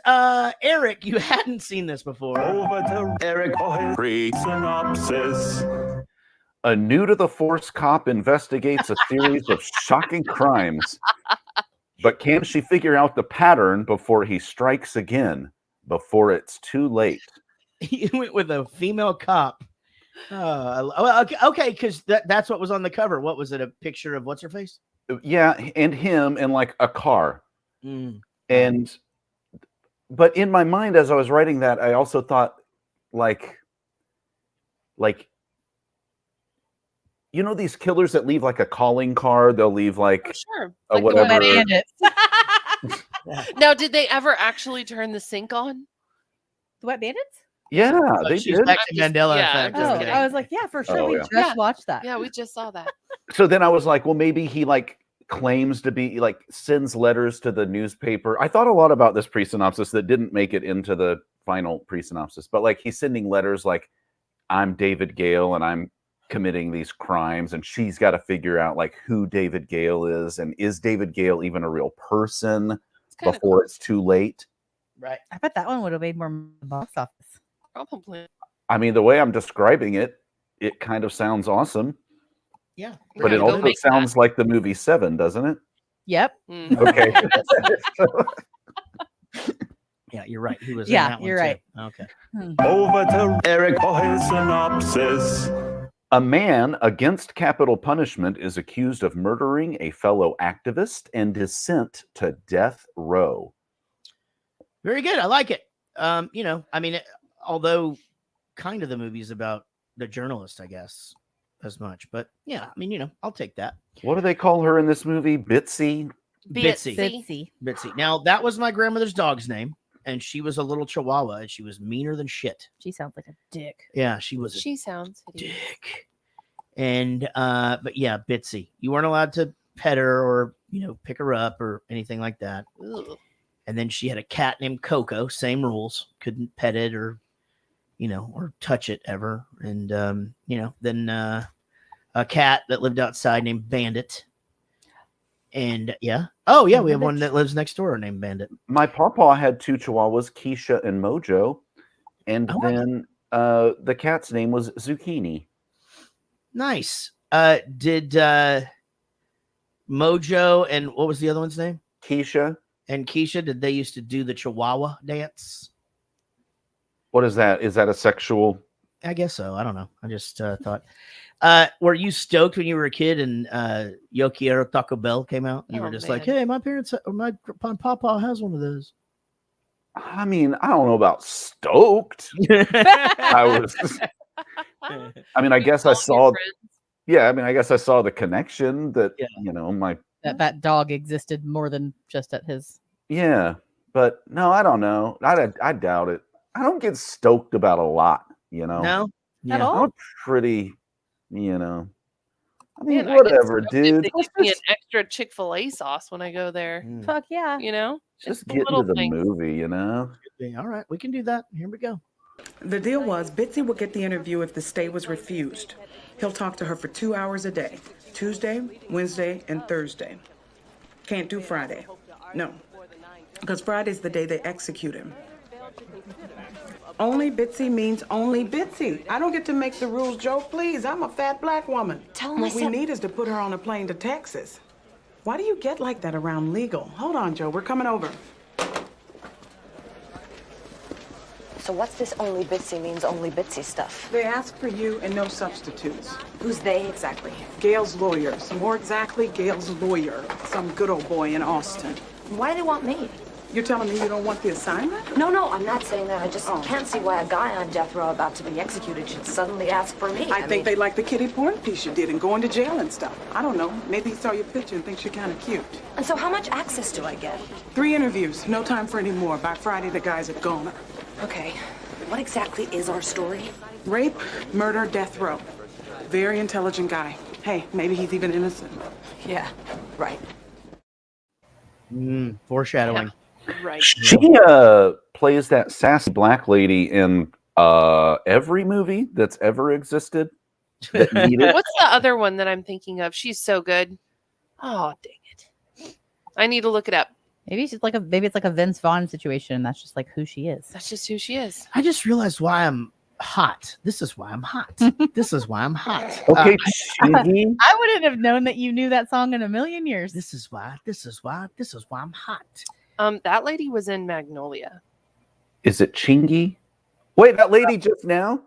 Eric, you hadn't seen this before. Over to Eric. Pre-synopsis. A new to the force cop investigates a series of shocking crimes. But can she figure out the pattern before he strikes again? Before it's too late. He went with a female cop. Okay, because that's what was on the cover. What was it? A picture of what's her face? Yeah, and him in like a car. Mm. But in my mind, as I was writing that, I also thought like these killers that leave like a calling card, they'll leave like Sure. a Like the whatever. Wet Bandits. Now, did they ever actually turn the sink on? The Wet Bandits? Yeah, Oh, they she's did. back to I'm just- Mandela yeah, effect. I'm just Oh, kidding. I was like, yeah, for sure. Oh, we yeah. just Yeah. watched that. Yeah, we just saw that. So then I was like, well, maybe he like claims to be like sends letters to the newspaper. I thought a lot about this pre-synopsis that didn't make it into the final pre-synopsis, but like he's sending letters like, I'm David Gale and I'm committing these crimes, and she's got to figure out like who David Gale is, and is David Gale even a real person It's kind of before it's too late. Right. I bet that one would have made more money in the box office. probably. I mean, the way I'm describing it, it kind of sounds awesome, Yeah. but Yeah, it go also make that. sounds like the movie Seven, doesn't it? Yep. Mm. Okay. Yeah, you're right. He was Yeah, in that one you're too. right. Okay. Over to Eric for his synopsis. A man against capital punishment is accused of murdering a fellow activist and is sent to death row. Very good. I like it. I mean, although kind of the movie's about the journalist, I guess, as much. But yeah, I mean, I'll take that. What do they call her in this movie? Bitsy? Bitsy. Now, that was my grandmother's dog's name, and she was a little chihuahua, and she was meaner than shit. She sounds like a dick. Yeah, she was She sounds a hideous. dick. And, but yeah, Bitsy. You weren't allowed to pet her or, pick her up or anything like that. Ugh. And then she had a cat named Coco, same rules. Couldn't pet it or, or touch it ever. And, then a cat that lived outside named Bandit. And yeah. Oh, yeah. We have one that lives next door named Bandit. My pawpaw had 2 chihuahuas, Keisha and Mojo. And then the cat's name was Zucchini. Nice. Did Mojo and what was the other one's name? Keisha. And Keisha, did they used to do the Chihuahua dance? What is that? Is that a sexual? I guess so. I don't know. I just thought. Were you stoked when you were a kid and Yo Quiero Taco Bell came out? You were just like, hey, my parents, or my papa has one of those. I mean, I don't know about stoked. I mean, I guess I saw. Yeah, I mean, I guess I saw the connection that my that dog existed more than just at his. Yeah, but no, I don't know. I doubt it. I don't get stoked about a lot, No, at all. I'm pretty, I mean, Man, whatever, I get dude. They give me an extra Chick-fil-A sauce when I go there. Fuck yeah. It's Just the get into little the things. movie, All right, we can do that. Here we go. The deal was Bitsy would get the interview if the stay was refused. He'll talk to her for 2 hours a day, Tuesday, Wednesday, and Thursday. Can't do Friday. No, because Friday's the day they execute him. Only Bitsy means only Bitsy. I don't get to make the rules, Joe. Please, I'm a fat black woman. Tell him What we need is to put her on a plane to Texas. Why do you get like that around legal? Hold on, Joe. We're coming over. So what's this only Bitsy means only Bitsy stuff? They ask for you and no substitutes. Who's they exactly? Gale's lawyer. More exactly, Gale's lawyer. Some good old boy in Austin. Why do they want me? You're telling me you don't want the assignment? No, I'm not saying that. I just can't see why a guy on death row about to be executed should suddenly ask for me. I think they like the kitty porn piece you did and going to jail and stuff. I don't know. Maybe he saw your picture and thinks you're kind of cute. And so how much access do I get? 3 interviews. No time for any more. By Friday, the guys are gone. Okay. What exactly is our story? Rape, murder, death row. Very intelligent guy. Hey, maybe he's even innocent. Yeah, right. Foreshadowing. Right. She plays that sassy black lady in every movie that's ever existed. That needed. What's the other one that I'm thinking of? She's so good. Oh, dang it. I need to look it up. Maybe it's like a Vince Vaughn situation. That's just like who she is. That's just who she is. I just realized why I'm hot. This is why I'm hot. This is why I'm hot. Okay, I wouldn't have known that you knew that song in a million years. This is why I'm hot. That lady was in Magnolia. Is it Chingy? Wait, that lady just now?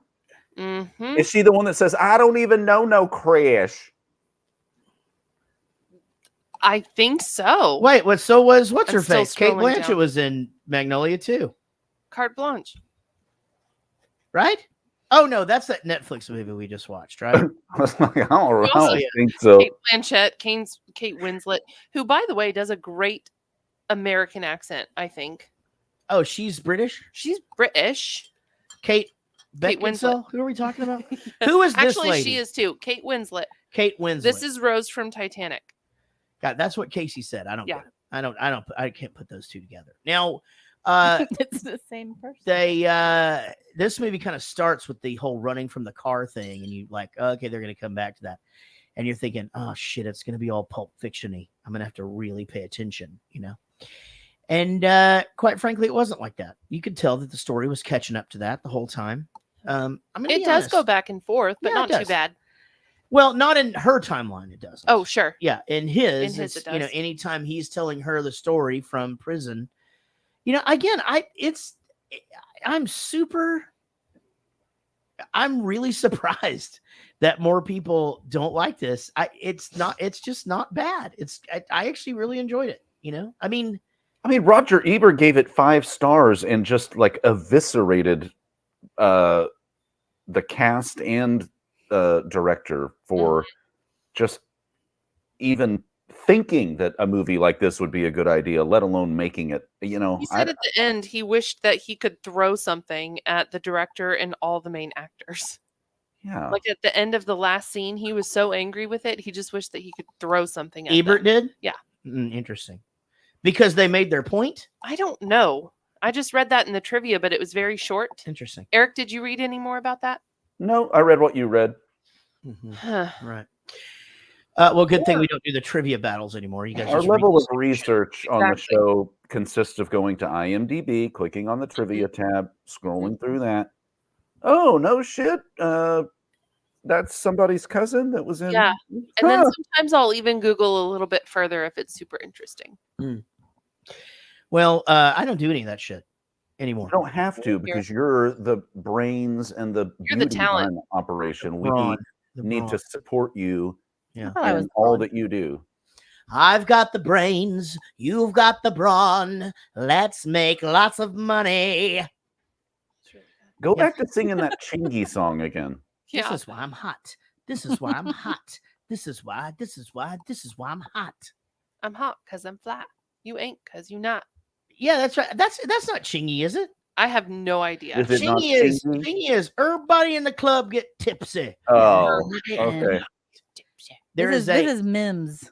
Mm-hmm. Is she the one that says, I don't even know no crash? I think so. Wait, what's I'm her still face? Kate scrolling Blanchett down. was in Magnolia too, Carte Blanche. right? Oh no, that's that Netflix movie we just watched, right? I was like, I don't Also, think so. Kate Blanchett, Kate Winslet, who, by the way, does a great American accent, I think. Oh, she's British? She's British. Kate Kate Beckinsale? Who are we talking about? Who is this Actually, lady? she is too. Kate Winslet. Kate Winslet. This is Rose from Titanic. God, that's what Casey said. I don't Yeah. get it. I can't put those two together. Now, It's the same person. this movie kind of starts with the whole running from the car thing, and you like, okay, they're gonna come back to that. And you're thinking, oh shit, it's gonna be all Pulp Fiction-y. I'm gonna have to really pay attention, And quite frankly, it wasn't like that. You could tell that the story was catching up to that the whole time. It does go back and forth, but Yeah, not it too does. bad. Well, not in her timeline, it doesn't. Oh, sure. Yeah, in his it it's, does. anytime he's telling her the story from prison, again, I'm really surprised that more people don't like this. It's just not bad. I actually really enjoyed it. I mean, Roger Ebert gave it 5 stars and just like eviscerated the cast and director for just even thinking that a movie like this would be a good idea, let alone making it. He said at the end he wished that he could throw something at the director and all the main actors. Yeah. Like at the end of the last scene, he was so angry with it, he just wished that he could throw something at Ebert them. did? Yeah. Interesting. Because they made their point? I don't know. I just read that in the trivia, but it was very short. Interesting. Eric, did you read any more about that? No, I read what you read. Right. Well, good thing we don't do the trivia battles anymore. You guys. Our level of research on the show consists of going to IMDb, clicking on the trivia tab, scrolling through that. Oh, no shit. That's somebody's cousin that was in. Yeah. And then sometimes I'll even Google a little bit further if it's super interesting. Well, I don't do any of that shit anymore. You don't have to because you're the brains and the talent operation. We need to support you in all that you do. I've got the brains. You've got the brawn. Let's make lots of money. Go back to singing that Chingy song again. This is why I'm hot. This is why I'm hot. This is why I'm hot. I'm hot because I'm flat. You ain't because you not. Yeah, that's right. That's not Chingy, is it? I have no idea. Chingy is everybody in the club get tipsy. Oh, okay. This is Mims.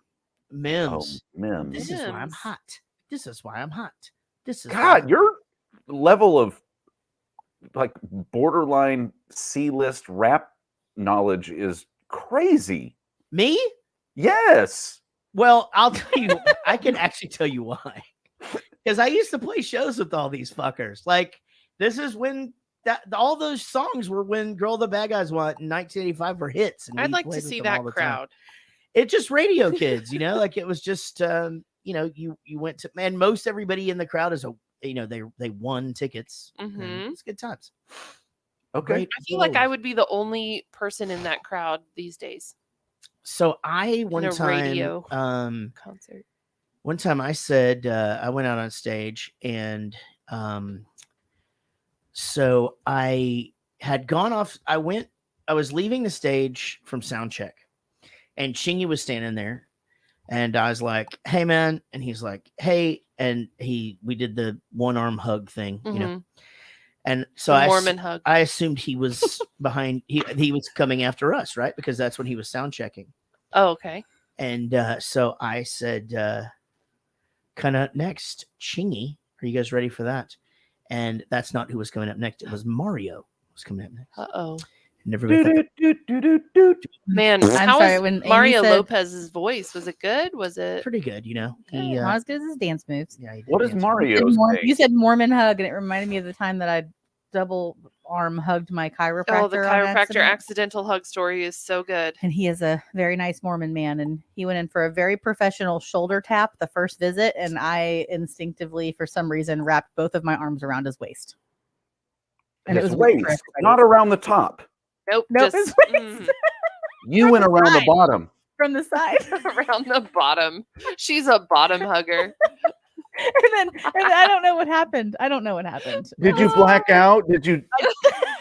Mims. Oh, Mims. This is why I'm hot. This is why I'm hot. This is God, your level of like borderline C-list rap knowledge is crazy. Me? Yes. Well, I'll tell you, I can actually tell you why. Because I used to play shows with all these fuckers. Like, this is when all those songs were when Girl the Bad Guys Want in 1985 were hits. And I'd like to see that crowd. It's just radio kids, like it was just, you went to, man, most everybody in the crowd is they won tickets. It's good times. Okay. I feel like I would be the only person in that crowd these days. So one time radio concert. One time I said I went out on stage and so I had gone off. I was leaving the stage from sound check and Chingy was standing there and I was like, "Hey man," and he's like, "Hey," and we did the one arm hug thing, And so I assumed he was behind. He was coming after us, right? Because that's when he was sound checking. Oh, okay. And so I said, kind of next, Chingy. Are you guys ready for that? And that's not who was coming up next. It was Mario was coming up next. Uh-oh. And everybody Man, how was Mario Lopez's voice? Was it good? Was it pretty good? Not as good as his dance moves. Yeah. What is Mario? You said Mormon hug, and it reminded me of the time that I double arm hugged my chiropractor. Oh, the chiropractor accidental hug story is so good. And he is a very nice Mormon man, and he went in for a very professional shoulder tap the first visit, and I instinctively, for some reason, wrapped both of my arms around his waist. And his waist, not around the top. Nope. His waist. You went around the bottom. From the side. Around the bottom. She's a bottom hugger. And then I don't know what happened. Did you black out? Did you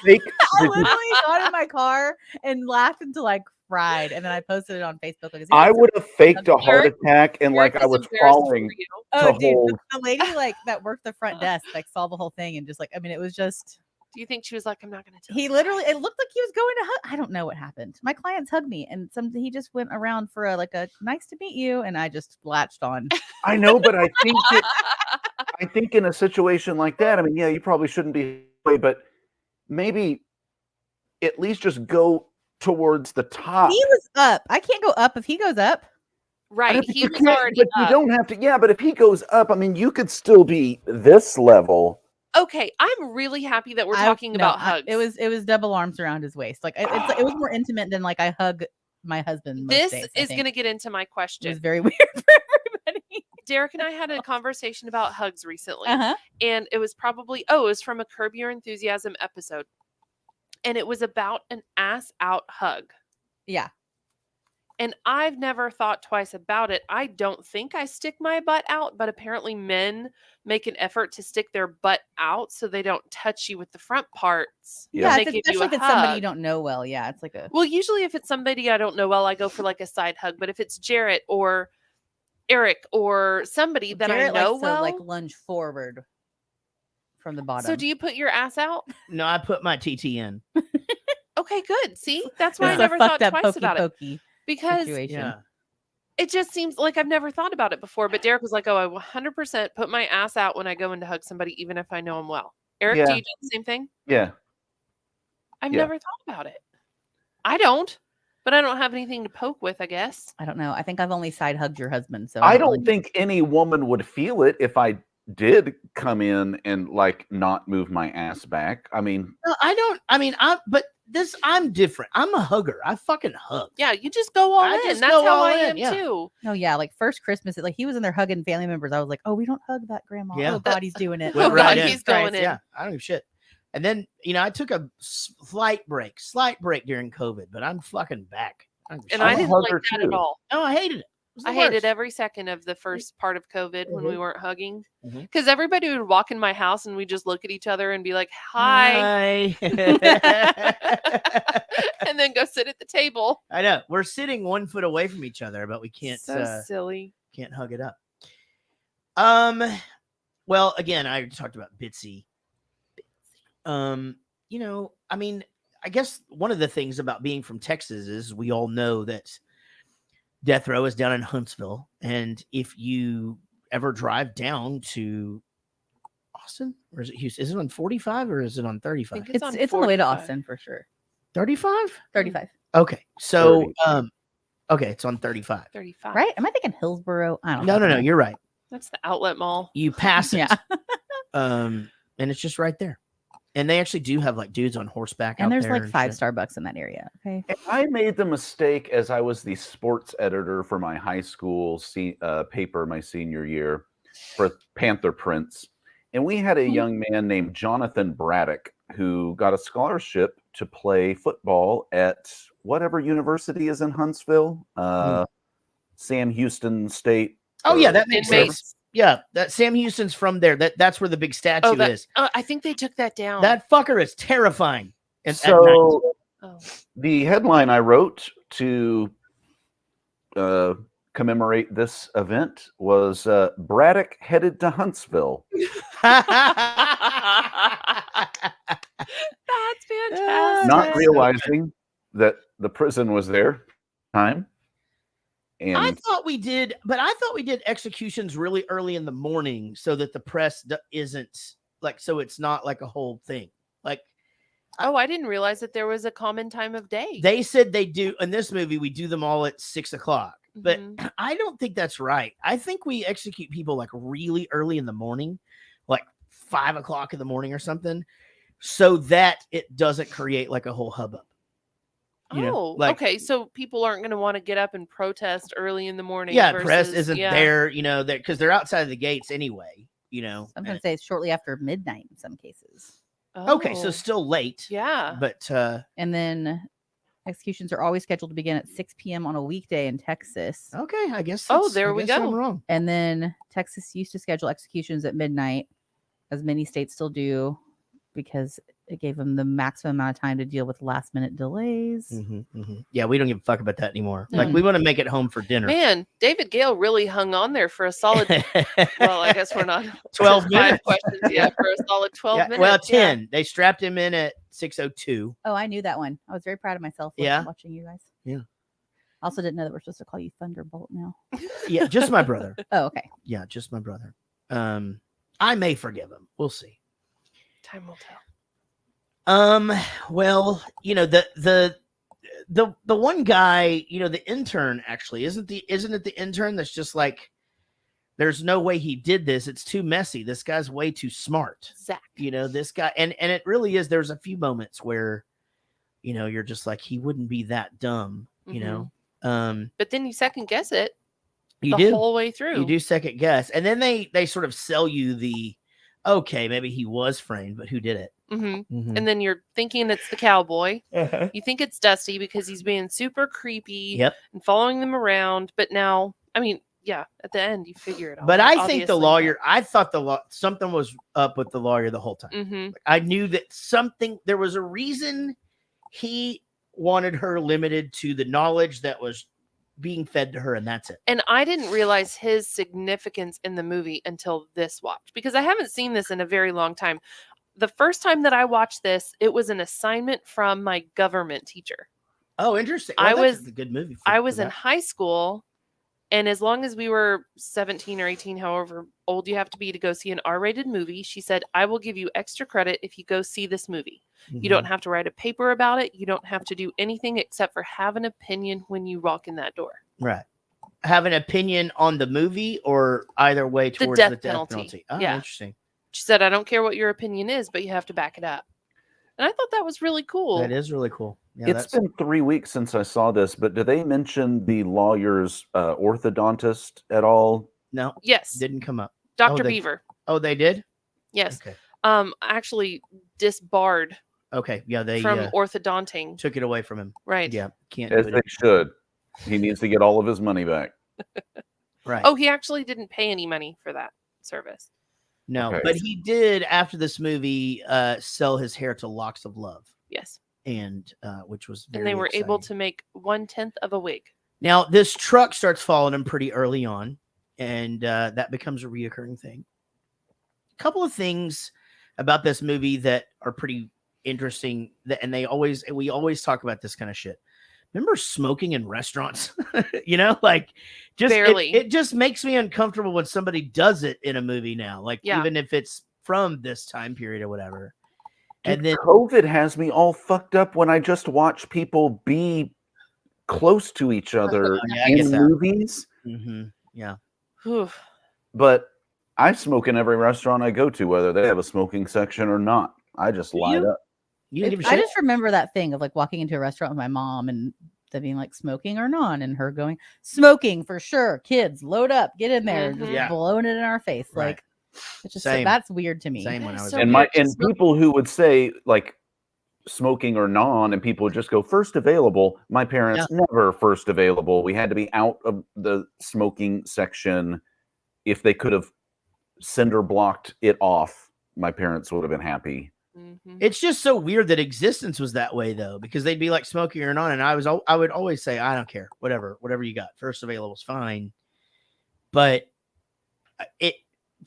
fake? I literally got in my car and laughed until I cried, and then I posted it on Facebook. I would have faked a heart attack and like I was falling. Oh, dude, the lady that worked the front desk saw the whole thing and just it was just. Do you think she was like, "I'm not going to tell"? He literally, it looked like he was going to hug. I don't know what happened. My clients hugged me, and he just went around for a nice to meet you, and I just latched on. I know, but I think in a situation like that, you probably shouldn't be, but maybe at least just go towards the top. He was up. I can't go up if he goes up. Right, he was already up. You don't have to. Yeah, but if he goes up, you could still be this level. Okay, I'm really happy that we're talking about hugs. It was double arms around his waist. It was more intimate than I hug my husband. This is going to get into my question. It was very weird for everybody. Derek and I had a conversation about hugs recently. Uh-huh. And it was from a Curb Your Enthusiasm episode. And it was about an ass out hug. Yeah. And I've never thought twice about it. I don't think I stick my butt out, but apparently men make an effort to stick their butt out so they don't touch you with the front parts. Yeah, They if give it's, you especially a if it's somebody you hug. don't know well. Yeah, it's like a. Well, usually if it's somebody I don't know well, I go for like a side hug. But if it's Jarrett or Eric or somebody that Jarrett I know likes to well, like lunge forward from the bottom. so do you put your ass out? No, I put my TT in. Okay, good. See, that's why I It's a never fucked thought up twice about it pokey because situation. Yeah. it just seems like I've never thought about it before. But Derek was like, "Oh, I 100% put my ass out when I go in to hug somebody, even if I know them well." Eric, do Yeah. you do the same thing? Yeah. I've Yeah. never thought about it. I don't, but I don't have anything to poke with, I guess. I don't know. I think I've only side hugged your husband, so I don't don't think any woman would feel it if I did come in and like not move my ass back. I mean, No, I don't. I'm different. I'm a hugger. I fucking hug. Yeah, you just go all I in. just That's go how all I in, am yeah. too. No, yeah, like first Christmas, like he was in there hugging family members. I was like, oh, we don't hug that grandma. Yeah. Oh God, he's doing it. Went Oh, right God, in. he's going in. Yeah, I don't give a shit. And then, I took a slight break during COVID, but I'm fucking back. I don't give a And shit. I I'm a didn't like hugger, that too. at all. No, I hated it. It was the I hated worst. every second of the first part of COVID when we weren't hugging. Mhm. Because everybody would walk in my house and we just look at each other and be like, hi, Hi. and then go sit at the table. I know. We're sitting 1 foot away from each other, but we can't So silly. can't hug it up. Well, again, I talked about Bitsy. I mean, I guess one of the things about being from Texas is we all know that Death Row is down in Huntsville. And if you ever drive down to Austin, or is it Houston? Is it on 45 or is it on 35? think It's on the way to 45. Austin for sure. 35? 35. Okay. So, 30. okay, it's on 35. 35. Right? Am I thinking Hillsboro? I don't No, know. you're right. That's the outlet mall. You pass it. Yeah. And it's just right there. And they actually do have like dudes on horseback And out there's there like and 5 shit. Starbucks in that area. Okay. And I made the mistake as I was the sports editor for my high school paper my senior year for Panther Prince. And we had a young man named Jonathan Braddock who got a scholarship to play football at whatever university is in Huntsville, Sam Houston State. Oh yeah, that makes Inmates. sense. Yeah, that Sam Houston's from there. That's where the big statue is. I think they took that down. That fucker is terrifying. At night. So Oh. the headline I wrote to commemorate this event was Braddock headed to Huntsville. That's fantastic. Not realizing that the prison was there time. And I thought we did executions really early in the morning so that the press isn't like, so it's not like a whole thing. Like, Oh, I didn't realize that there was a common time of day. they said they do in this movie, we do them all at 6 o'clock, but Mhm. I don't think that's right. I think we execute people like really early in the morning, like 5 o'clock in the morning or something, so that it doesn't create like a whole hubbub. You know, Oh, like- okay. So people aren't going to want to get up and protest early in the morning. Yeah, press versus- isn't yeah. there, because they're outside of the gates anyway, Sometimes say it's shortly after midnight in some cases. Okay, so Oh, still late, yeah. but And then executions are always scheduled to begin at 6 p.m. on a weekday in Texas. okay, I guess. Oh, that's- there I we guess I'm go. wrong. And then Texas used to schedule executions at midnight, as many states still do, because it gave them the maximum amount of time to deal with last minute delays. Yeah, we don't give a fuck about that anymore. Mm. Like, we want to make it home for dinner. Man, David Gale really hung on there for a solid. Well, I guess we're not 12 5 minutes. questions. Yeah, for a solid 12 Yeah, minutes. well, yeah. 10. They strapped him in at 6:02. Oh, I knew that one. I was very proud of myself Yeah? watching you guys. Yeah. Also didn't know that we're supposed to call you Thunderbolt now. Yeah, just my brother. Oh, okay. Yeah, just my brother. I may forgive him. We'll see. Time will tell. Well, the one guy, the intern actually isn't it the intern that's just like, there's no way he did this. It's too messy. This guy's way too smart. Zach. This guy, and it really is. There's a few moments where, you're just like, he wouldn't be that dumb, But then you second guess it. whole way through. You do second guess, and then they sort of sell you the, okay, maybe he was framed, but who did it? And then you're thinking it's the cowboy. Uh-huh. You think it's Dusty because he's being super creepy Yep. and following them around. But now, I mean, yeah, at the end you figure it out. But I think the obviously, lawyer, I thought something was up with the lawyer the whole time. Mhm. I knew that there was a reason he wanted her limited to the knowledge that was being fed to her, and that's it. And I didn't realize his significance in the movie until this watch, because I haven't seen this in a very long time. The first time that I watched this, it was an assignment from my government teacher. Oh, interesting. Well, that's a good movie. I was in high school, and as long as we were 17 or 18, however old you have to be to go see an R-rated movie, she said, I will give you extra credit if you go see this movie. You don't have to write a paper about it. You don't have to do anything except for have an opinion when you walk in that door. Right. Have an opinion on the movie, or either way towards the death penalty. Oh, yeah. Interesting. She said, I don't care what your opinion is, but you have to back it up. And I thought that was really cool. That is really cool. Yeah, It's been 3 weeks since I saw this, but do they mention the lawyer's orthodontist at all? No. Yes. Didn't come up. Dr. Beaver. Oh, they did? Yes. Okay. Actually disbarred Okay. Yeah, they from orthodonting. took it away from him. Right. Yeah. Can't As do they it. should. He needs to get all of his money back. Right. Oh, he actually didn't pay any money for that service. No, Okay. but he did after this movie sell his hair to Locks of Love. Yes. And which was very And they were able exciting. to make 1/10 of a wig. Now, this truck starts following him pretty early on, and that becomes a reoccurring thing. A couple of things about this movie that are pretty interesting, and we always talk about this kind of shit. Remember smoking in restaurants? Like just Barely. It just makes me uncomfortable when somebody does it in a movie now, like even if it's from this time period or whatever. Dude, And then COVID has me all fucked up when I just watch people be close to each other I get in that. movies. Yeah. Whew. But I smoke in every restaurant I go to, whether they have a smoking section or not. I just light up. I just remember that thing of like walking into a restaurant with my mom and them being like smoking or not, and her going smoking for sure. Kids, load up, get in there, just blowing it in our face. Right. Like it's just Same. that's weird to me. Same when I was And people who would say like smoking or non, and people would just go first available. My parents never first available. We had to be out of the smoking section. If they could have cinder blocked it off, my parents would have been happy. It's just so weird that existence was that way, though, because they'd be like smoking or not, and I would always say, I don't care, whatever you got, first available is fine. But it,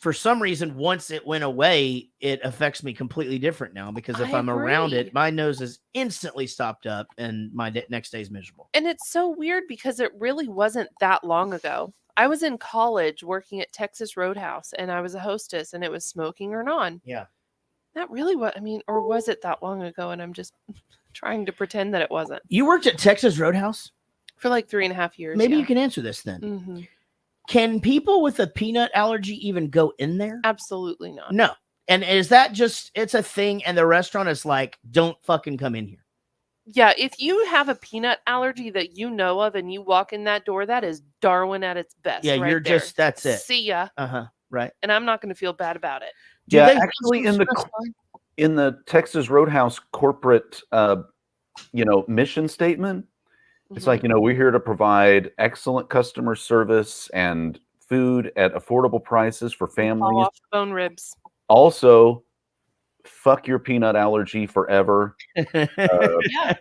for some reason, once it went away, it affects me completely different now, because if I'm around it, my nose is instantly stopped up, and my next day is miserable. And it's so weird because it really wasn't that long ago. I was in college working at Texas Roadhouse, and I was a hostess, and it was smoking or non. Yeah. Not really or was it that long ago? And I'm just trying to pretend that it wasn't. You worked at Texas Roadhouse? For like 3.5 years. Maybe you can answer this then. Can people with a peanut allergy even go in there? Absolutely not. No. And is that just, it's a thing, and the restaurant is like, don't fucking come in here? Yeah, if you have a peanut allergy that you know of and you walk in that door, that is Darwin at its best. Yeah, right you're there. just, that's it. See ya. Right. And I'm not going to feel bad about it. Actually, in the Texas Roadhouse corporate, mission statement, it's like, we're here to provide excellent customer service and food at affordable prices for families. Off bone ribs. Also, fuck your peanut allergy forever. Yeah.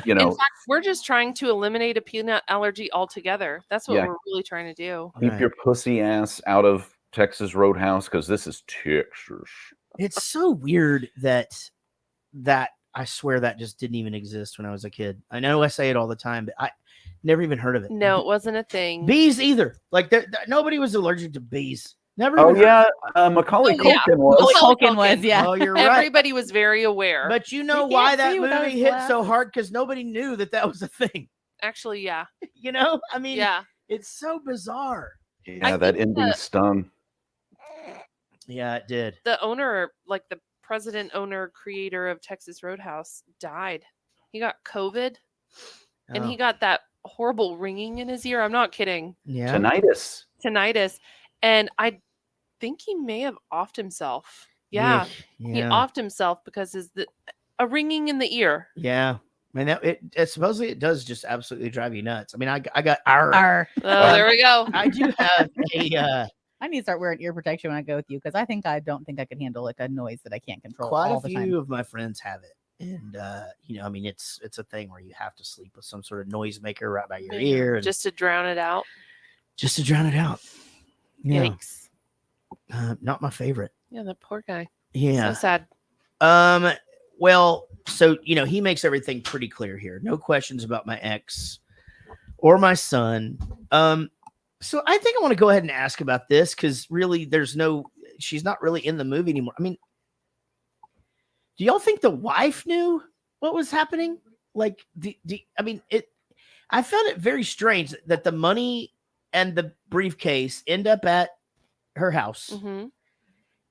In fact, we're just trying to eliminate a peanut allergy altogether. That's what we're really trying to do. Keep your pussy ass out of Texas Roadhouse, because this is Texas. It's so weird that I swear that just didn't even exist when I was a kid. I know I say it all the time, but I never even heard of it. No, it wasn't a thing. Bees either. Like nobody was allergic to bees. Never. Oh yeah, Macaulay Culkin was. Culkin was, yeah. Oh, you're right. Everybody was very aware. But you know why that movie hit so hard? Because nobody knew that was a thing. Actually, yeah. I mean, it's so bizarre. Yeah, that ending stung. Yeah, it did. The owner, like the president, owner, creator of Texas Roadhouse, died. He got COVID, and he got that horrible ringing in his ear. I'm not kidding. Yeah. Tinnitus. And I think he may have offed himself. Yeah. He offed himself because a ringing in the ear. Yeah. I mean, it supposedly it does just absolutely drive you nuts. I mean, I got R. Oh, there we go. I do have a I need to start wearing ear protection when I go with you because I don't think I can handle like a noise that I can't control. quite all a the few time. of my friends have it. And I mean, it's a thing where you have to sleep with some sort of noisemaker right by your ear, and Just to drown it out. Yeah. Yikes. Not my favorite. Yeah, the poor guy. Yeah. So sad. Well, so he makes everything pretty clear here. No questions about my ex or my son. So I think I want to go ahead and ask about this because really she's not really in the movie anymore. I mean, do y'all think the wife knew what was happening? Like, I found it very strange that the money and the briefcase end up at her house. Mm-hmm.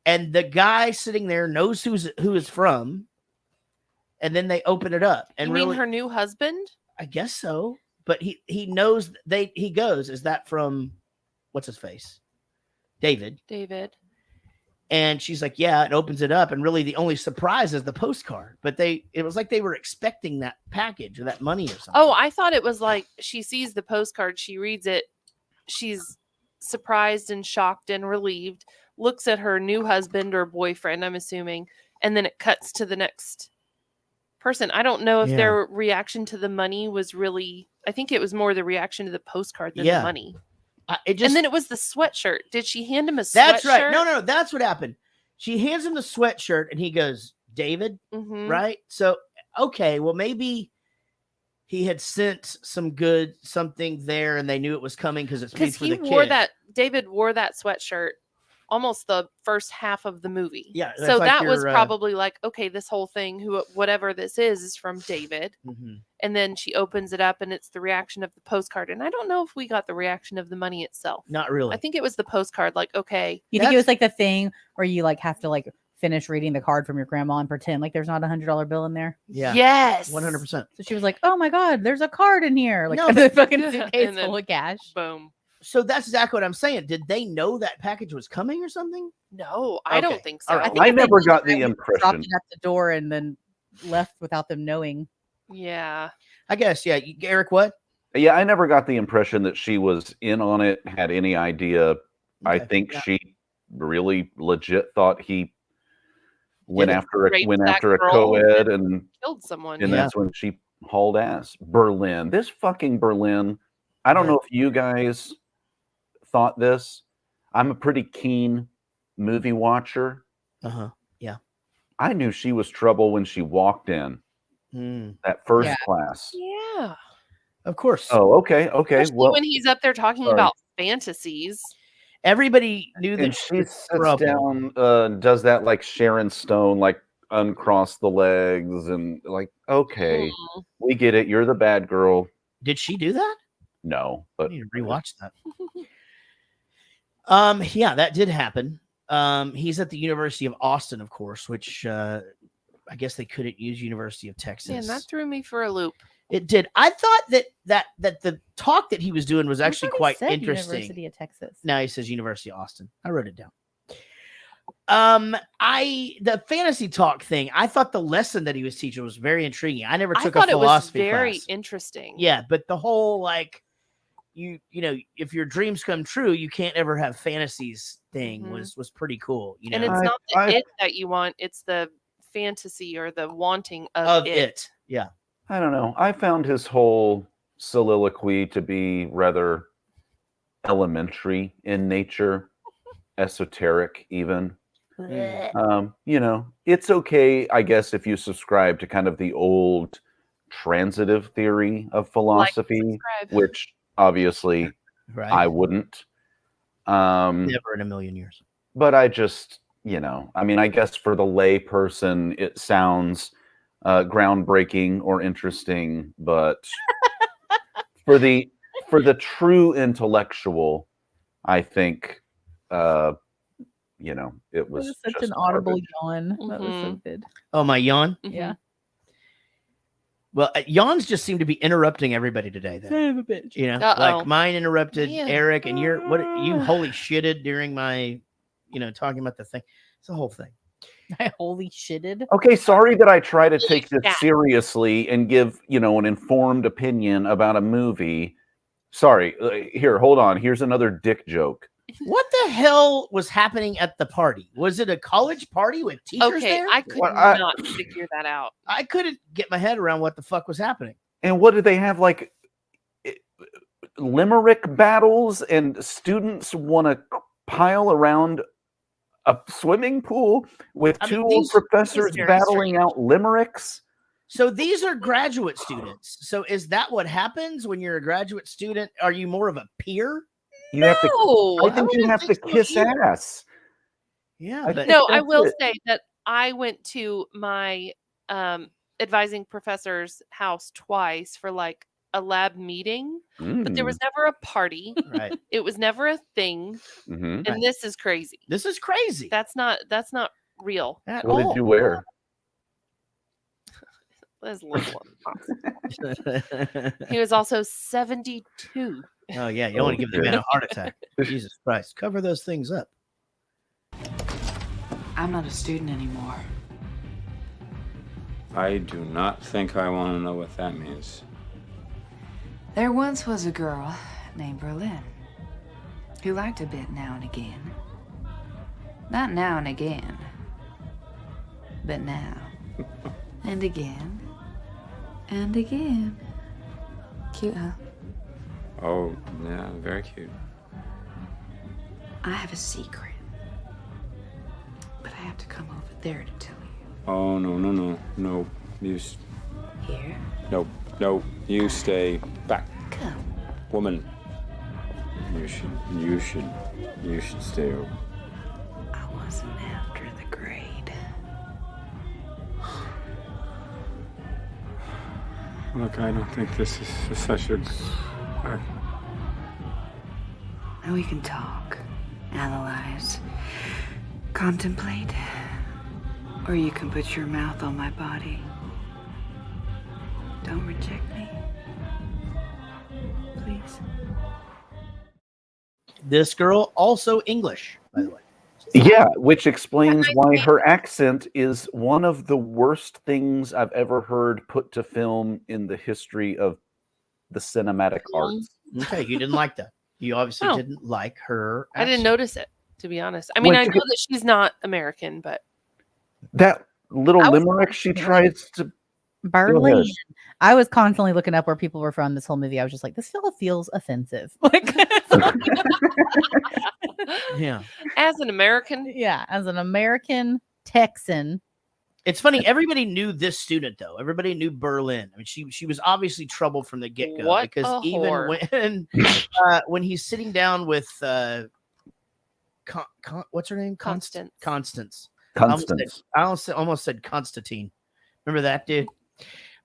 And the guy sitting there knows who is from, and then they open it up. And you mean her new husband? I guess so. But he knows he goes, is that from what's his face? David. And she's like, yeah, and opens it up. And really the only surprise is the postcard. But it was like they were expecting that package or that money or something. Oh, I thought it was like she sees the postcard, she reads it, she's surprised and shocked and relieved, looks at her new husband or boyfriend, I'm assuming, and then it cuts to the next person. I don't know if their reaction to the money was really, I think it was more the reaction to the postcard than the money. And then it was the sweatshirt. Did she hand him a sweatshirt? That's right. No, that's what happened. She hands him the sweatshirt and he goes, David, right? So, okay, well, maybe he had sent something there and they knew it was coming because it's made for the kid. David wore that sweatshirt almost the first half of the movie. Yeah. So that was probably like, okay, this whole thing, whatever this is from David. Mm-hmm. And then she opens it up and it's the reaction of the postcard. And I don't know if we got the reaction of the money itself. Not really. I think it was the postcard. Like, okay. You think it was like the thing where you like have to like finish reading the card from your grandma and pretend like there's not $100 bill in there? Yeah. Yes. 100%. So she was like, oh my God, there's a card in here. Like No, the fucking and suitcase then full of cash. Boom. So that's exactly what I'm saying. Did they know that package was coming or something? No, I don't think so. All right. I never got the Dropped impression. it at the door and then left without them knowing. Yeah. I guess, yeah. Eric, what? Yeah, I never got the impression that she was in on it, had any idea. I think she really legit thought he went after a co-ed and killed someone. And that's when she hauled ass. Berlin. This fucking Berlin. I don't know if you guys thought this. I'm a pretty keen movie watcher. Yeah. I knew she was trouble when she walked in. That first class. Yeah. Of course. Oh, okay. Especially when he's up there talking about fantasies. Everybody knew that and she sits down, does that like Sharon Stone, like uncross the legs and like, okay, we get it. You're the bad girl. Did she do that? No, but I need to rewatch that. Yeah, that did happen. He's at the University of Austin, of course, which I guess they couldn't use University of Texas. Man, that threw me for a loop. It did. I thought that the talk that he was doing was actually quite interesting. University of Texas. Now he says University of Austin. I wrote it down. The fantasy talk thing, I thought the lesson that he was teaching was very intriguing. I never took a philosophy class. Very interesting. Yeah, but the whole like you know, if your dreams come true, you can't ever have fantasies thing was pretty cool. You know, and it's not the it that you want; it's the fantasy or the wanting of it. Yeah. I don't know. I found his whole soliloquy to be rather elementary in nature, esoteric even. You know, it's okay, I guess, if you subscribe to kind of the old transitive theory of philosophy, which obviously I wouldn't. Never in a million years. But I just, you know, I mean, I guess for the lay person, it sounds groundbreaking or interesting, but for the true intellectual, I think you know, it was such just an audible garbage. yawn. That was so good. Oh, my yawn? Yeah. Well, yawns just seem to be interrupting everybody today. Then. Son of a bitch. You know, Uh-oh. like mine interrupted Man. Eric, and you holy shitted during my, talking about the thing. It's the whole thing. I holy shitted. Okay, sorry that I try to take this Yeah. seriously and give, an informed opinion about a movie. Sorry, here, hold on. Here's another dick joke. What the hell was happening at the party? Was it a college party with teachers Okay, there? I could Well, not figure that out. I couldn't get my head around what the fuck was happening. And what did they have, like limerick battles, and students want to pile around a swimming pool with two old professors very battling out limericks? So these are graduate students. So is that what happens when you're a graduate student? Are you more of a peer? You have to. No, I think you have to kiss ass. Yeah. I but- think No, I that's will it. say that I went to my advising professor's house twice for like a lab meeting, but there was never a party. right. It was never a thing, Mhm. and this is crazy. This is crazy. That's not real. At What all. did you wear? That's little. He was also 72. Oh yeah, you don't want to give the man a heart attack. Jesus Christ, cover those things up. I'm not a student anymore. I do not think I want to know what that means. There once was a girl named Berlin who liked a bit now and again. Not now and again, but now and again and again. Cute, huh? Oh, yeah, very cute. I have a secret, but I have to come over there to tell you. Oh, no. You, Here? no, you stay back. Come. Woman, you should stay over. I wasn't after the grade. Look, I don't think this is such a... Now we can talk, analyze, contemplate, or you can put your mouth on my body. Don't reject me. Please. This girl also English, by the way. Yeah, which explains why her accent is one of the worst things I've ever heard put to film in the history of the cinematic arts. Okay, you didn't like that. You obviously No. didn't like her. I didn't accent. notice it, to be honest. I mean, Well, I know that she's not American, but That little I was- limerick she tries to. Berlin. ahead. I was constantly looking up where people were from this whole movie. I was just like, this fella feels offensive. Like, Yeah. as an American, yeah, as an American Texan. It's funny. Everybody knew this student, though. Everybody knew Berlin. I mean, she was obviously trouble from the get go. What Because a even whore. when he's sitting down with what's her name? Constance. Constance. Constance. I almost said Constantine. Remember that dude?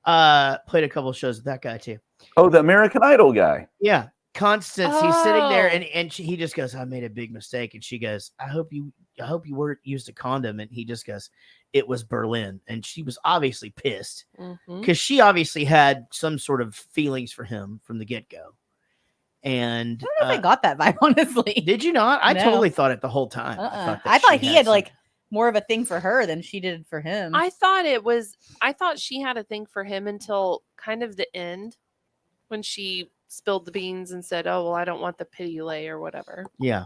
Played a couple shows with that guy too. Oh, the American Idol guy. Yeah, Constance. He's sitting there, Oh. and he just goes, "I made a big mistake," and she goes, "I hope you used a condom," and he just goes, "It was Berlin," and she was obviously pissed Mhm. because she obviously had some sort of feelings for him from the get go. And I don't know if I got that vibe, honestly. did you not? I No. totally thought it the whole time. I thought she he had like something. more of a thing for her than she did for him. I thought she had a thing for him until kind of the end when she spilled the beans and said, "Oh, well, I don't want the pity lay or whatever." Yeah.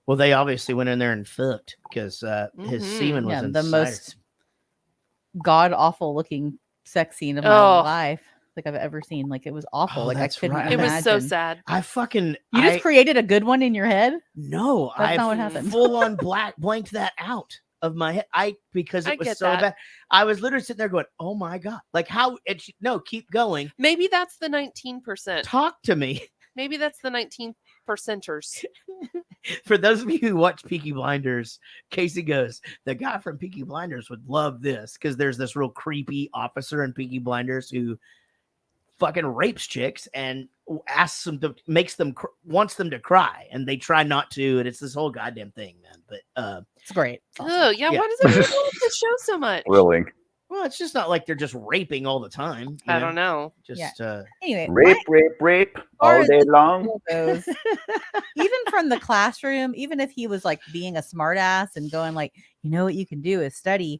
Well, they obviously went in there and fucked because his Mhm. semen was Yeah, inside the her. most god awful looking sex scene of my Oh. life like I've ever seen. Like it was awful. Oh, like I that's couldn't right. It was so imagine. sad. I fucking You just created a good one in your head. no. That's I not what happened. full on blanked that out of my head. Because I it was get so that. bad. I was literally sitting there going, "Oh my god!" Like how? No, keep going. Maybe that's the 19%. Talk to me. Maybe that's the 19%ers. For those of you who watch Peaky Blinders, Casey goes, "The guy from Peaky Blinders would love this," because there's this real creepy officer in Peaky Blinders who fucking rapes chicks and asks them to wants them to cry, and they try not to, and it's this whole goddamn thing, man. But It's great. Oh, yeah. Yeah. Why does everyone love this show so much? Thrilling. Well, it's just not like they're just raping all the time. I don't know. Just Anyway, rape far all as day the long. school goes, even from the classroom, even if he was like being a smartass and going like, you know what you can do is study,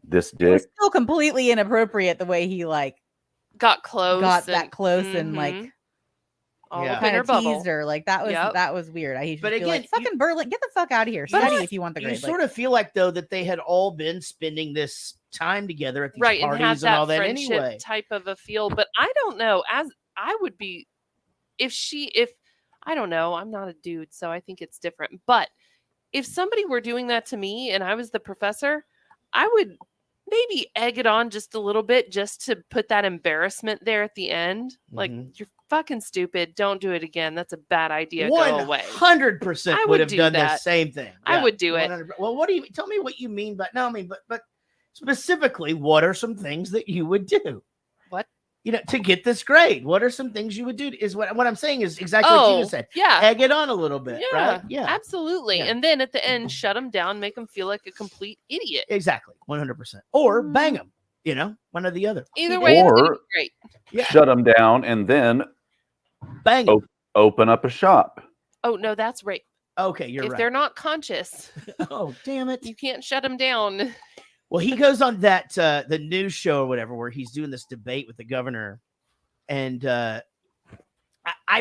This it was dick. still completely inappropriate the way he like got close and like all up in kind her of bubble. teased her. Like that was weird. He should But be again, like, fucking Berlin, get the fuck out of here. Study if you want the grade. You sort of feel like though that they had all been spending this time together at these Right, and parties have and that all that friendship anyway. type of a feel. But I don't know. As I would be, if I don't know, I'm not a dude, so I think it's different. But if somebody were doing that to me and I was the professor, I would maybe egg it on just a little bit just to put that embarrassment there at the end. Like, you're fucking stupid. Don't do it again. That's a bad idea. Go away. 100% I would have do done the that. same thing. I would do it. 100%. Well, what do you tell me what you mean? But no, I mean, but specifically, what are some things that you would do? What? To get this grade, what are some things you would do? Is what I'm saying is exactly what you just said. Yeah. Egg it on a little bit. Yeah. Right? Yeah. Absolutely. Yeah. And then at the end, shut them down, make them feel like a complete idiot. Exactly. 100%. Or bang them. One or the other. Either way, it's gonna be great. Shut them down and then bang open up a shop. Oh no, that's rape. Okay, you're if right. they're not conscious, oh damn it, you can't shut them down. Well, he goes on that the news show or whatever where he's doing this debate with the governor, and I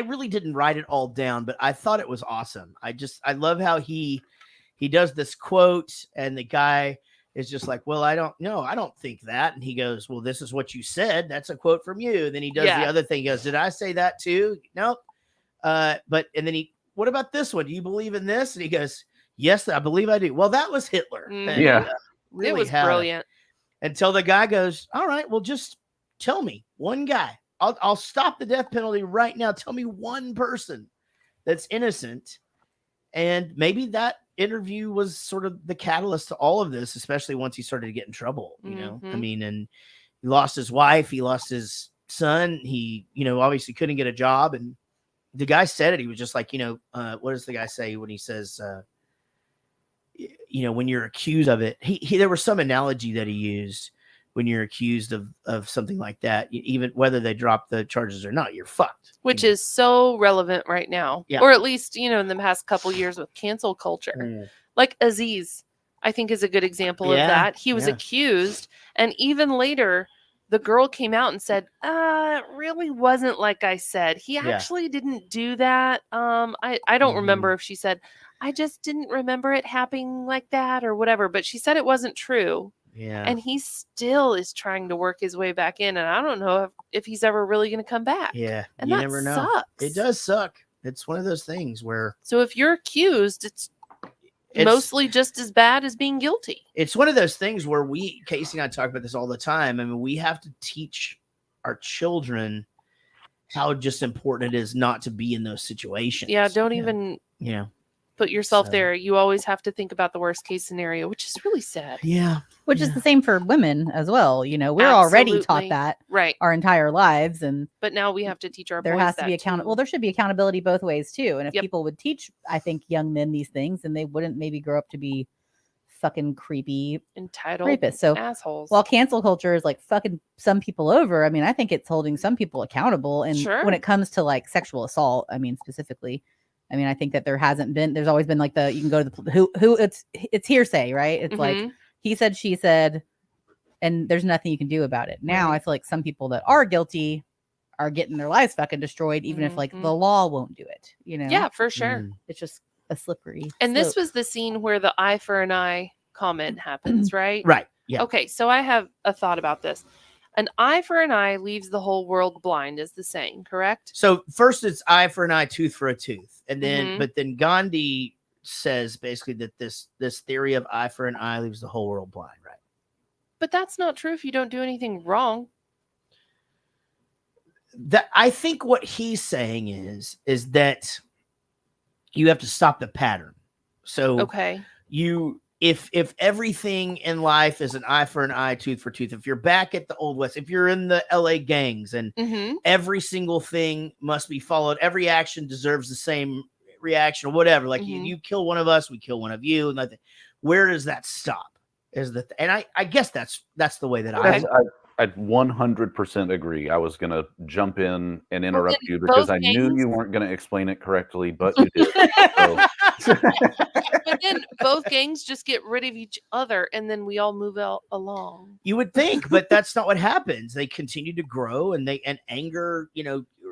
really didn't write it all down, but I thought it was awesome. I love how he does this quote, and the guy is just like, well, I don't think that. And he goes, well, this is what you said. That's a quote from you. Then he does the other thing. He goes, did I say that too? Nope. And then what about this one? Do you believe in this? And he goes, yes, I believe I do. Well, that was Hitler. Mm-hmm. And, Really it was brilliant. Until the guy goes, all right, well, just tell me one guy. I'll stop the death penalty right now. Tell me one person that's innocent. And maybe that interview was sort of the catalyst to all of this, especially once he started to get in trouble, I mean, and he lost his wife, he lost his son, he, obviously couldn't get a job. And the guy said it, he was just like, what does the guy say when he says, when you're accused of it, there was some analogy that he used when you're accused of something like that, even whether they drop the charges or not, you're fucked. Which is so relevant right now, or at least, in the past couple years with cancel culture. Like Aziz, I think is a good example of that. He was accused, and even later, the girl came out and said, it really wasn't like I said. He actually didn't do that. I don't remember if she said, I just didn't remember it happening like that or whatever, but she said it wasn't true. Yeah. And he still is trying to work his way back in. And I don't know if he's ever really going to come back. Yeah. And you that never know. sucks. It does suck. It's one of those things where. So if you're accused, it's mostly just as bad as being guilty. It's one of those things where Casey and I talk about this all the time. I mean, we have to teach our children how just important it is not to be in those situations. Yeah. Don't even. Put yourself there. You always have to think about the worst case scenario, which is really sad. Yeah. Which is the same for women as well. We're already taught that our entire lives. But now we have to teach our there boys has to be accountability. Well, there should be accountability both ways too. And if people would teach, I think, young men these things, then they wouldn't maybe grow up to be fucking creepy entitled rapists. So assholes. While cancel culture is like fucking some people over, I mean, I think it's holding some people accountable. And when it comes to like sexual assault, I mean, specifically, I think that there's always been like you can go to the who it's hearsay, right? It's like he said, she said, and there's nothing you can do about it. Now I feel like some people that are guilty are getting their lives fucking destroyed, even if like the law won't do it, Yeah, for sure. It's just a slippery And slope. this was the scene where the eye for an eye comment happens, right? Right. Yeah. Okay, so I have a thought about this. An eye for an eye leaves the whole world blind, is the saying, correct? So first it's eye for an eye, tooth for a tooth. And then, but then Gandhi says basically that this theory of eye for an eye leaves the whole world blind, right? But that's not true if you don't do anything wrong. I think what he's saying is that you have to stop the pattern. So if everything in life is an eye for an eye, tooth for tooth, if you're back at the Old West, if you're in the LA gangs and every single thing must be followed, every action deserves the same reaction or whatever. Like you kill one of us, we kill one of you. And where does that stop? And I guess that's the way that I 100% agree. I was going to jump in and interrupt then you because both I knew gangs- you weren't going to explain it correctly, but you did. But then both gangs just get rid of each other, and then we all move out along. You would think, but that's not what happens. They continue to grow, and anger,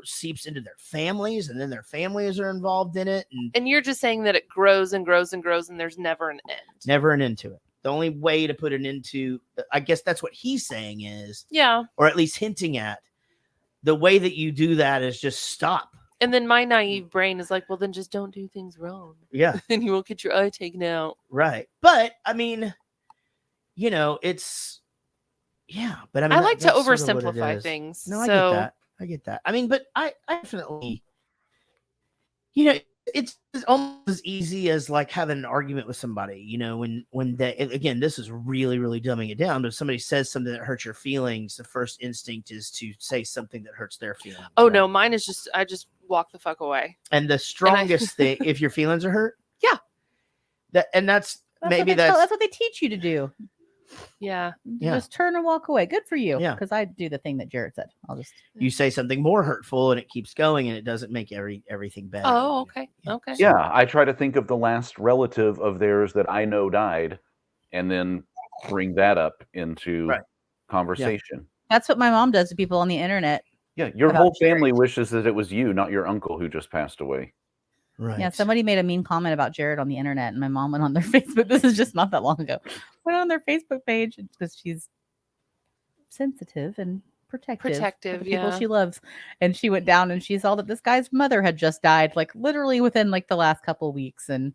seeps into their families, and then their families are involved in it, And you're just saying that it grows and grows and grows, and there's never an end. never an end to it. The only way to put an end to, I guess that's what he's saying is, Yeah. or at least hinting at, the way that you do that is just stop. And then my naive brain is like, well, then just don't do things wrong. Yeah. And you won't get your eye taken out. Right. But I mean, it's, but I mean, I like to that's sort of what it oversimplify is. things. No, I so... get that. I get that. I mean, but I definitely, it's almost as easy as like having an argument with somebody, when they, again, this is really, really dumbing it down, but if somebody says something that hurts your feelings, the first instinct is to say something that hurts their feelings. Oh, right? no, mine is just, I just walk the fuck away. And the strongest thing, if your feelings are hurt. Yeah. That's maybe that's what they teach you to do. Yeah. Just turn and walk away. Good for you. Yeah. Because I do the thing that Jared said. You say something more hurtful and it keeps going and it doesn't make everything better. Oh, okay. Okay. Yeah, I try to think of the last relative of theirs that I know died and then bring that up into conversation. That's what my mom does to people on the internet. Yeah, your whole family wishes that it was you, not your uncle who just passed away. Right. Yeah, somebody made a mean comment about Jared on the internet, and my mom went on their Facebook. This is just not that long ago. Went on their Facebook page because she's sensitive and protective of the people she loves. And she went down and she saw that this guy's mother had just died, like literally within like the last couple of weeks, and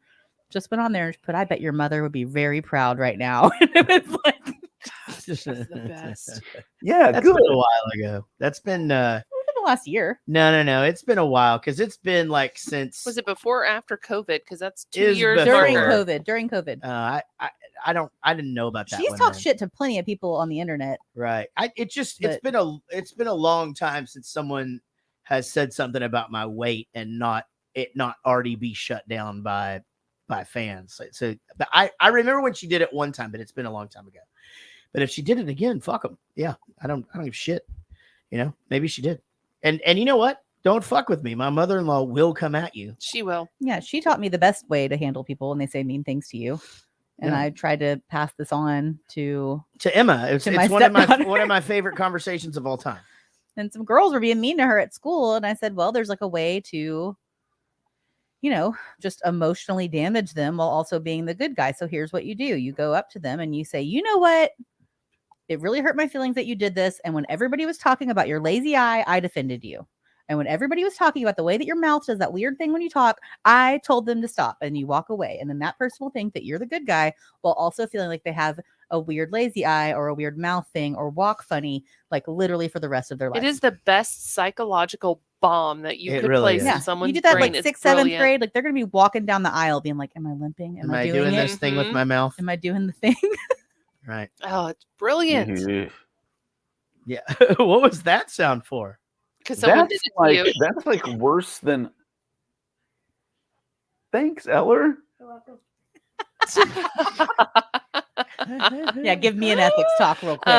just went on there and she put, "I bet your mother would be very proud right now." And it was like, just the best. Yeah, that's good. been a while ago. That's been the last year. No. It's been a while because it's been like since. Was it before or after COVID? Because that's 2 Is years before. During COVID. I didn't know about that. She's one talked then. shit to plenty of people on the internet. Right. It's been a long time since someone has said something about my weight and not already be shut down by fans. So but I remember when she did it one time, but it's been a long time ago. But if she did it again, fuck them. Yeah, I don't give a shit. Maybe she did. And you know what? Don't fuck with me. My mother-in-law will come at you. She will. Yeah, she taught me the best way to handle people when they say mean things to you. And I tried to pass this on to Emma. It's one of my favorite conversations of all time. And some girls were being mean to her at school. And I said, well, there's like a way to, just emotionally damage them while also being the good guy. So here's what you do. You go up to them and you say, you know what? It really hurt my feelings that you did this. And when everybody was talking about your lazy eye, I defended you. And when everybody was talking about the way that your mouth does that weird thing when you talk, I told them to stop, and you walk away. And then that person will think that you're the good guy while also feeling like they have a weird lazy eye or a weird mouth thing or walk funny, like literally for the rest of their life. It is the best psychological bomb that you could really place in someone's You did that brain. like It's 6th, 7th brilliant. grade. Like they're going to be walking down the aisle being like, am I limping? Am I doing this thing with my mouth? Am I doing the thing? Right. Oh, it's brilliant. Mhm. Yeah. What was that sound for? Because someone did it to you. That's like worse than. Thanks, Eller. Yeah, give me an ethics talk real quick.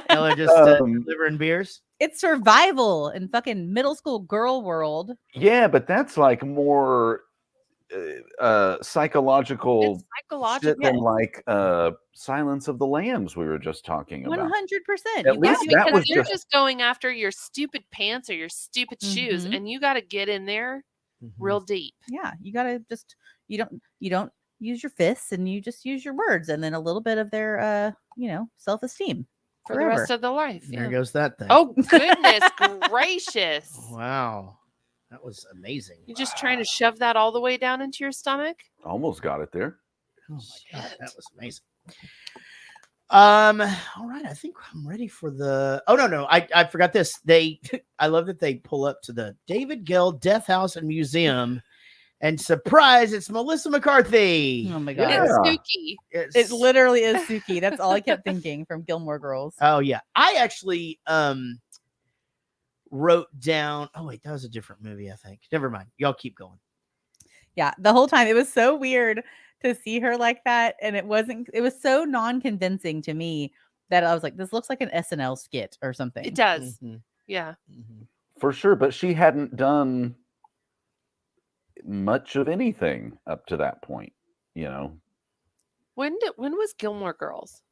Ella just delivering beers. It's survival in fucking middle school girl world. Yeah, but that's like more psychological shit than like Silence of the Lambs we were just talking about. 100%. At least that was they're just going after your stupid pants or your stupid shoes, Mhm. and you got to get in there real deep. Yeah, you gotta just you don't use your fists, and you just use your words, and then a little bit of their self-esteem For the rest of the life. There goes that thing. Oh, goodness gracious. Wow. That was amazing. You're just trying to shove that all the way down into your stomach? Almost got it there. Oh my god, that was amazing. All right, I think I'm ready for the. Oh no, I forgot this. I love that they pull up to the David Gale Death House and Museum, and surprise, it's Melissa McCarthy. Oh my god, It's Suki. It literally is Suki. That's all I kept thinking from Gilmore Girls. Oh yeah, I actually wrote down. Oh wait, that was a different movie. I think. Never mind. Y'all keep going. Yeah, the whole time it was so weird to see her like that, and it was so non-convincing to me that I was like, this looks like an SNL skit or something. It does. Yeah. For sure, but she hadn't done much of anything up to that point, you know. When was Gilmore Girls?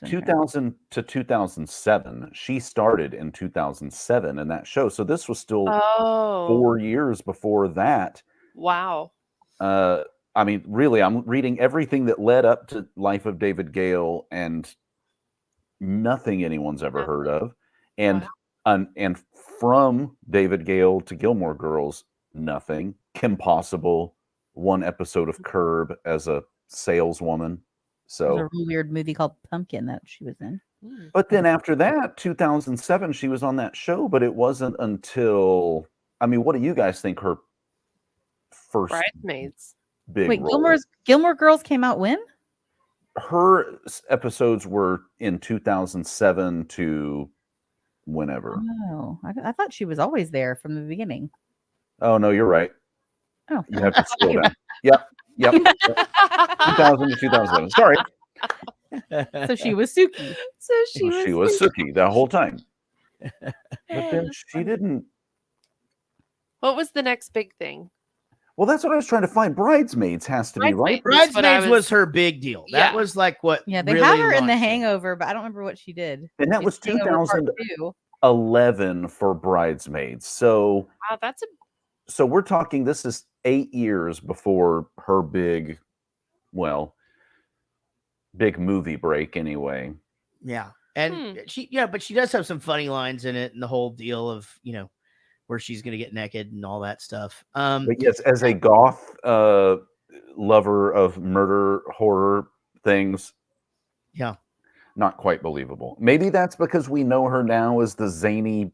2000 to 2007. She started in 2007 in that show, so this was still 4 years before that. Wow. I mean, really, I'm reading everything that led up to Life of David Gale, and nothing anyone's ever heard of, and from David Gale to Gilmore Girls, nothing. Kim Possible, one episode of Curb as a saleswoman. So there's a really weird movie called Pumpkin that she was in. But then after that, 2007, she was on that show, but it wasn't until, I mean, what do you guys think her first Bridesmaids big Wait, role? Gilmore Girls came out when? Her episodes were in 2007 to whenever. Oh, I thought she was always there from the beginning. Oh, no, you're right. Oh. You have to scroll down. Yep. 2000 to 2007. Sorry. So she was Suki. She was Suki the whole time. But then she didn't. What was the next big thing? Well, that's what I was trying to find. Bridesmaids has to be right. Bridesmaids was her big deal. That was like what. Yeah, they really have her in The launched Hangover, but I don't remember what she did. And that was Hangover Part 2. 2011 for Bridesmaids. So Wow, that's a so we're talking, this is 8 years before her big movie break anyway. Yeah. And but she does have some funny lines in it, and the whole deal of, you know, where she's going to get naked and all that stuff. But yes, as a goth lover of murder horror things, yeah, not quite believable. Maybe that's because we know her now as the zany,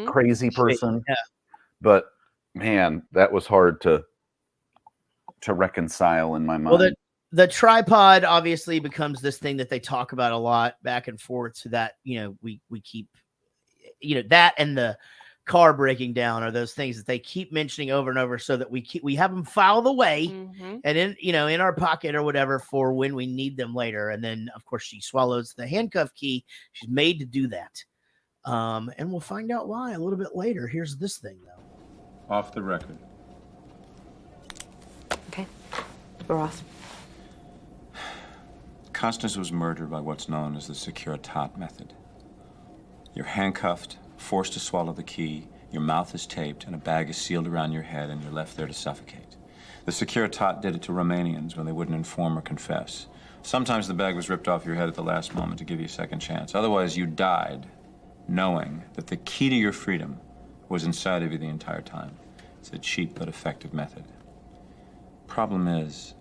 crazy person. Yeah. But man, that was hard to reconcile in my mind. Well, the tripod obviously becomes this thing that they talk about a lot back and forth, so that, you know, we keep, you know, that and the car breaking down are those things that they keep mentioning over and over, so that we have them filed away and in our pocket or whatever for when we need them later. And then of course she swallows the handcuff key. She's made to do that. And we'll find out why a little bit later. Here's this thing though. Off the record. Okay. We're off. Costas was murdered by what's known as the Securitat method. You're handcuffed, forced to swallow the key, your mouth is taped, and a bag is sealed around your head, and you're left there to suffocate. The Securitat did it to Romanians when they wouldn't inform or confess. Sometimes the bag was ripped off your head at the last moment to give you a second chance. Otherwise, you died knowing that the key to your freedom was inside of you the entire time. It's a cheap but effective method. Problem is,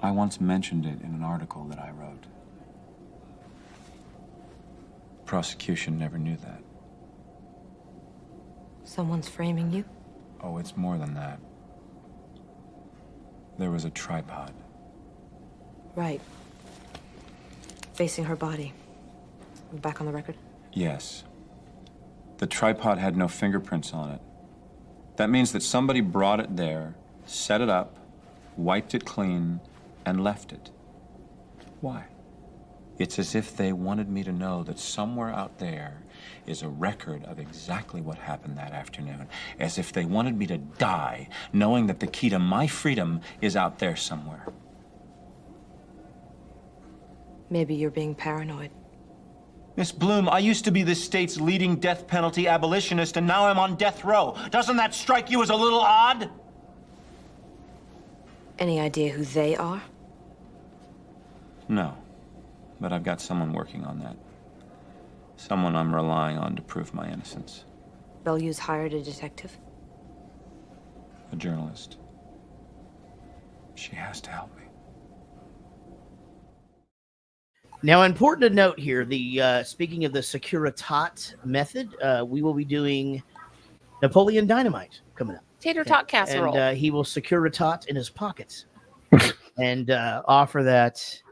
I once mentioned it in an article that I wrote. Prosecution never knew that. Someone's framing you? Oh, it's more than that. There was a tripod. Right. Facing her body. We're back on the record? Yes. The tripod had no fingerprints on it. That means that somebody brought it there, set it up, wiped it clean, and left it. Why? It's as if they wanted me to know that somewhere out there is a record of exactly what happened that afternoon. As if they wanted me to die, knowing that the key to my freedom is out there somewhere. Maybe you're being paranoid. Miss Bloom, I used to be this state's leading death penalty abolitionist, and now I'm on death row. Doesn't that strike you as a little odd? Any idea who they are? No. But I've got someone working on that. Someone I'm relying on to prove my innocence. Bellevue's hired a detective? A journalist. She has to help me. Now, important to note here, the speaking of the Securitat method, we will be doing Napoleon Dynamite coming up. Tater tot casserole. And he will Securitat in his pockets and offer that.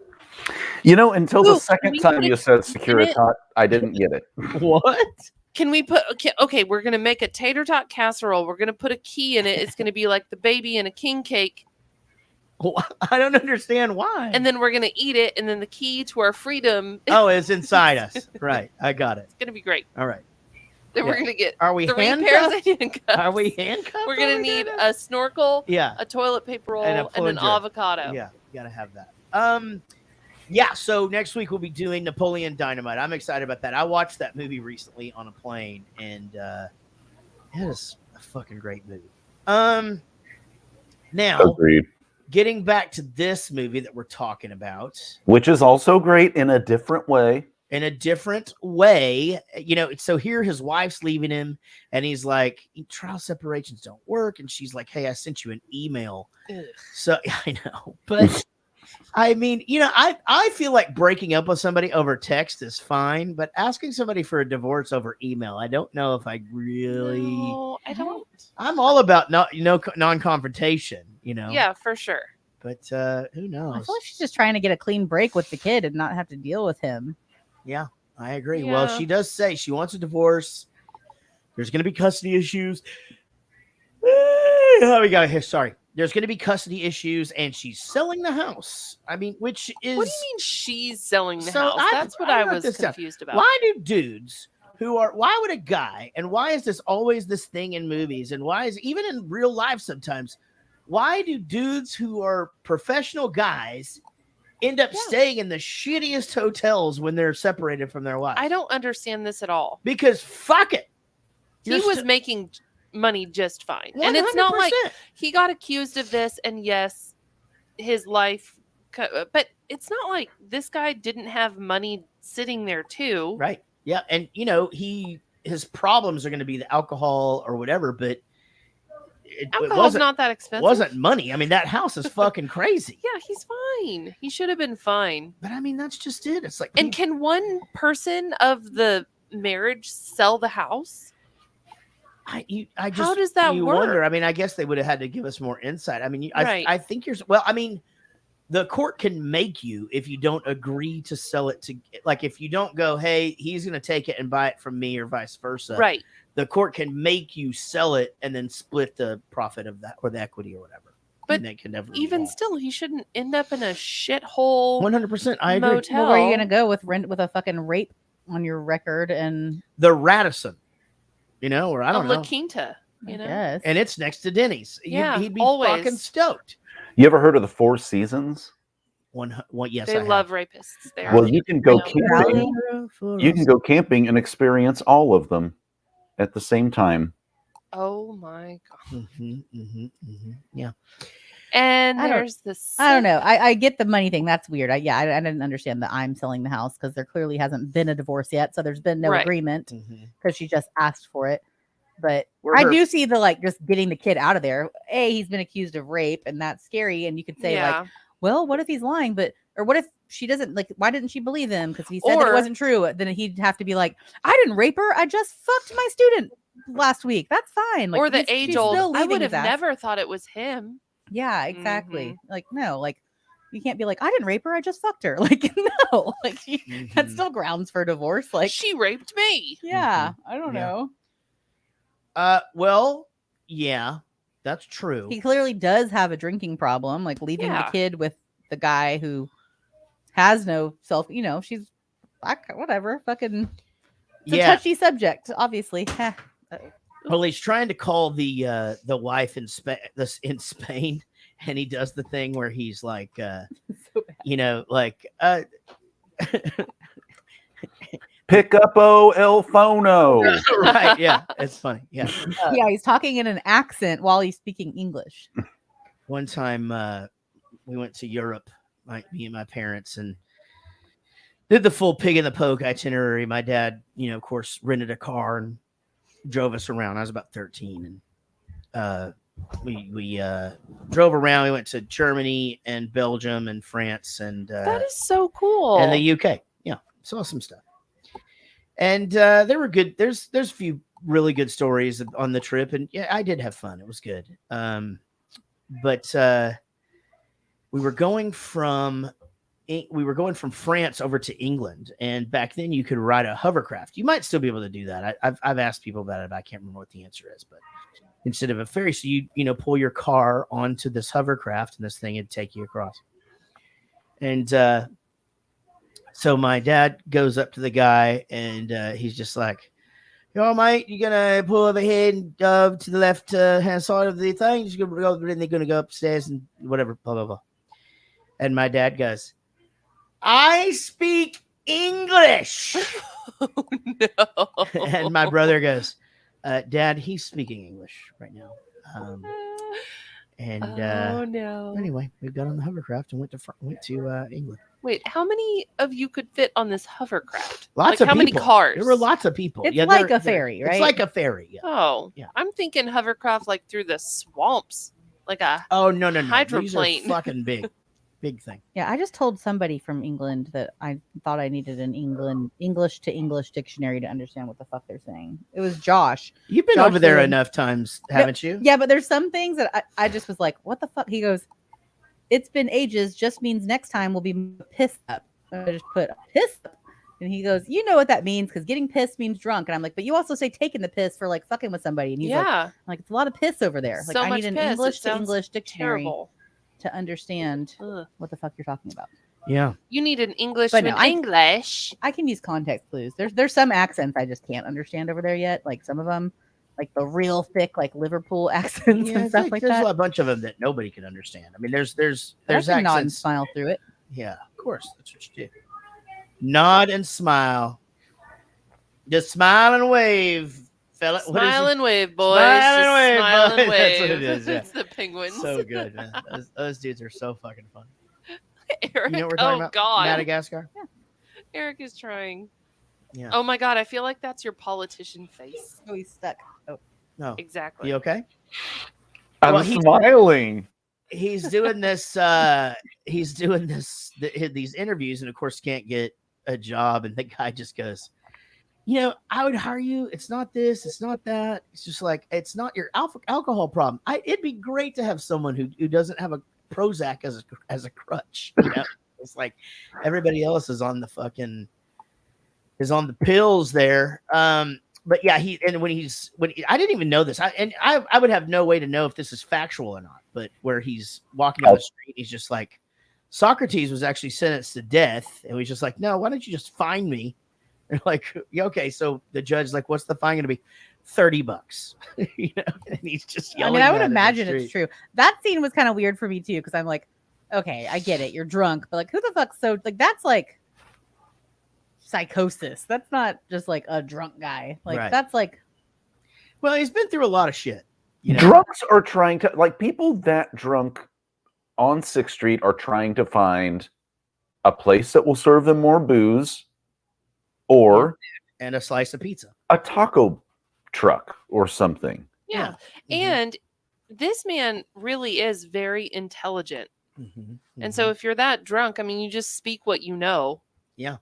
You know, until the second time you said Securitat, I didn't get it. What? Can we put okay, we're gonna make a tater tot casserole. We're gonna put a key in it. It's gonna be like the baby in a king cake. I don't understand why. And then we're gonna eat it, and then the key to our freedom. Oh, it's inside us. Right. I got it. It's gonna be great. All right. Then we're gonna get Are we 3 pairs of handcuffed? handcuffs. Are we handcuffed? We're gonna need a snorkel, Yeah. a toilet paper roll, And a and an plunger. avocado. Yeah, you gotta have that. Yeah, so next week we'll be doing Napoleon Dynamite. I'm excited about that. I watched that movie recently on a plane, and it is a fucking great movie. Now, Agreed. getting back to this movie that we're talking about, Which is also great in a different way. in a different way, you know, so here his wife's leaving him, and he's like, trial separations don't work, and she's like, hey, I sent you an email. Ugh. So I know, but I mean, you know, I feel like breaking up with somebody over text is fine, but asking somebody for a divorce over email, I don't know if I really. No, I don't. I'm all about non-confrontation, you know. Yeah, for sure. But who knows? I feel like she's just trying to get a clean break with the kid and not have to deal with him. Yeah, I agree. Yeah. Well, she does say she wants a divorce. There's going to be custody issues. Oh, we got here. Sorry. There's going to be custody issues, and she's selling the house. I mean, which is. What do you mean she's selling the So house? That's what I wrote was this down. confused about. Why do dudes why would a guy, and why is this always this thing in movies, and why is even in real life sometimes, why do dudes who are professional guys end up staying in the shittiest hotels when they're separated from their wife? I don't understand this at all. Because fuck it. He was making money just fine. And it's not like 100%. he got accused of this, and yes, his life, but it's not like this guy didn't have money sitting there too. Right. Yeah. And, you know, his problems are going to be the alcohol or whatever, but Alcohol's not that expensive. Wasn't money. I mean, that house is fucking crazy. Yeah, he's fine. He should have been fine. But I mean, that's just it. It's like, and can one person of the marriage sell the house? I just, how does that you work? wonder. I mean, I guess they would have had to give us more insight. I mean, Right. I think well, I mean, the court can make you, if you don't agree to sell it to, like, if you don't go, hey, he's going to take it and buy it from me or vice versa. Right. The court can make you sell it and then split the profit of that or the equity or whatever. But and they can never even still, he shouldn't end up in a shithole 100%. I agree. motel. Well, where are you gonna go with a fucking rape on your record and the Radisson, you know, or I don't know. La Quinta, you know. Yes. And it's next to Denny's. Yeah, he'd be always. fucking stoked. You ever heard of the Four Seasons? One, yes, They I love rapists there. Well, you can go No. camping. You can go camping and experience all of them at the same time. Oh my god. Yeah. And I don't- there's this. I don't know. I get the money thing. That's weird. I didn't understand that I'm selling the house because there clearly hasn't been a divorce yet. So there's been no Right. agreement because she just asked for it. But We're I her- do see the just getting the kid out of there. He's been accused of rape, and that's scary. And you could say Yeah. well, what if he's lying? Or what if she doesn't why didn't she believe him? Because he said that it Or- wasn't true. Then he'd have to be like, I didn't rape her. I just fucked my student last week. That's fine. or the she's age still old. I leaving would have his ass. never thought it was him. Yeah, exactly. No, you can't be like, I didn't rape her, I just fucked her. No, that's still grounds for divorce. She raped me. Yeah, I don't Yeah. know. Well, yeah, that's true. He clearly does have a drinking problem, leaving Yeah. the kid with the guy who has no self, she's whatever, fucking it's a touchy subject, obviously. Well, he's trying to call the wife in Spain, and he does the thing where he's like, Pick up el phono. Right? Yeah, it's funny. Yeah. Yeah, he's talking in an accent while he's speaking English. One time, we went to Europe, me and my parents, and did the full pig in the poke itinerary. My dad, of course, rented a car and drove us around. I was about 13, and we drove around. We went to Germany and Belgium and France and That is so cool. and the UK. Yeah, saw some stuff. And there were good. There's a few really good stories on the trip, and yeah, I did have fun. It was good. But we were going from we were going from France over to England, and back then you could ride a hovercraft. You might still be able to do that. I've asked people about it, but I can't remember what the answer is. But instead of a ferry, so you pull your car onto this hovercraft, and this thing would take you across. And so my dad goes up to the guy, and he's just like, "Yo, mate, you're gonna pull over here and to the left hand side of the thing. Just gonna go, then they're gonna go upstairs and whatever, blah blah blah." And my dad goes, "I speak English." Oh, no. And my brother goes, "Dad, he's speaking English right now." Oh no. Anyway, we got on the hovercraft and went to England. Wait, how many of you could fit on this hovercraft? Lots like, of how people. many cars? There were lots of people. It's like a ferry, right? It's like a ferry. Yeah. Oh, Yeah. I'm thinking hovercraft like through the swamps, like a Oh no. hydroplane. These are fucking big thing. Yeah, I just told somebody from England that I thought I needed an English to English dictionary to understand what the fuck they're saying. It was Josh. You've been Josh over there said- enough times, haven't you? Yeah, but there's some things that I just was like, what the fuck? He goes, "It's been ages, just means next time we'll be pissed up." I just put piss up. And he goes, "You know what that means, because getting pissed means drunk." And I'm like, "But you also say taking the piss for like fucking with somebody." And he's like, "It's a lot of piss over there. Like, So I much need an piss. It English to sounds English dictionary terrible. to understand Ugh. what the fuck you're talking about." Yeah. You need an English But to no, an English. I can use context clues. There's some accents I just can't understand over there yet. Like some of them, like the real thick, like Liverpool accents Yeah, and stuff like there's that. a bunch of them that nobody can understand. I mean, there's But I can nod and accents. smile through it. Yeah, of course. That's what you do. Nod and smile. Just smile and wave, fella. What is Smile it? and wave, boys. Smile and Just wave, smile boys. and wave. That's what it is. Yeah. It's the penguins. So good, man. Those dudes are so fucking fun. Eric, You know what we're talking oh about? God. Madagascar? Eric is trying. Yeah. Oh my God, I feel like that's your politician face. Oh, he's stuck. Oh, No. exactly. You okay? I'm Well, he's- smiling. He's doing this. He's doing these interviews, and of course, can't get a job. And the guy just goes, "I would hire you. It's not this. It's not that. It's just like it's not your alcohol problem. It'd be great to have someone who doesn't have a Prozac as a crutch. It's like everybody else is on the pills there. But yeah, I didn't even know this. I would have no way to know if this is factual or not. But where he's walking down the street, he's just like, Socrates was actually sentenced to death, and he's just like, "No, why don't you just fine me?" They're like, "Yeah, okay." So the judge's like, "What's the fine going to be?" $30. And he's just I yelling. mean, I would that in the imagine it's street. true. That scene was kind of weird for me too, because I'm like, okay, I get it. You're drunk, but like, who the fuck? So like, that's like psychosis. That's not just like a drunk guy. Like Right. that's like, Well, he's been through a lot of shit. Drunks are trying to, like, people that drunk on 6th Street are trying to find a place that will serve them more booze or and a slice of pizza, a taco truck or something. Yeah. Mm-hmm. And this man really is very intelligent. Mm-hmm. And so if you're that drunk, I mean, you just speak what you know. Yeah.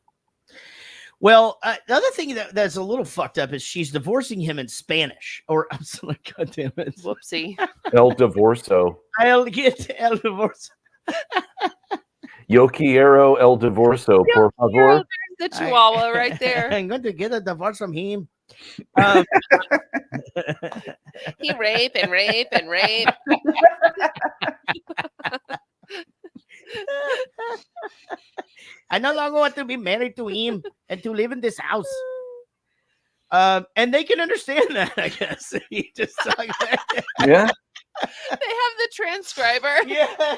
Well, the other thing that's a little fucked up is she's divorcing him in Spanish. Or I'm sorry, God damn it. Whoopsie. El divorcio. I'll get el divorce. Yo quiero el divorcio, por favor. There's the chihuahua right there. I'm going to get a divorce from him. He rape and rape and rape. I no longer want to be married to him and to live in this house. And they can understand that, I guess. He just Yeah. They have the transcriber. Yeah.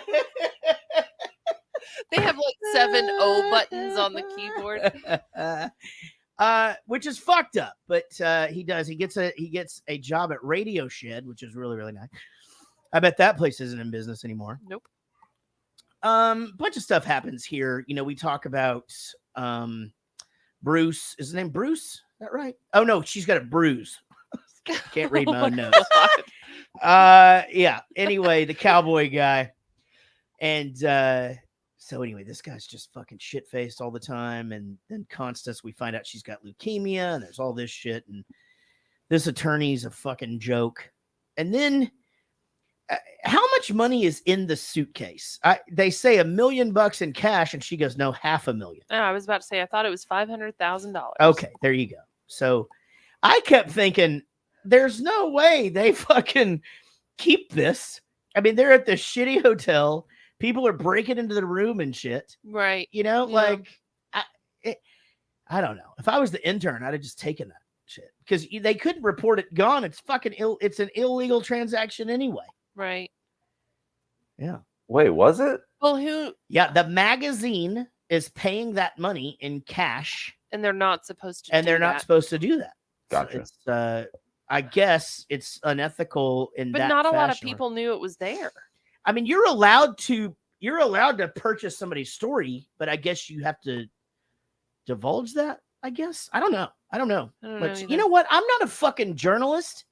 They have like 7 O buttons on the keyboard. Which is fucked up, but he does. He gets a job at Radio Shed, which is really, really nice. I bet that place isn't in business anymore. Nope. Bunch of stuff happens here. We talk about Bruce. Is his name Bruce? Is that right? Oh no, she's got a bruise. Can't read my own notes. Yeah. Anyway, the cowboy guy. And so anyway, this guy's just fucking shit-faced all the time. And then Constance, we find out she's got leukemia and there's all this shit. And this attorney's a fucking joke. And then how much much money is in the suitcase? They say $1 million in cash, and she goes, no, $500,000. Oh, I was about to say, I thought it was $500,000. Okay, there you go. So I kept thinking, there's no way they fucking keep this. I mean, they're at this shitty hotel. People are breaking into the room and shit. Right. You know, Yeah. like, I don't know. If I was the intern, I'd have just taken that shit because they couldn't report it gone. It's fucking it's an illegal transaction anyway. Right. Yeah. Wait, was it? Well, who? Yeah, the magazine is paying that money in cash, And they're not supposed to. and they're not supposed to do that. Gotcha. So it's, I guess it's unethical in But that. not a lot of fashion. people knew it was there. I mean, you're allowed to purchase somebody's story, but I guess you have to divulge that. I guess I don't know. I don't know But you either. know what? I'm not a fucking journalist.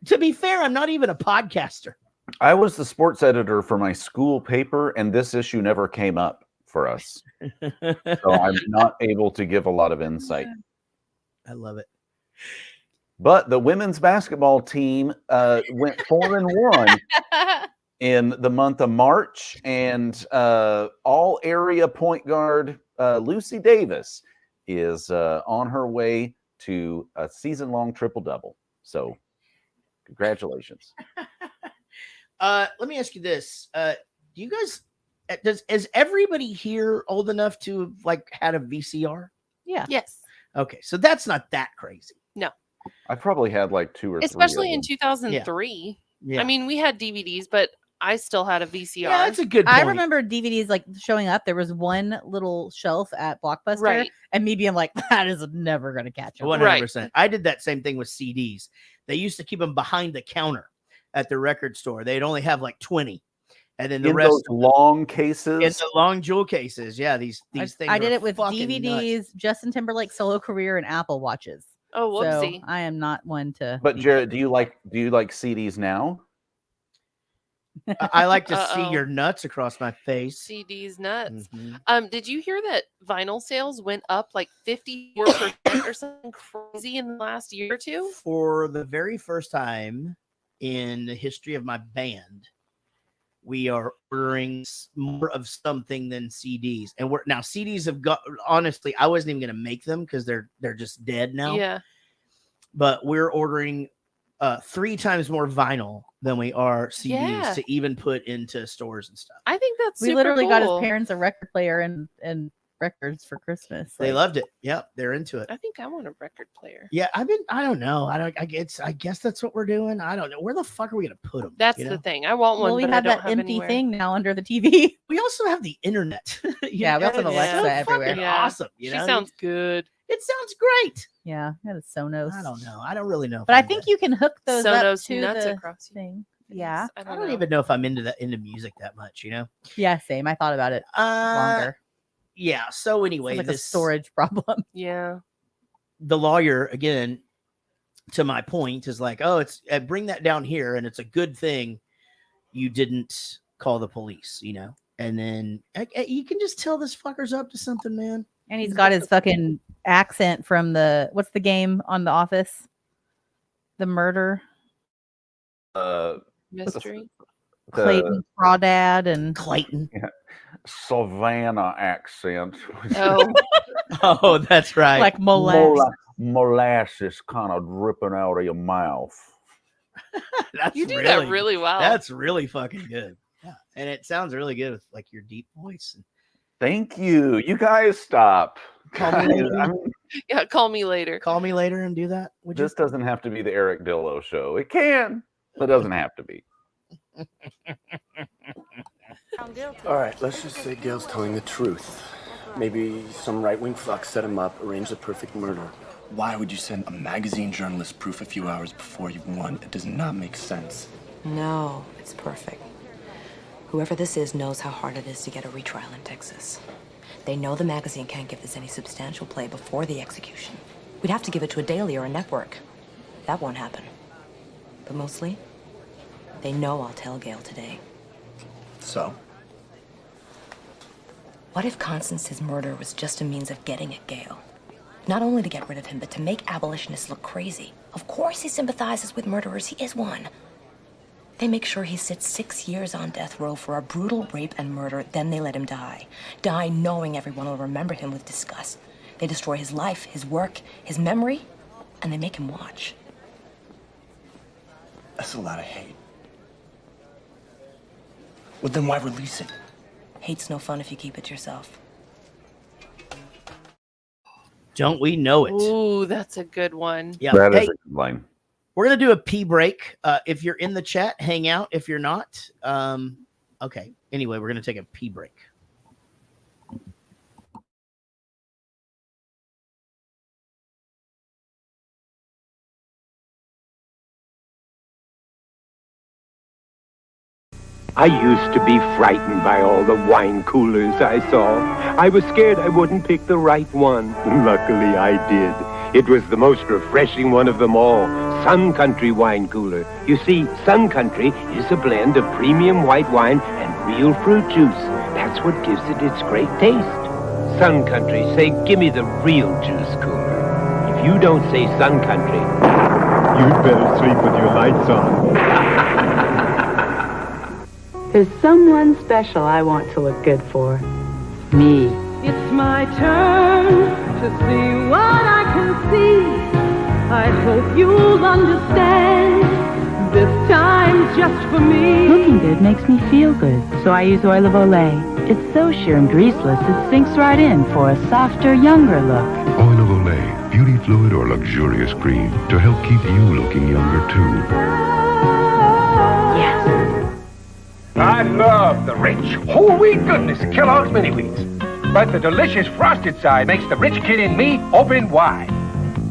To be fair, I'm not even a podcaster. I was the sports editor for my school paper, and this issue never came up for us. So I'm not able to give a lot of insight. I love it. But the women's basketball team went 4-1 in the month of March, and all area point guard Lucy Davis is on her way to a season-long triple-double. So congratulations. Let me ask you this. Do you guys, is everybody here old enough to have, like, had a VCR? Yeah. Yes. Okay. So that's not that crazy. No. I probably had like 2 or 3. Especially of in them. 2003. Yeah. I mean, we had DVDs, but I still had a VCR. Yeah, that's a good I point. remember DVDs like showing up. There was one little shelf at Blockbuster, Right. and me being like, "That is never going to catch up." 100%. I did that same thing with CDs. They used to keep them behind the counter at the record store. They'd only have like 20. And then the In rest those long cases. in the long jewel cases. Yeah, these things. I did are it with fucking DVDs, nuts. Justin Timberlake solo career, and Apple Watches. Oh, whoopsie. So I am not one to. But Jared, do you like CDs now? I like to see Uh-oh. your nuts across my face. CDs nuts. Mhm. Did you hear that vinyl sales went up like 54% or something crazy in the last year or two? For the very first time in the history of my band, we are ordering more of something than CDs. And we're now CDs have got, honestly, I wasn't even going to make them because they're just dead now. Yeah. But we're ordering 3 times more vinyl than we are CDs Yeah. to even put into stores and stuff. I think that's We super literally got his cool. parents a record player and records for Christmas. They Like, loved it. Yep, they're into it. I think I want a record player. Yeah, I don't know. I guess that's what we're doing. I don't know. Where the fuck are we gonna put them? That's the thing. I want one. Well, we but have I don't that empty anywhere. thing now under the TV. We also have the internet. Yeah, we also have Alexa so everywhere. fucking Yeah. Awesome. You She know? sounds good. It sounds great. Yeah, I had a Sonos. I don't know. I don't really know. if But I I'm think that- you can hook those up Sonos to nuts the across you. thing. Yeah. I I don't don't know. even know if I'm into music that much. You know. Yeah, same. I thought about it longer. Yeah. So anyway, It's like a this storage problem. Yeah. the lawyer again, to my point, is like, oh, it's bring that down here, and it's a good thing you didn't call the police. You know. And then you can just tell this fucker's up to something, man. And he's got his fucking accent from what's the game on The Office? The murder. Mystery. Clayton Crawdad and Clayton. Savannah accent. Oh. Oh, that's right. like molasses. Molasses kind of dripping out of your mouth. That's You do that really well. That's really fucking good. Yeah, and it sounds really good with like your deep voice. Thank you. You guys stop. Call me Guys, later. I mean, Yeah, call me later. Call me later and do that. Would you? this doesn't have to be the Eric Dillo show. It can, but it doesn't have to be. All right, let's just say Gale's telling the truth. Maybe some right-wing fuck set him up, arranged the perfect murder. Why would you send a magazine journalist proof a few hours before you've won? It does not make sense. No, it's perfect. Whoever this is knows how hard it is to get a retrial in Texas. They know the magazine can't give this any substantial play before the execution. We'd have to give it to a daily or a network. That won't happen. But mostly, they know I'll tell Gale today. So? What if Constance's murder was just a means of getting at Gale? Not only to get rid of him, but to make abolitionists look crazy. Of course he sympathizes with murderers. He is one. They make sure he sits 6 years on death row for a brutal rape and murder, then they let him die. Die knowing everyone will remember him with disgust. They destroy his life, his work, his memory, and they make him watch. That's a lot of hate. Well, then why release it? Hate's no fun if you keep it to yourself. Don't we know it? Ooh, that's a good one. Yeah. That is Hey, a good line. we're gonna do a pee break. If you're in the chat, hang out. If you're not, okay. Anyway, we're gonna take a pee break. I used to be frightened by all the wine coolers I saw. I was scared I wouldn't pick the right one. Luckily, I did. It was the most refreshing one of them all, Sun Country Wine Cooler. You see, Sun Country is a blend of premium white wine and real fruit juice. That's what gives it its great taste. Sun Country, say, give me the real juice cooler. If you don't say Sun Country, you'd better sleep with your lights on. There's someone special I want to look good for. Me. It's my turn to see what I can see. I hope you'll understand. This time's just for me. Looking good makes me feel good, so I use Oil of Olay. It's so sheer and greaseless, it sinks right in for a softer, younger look. Oil of Olay, beauty fluid or luxurious cream to help keep you looking younger too. I love the rich, whole wheat goodness of Kellogg's Mini Wheats. But the delicious frosted side makes the rich kid in me open wide.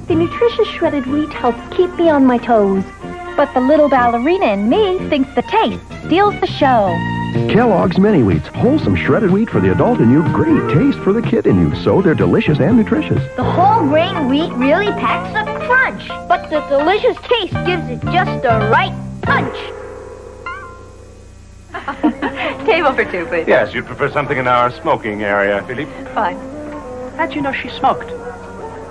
The nutritious shredded wheat helps keep me on my toes. But the little ballerina in me thinks the taste steals the show. Kellogg's Mini Wheats, wholesome shredded wheat for the adult in you, great taste for the kid in you. So they're delicious and nutritious. The whole grain wheat really packs a crunch. But the delicious taste gives it just the right punch. Table for two, please. Yes, you'd prefer something in our smoking area, Philippe? Fine. How'd you know she smoked?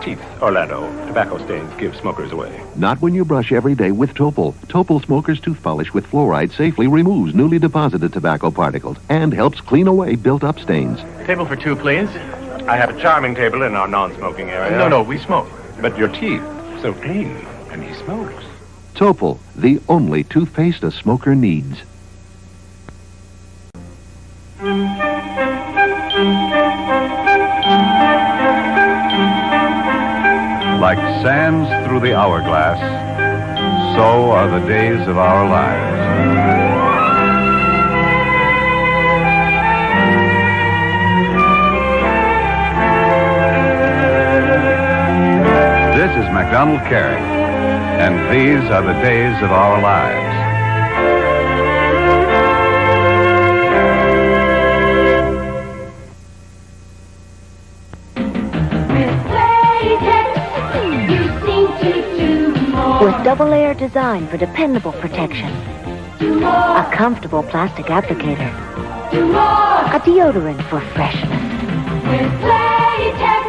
Teeth, Orlando. Tobacco stains give smokers away. Not when you brush every day with Topol. Topol Smoker's Tooth Polish with fluoride safely removes newly deposited tobacco particles and helps clean away built-up stains. Table for two, please. I have a charming table in our non-smoking area. No, we smoke. But your teeth, so clean, and he smokes. Topol, the only toothpaste a smoker needs. Like sands through the hourglass, so are the days of our lives. This is MacDonald Carey, and these are the days of our lives. With double-layer design for dependable protection. A comfortable plastic applicator. A deodorant for freshness. With Playtex,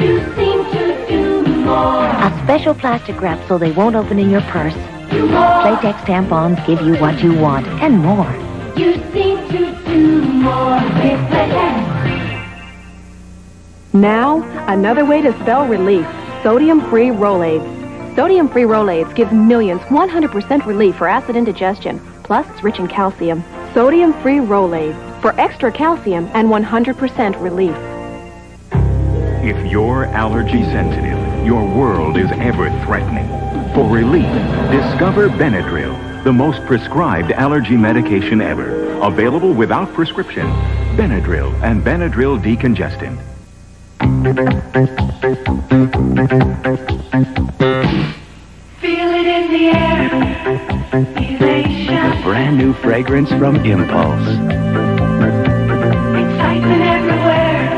you seem to do more. A special plastic wrap so they won't open in your purse. Playtex tampons give you what you want and more. You seem to do more with Playtex. Now, another way to spell relief. Sodium-free Rolaids. Sodium-free Rolaids gives millions 100% relief for acid indigestion. Plus, it's rich in calcium. Sodium-free Rolaids for extra calcium and 100% relief. If you're allergy sensitive, your world is ever threatening. For relief, discover Benadryl, the most prescribed allergy medication ever. Available without prescription. Benadryl and Benadryl decongestant. Feel it in the air. Elation. A brand new fragrance from Impulse. Excitement everywhere.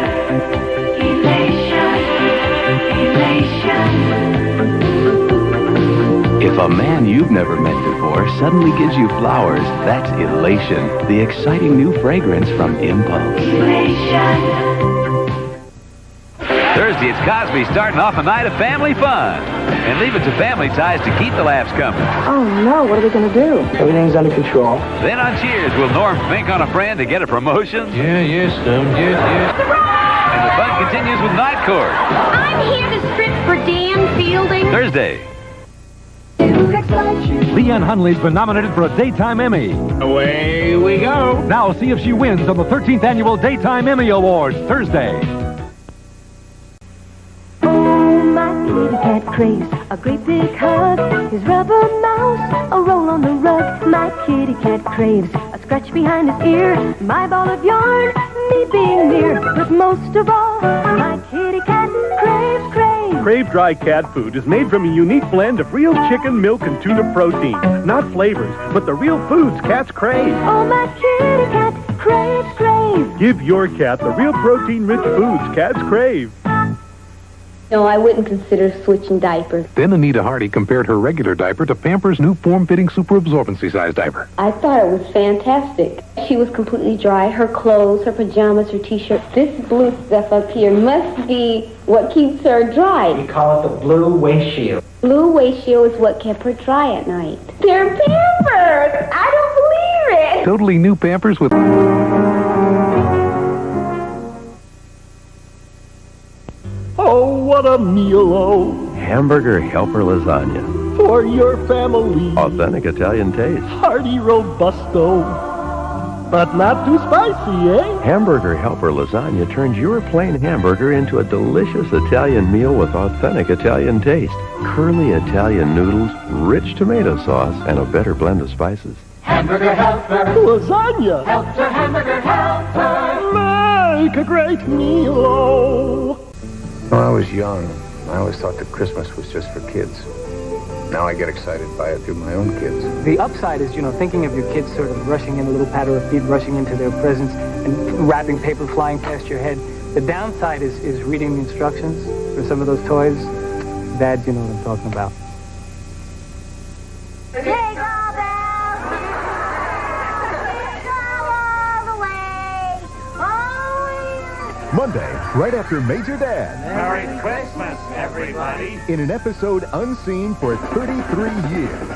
Elation. Elation. If a man you've never met before suddenly gives you flowers, that's Elation, the exciting new fragrance from Impulse. Elation. Thursday, it's Cosby starting off a night of family fun. And leave it to Family Ties to keep the laughs coming. Oh no, what are we gonna do? Everything's under control. Then on Cheers, will Norm think on a friend to get a promotion? Yes, yes. And the fun continues with Night Court. I'm here to strip for Dan Fielding. Thursday. Leanne Hunley's been nominated for a Daytime Emmy. Away we go. Now see if she wins on the 13th Annual Daytime Emmy Awards, Thursday. Oh, my kitty cat craves a great big hug. His rubber mouse, a roll on the rug. My kitty cat craves a scratch behind his ear. My ball of yarn, me being near. But most of all, my kitty cat craves. Crave Dry Cat Food is made from a unique blend of real chicken, milk, and tuna protein. Not flavors, but the real foods cats crave. Oh, my kitty cat craves. Give your cat the real protein-rich foods cats crave. No, I wouldn't consider switching diapers. Then Anita Hardy compared her regular diaper to Pampers' new form-fitting super absorbency size diaper. I thought it was fantastic. She was completely dry. Her clothes, her pajamas, her t-shirt. This blue stuff up here must be what keeps her dry. We call it the blue waist shield. Blue waist shield is what kept her dry at night. They're Pampers! I don't believe it! Totally new Pampers with... Oh, what a meal, oh, Hamburger Helper Lasagna. for your family. Authentic Italian taste. Hearty robusto, but not too spicy, eh? Hamburger Helper Lasagna turns your plain hamburger into a delicious Italian meal with authentic Italian taste. Curly Italian noodles, rich tomato sauce, and a better blend of spices. Hamburger helper, lasagna. Helper, hamburger helper. Make a great meal, oh. When I was young, I always thought that Christmas was just for kids. Now I get excited by it through my own kids. The upside is, thinking of your kids sort of rushing in, a little patter of feet, rushing into their presents, and wrapping paper flying past your head. The downside is reading the instructions for some of those toys. Dads, you know what I'm talking about. Monday, right after Major Dad. Merry Christmas, everybody. In an episode unseen for 33 years.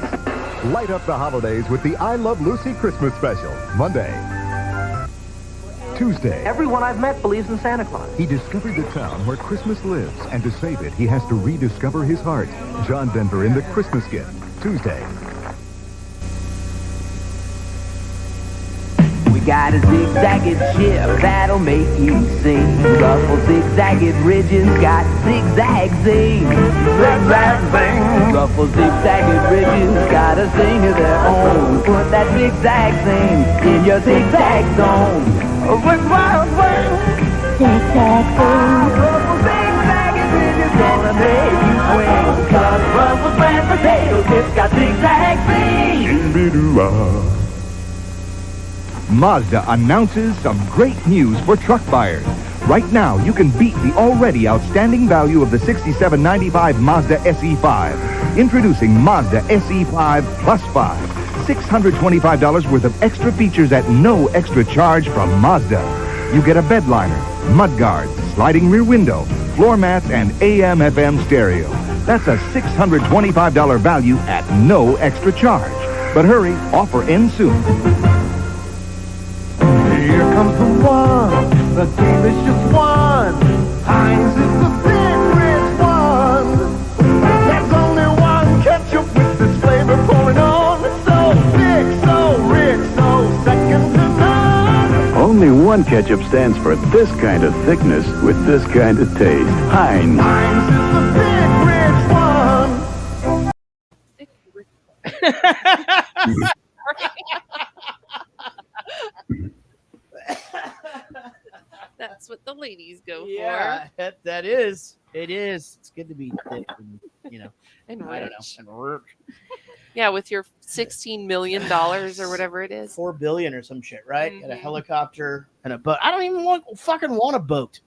Light up the holidays with the I Love Lucy Christmas special. Monday. Tuesday. Everyone I've met believes in Santa Claus. He discovered the town where Christmas lives, and to save it, he has to rediscover his heart. John Denver in The Christmas Gift. Tuesday. Got a zigzagged ship that'll make you sing. Ruffle zigzagged ridges got zigzag zing. Zigzag zing. Ruffle zigzagged ridges got a zing of their own. Put that zigzag zing in your zigzag zone. Zigzag zing. Zigzag zing. Ruffle zigzagged ridges gonna make you swing. Cause Ruffle's mashed potato chips got zigzag zing. Mazda announces some great news for truck buyers. Right now, you can beat the already outstanding value of the $67.95 Mazda SE5. Introducing Mazda SE5 Plus 5. $625 worth of extra features at no extra charge from Mazda. You get a bed liner, mud guards, sliding rear window, floor mats, and AM/FM stereo. That's a $625 value at no extra charge. But hurry, offer ends soon. Here comes the one, the game is just one. Heinz is the big red one. There's only one ketchup with this flavor pouring on. So thick, so rich, so second to none. Only one ketchup stands for this kind of thickness with this kind of taste. Heinz. Heinz is the big red one. That's what the ladies go Yeah, for. that is. It is. It's good to be thick and, And I don't rich. know. And rich. Yeah, with your $16 million or whatever it is. $4 billion or some shit, right? And a helicopter and a boat. I don't even fucking want a boat.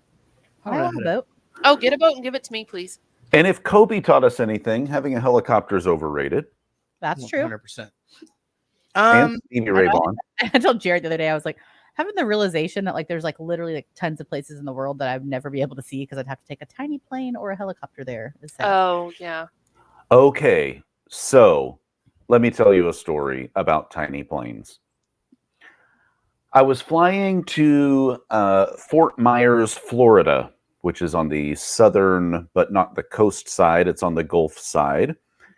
I want a boat. Oh, get a boat and give it to me, please. And if Kobe taught us anything, having a helicopter is overrated. That's true. 100%. And Stevie Ray Vaughan. I told Jared the other day, I was like, having the realization that like there's like literally like tons of places in the world that I'd never be able to see because I'd have to take a tiny plane or a helicopter there is sad. Oh, yeah. Okay, so let me tell you a story about tiny planes. I was flying to Fort Myers, Florida, which is on the southern, but not the coast side. It's on the Gulf side.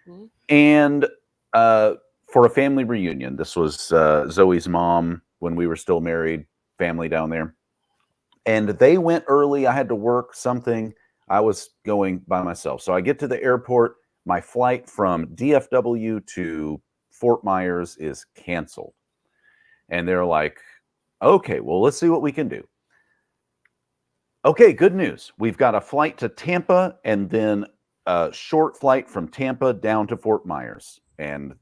Mm-hmm. And for a family reunion, this was Zoe's mom when we were still married, family down there. And they went early. I had to work something. I was going by myself. So I get to the airport. My flight from DFW to Fort Myers is canceled. And they're like, okay, well, let's see what we can do. Okay, good news. We've got a flight to Tampa and then a short flight from Tampa down to Fort Myers. And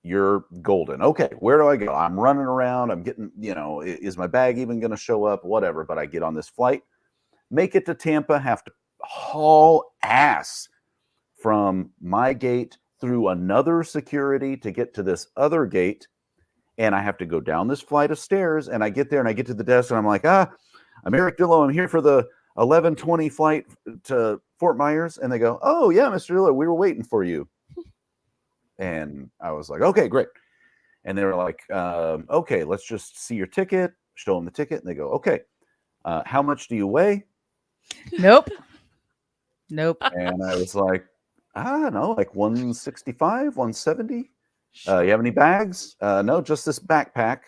you're golden. Okay, where do I go? I'm running around. I'm getting, is my bag even going to show up? Whatever. But I get on this flight, make it to Tampa, have to haul ass from my gate through another security to get to this other gate. And I have to go down this flight of stairs. And I get there and I get to the desk and I'm like, I'm Eric Dillo. I'm here for the 11:20 flight to Fort Myers. And they go, oh, yeah, Mr. Dillo, we were waiting for you. And I was like, okay, great. And they were like, okay, let's just see your ticket, show them the ticket. And they go, okay, how much do you weigh? Nope. And I was like, I don't know, like 165, 170. You have any bags? No, just this backpack,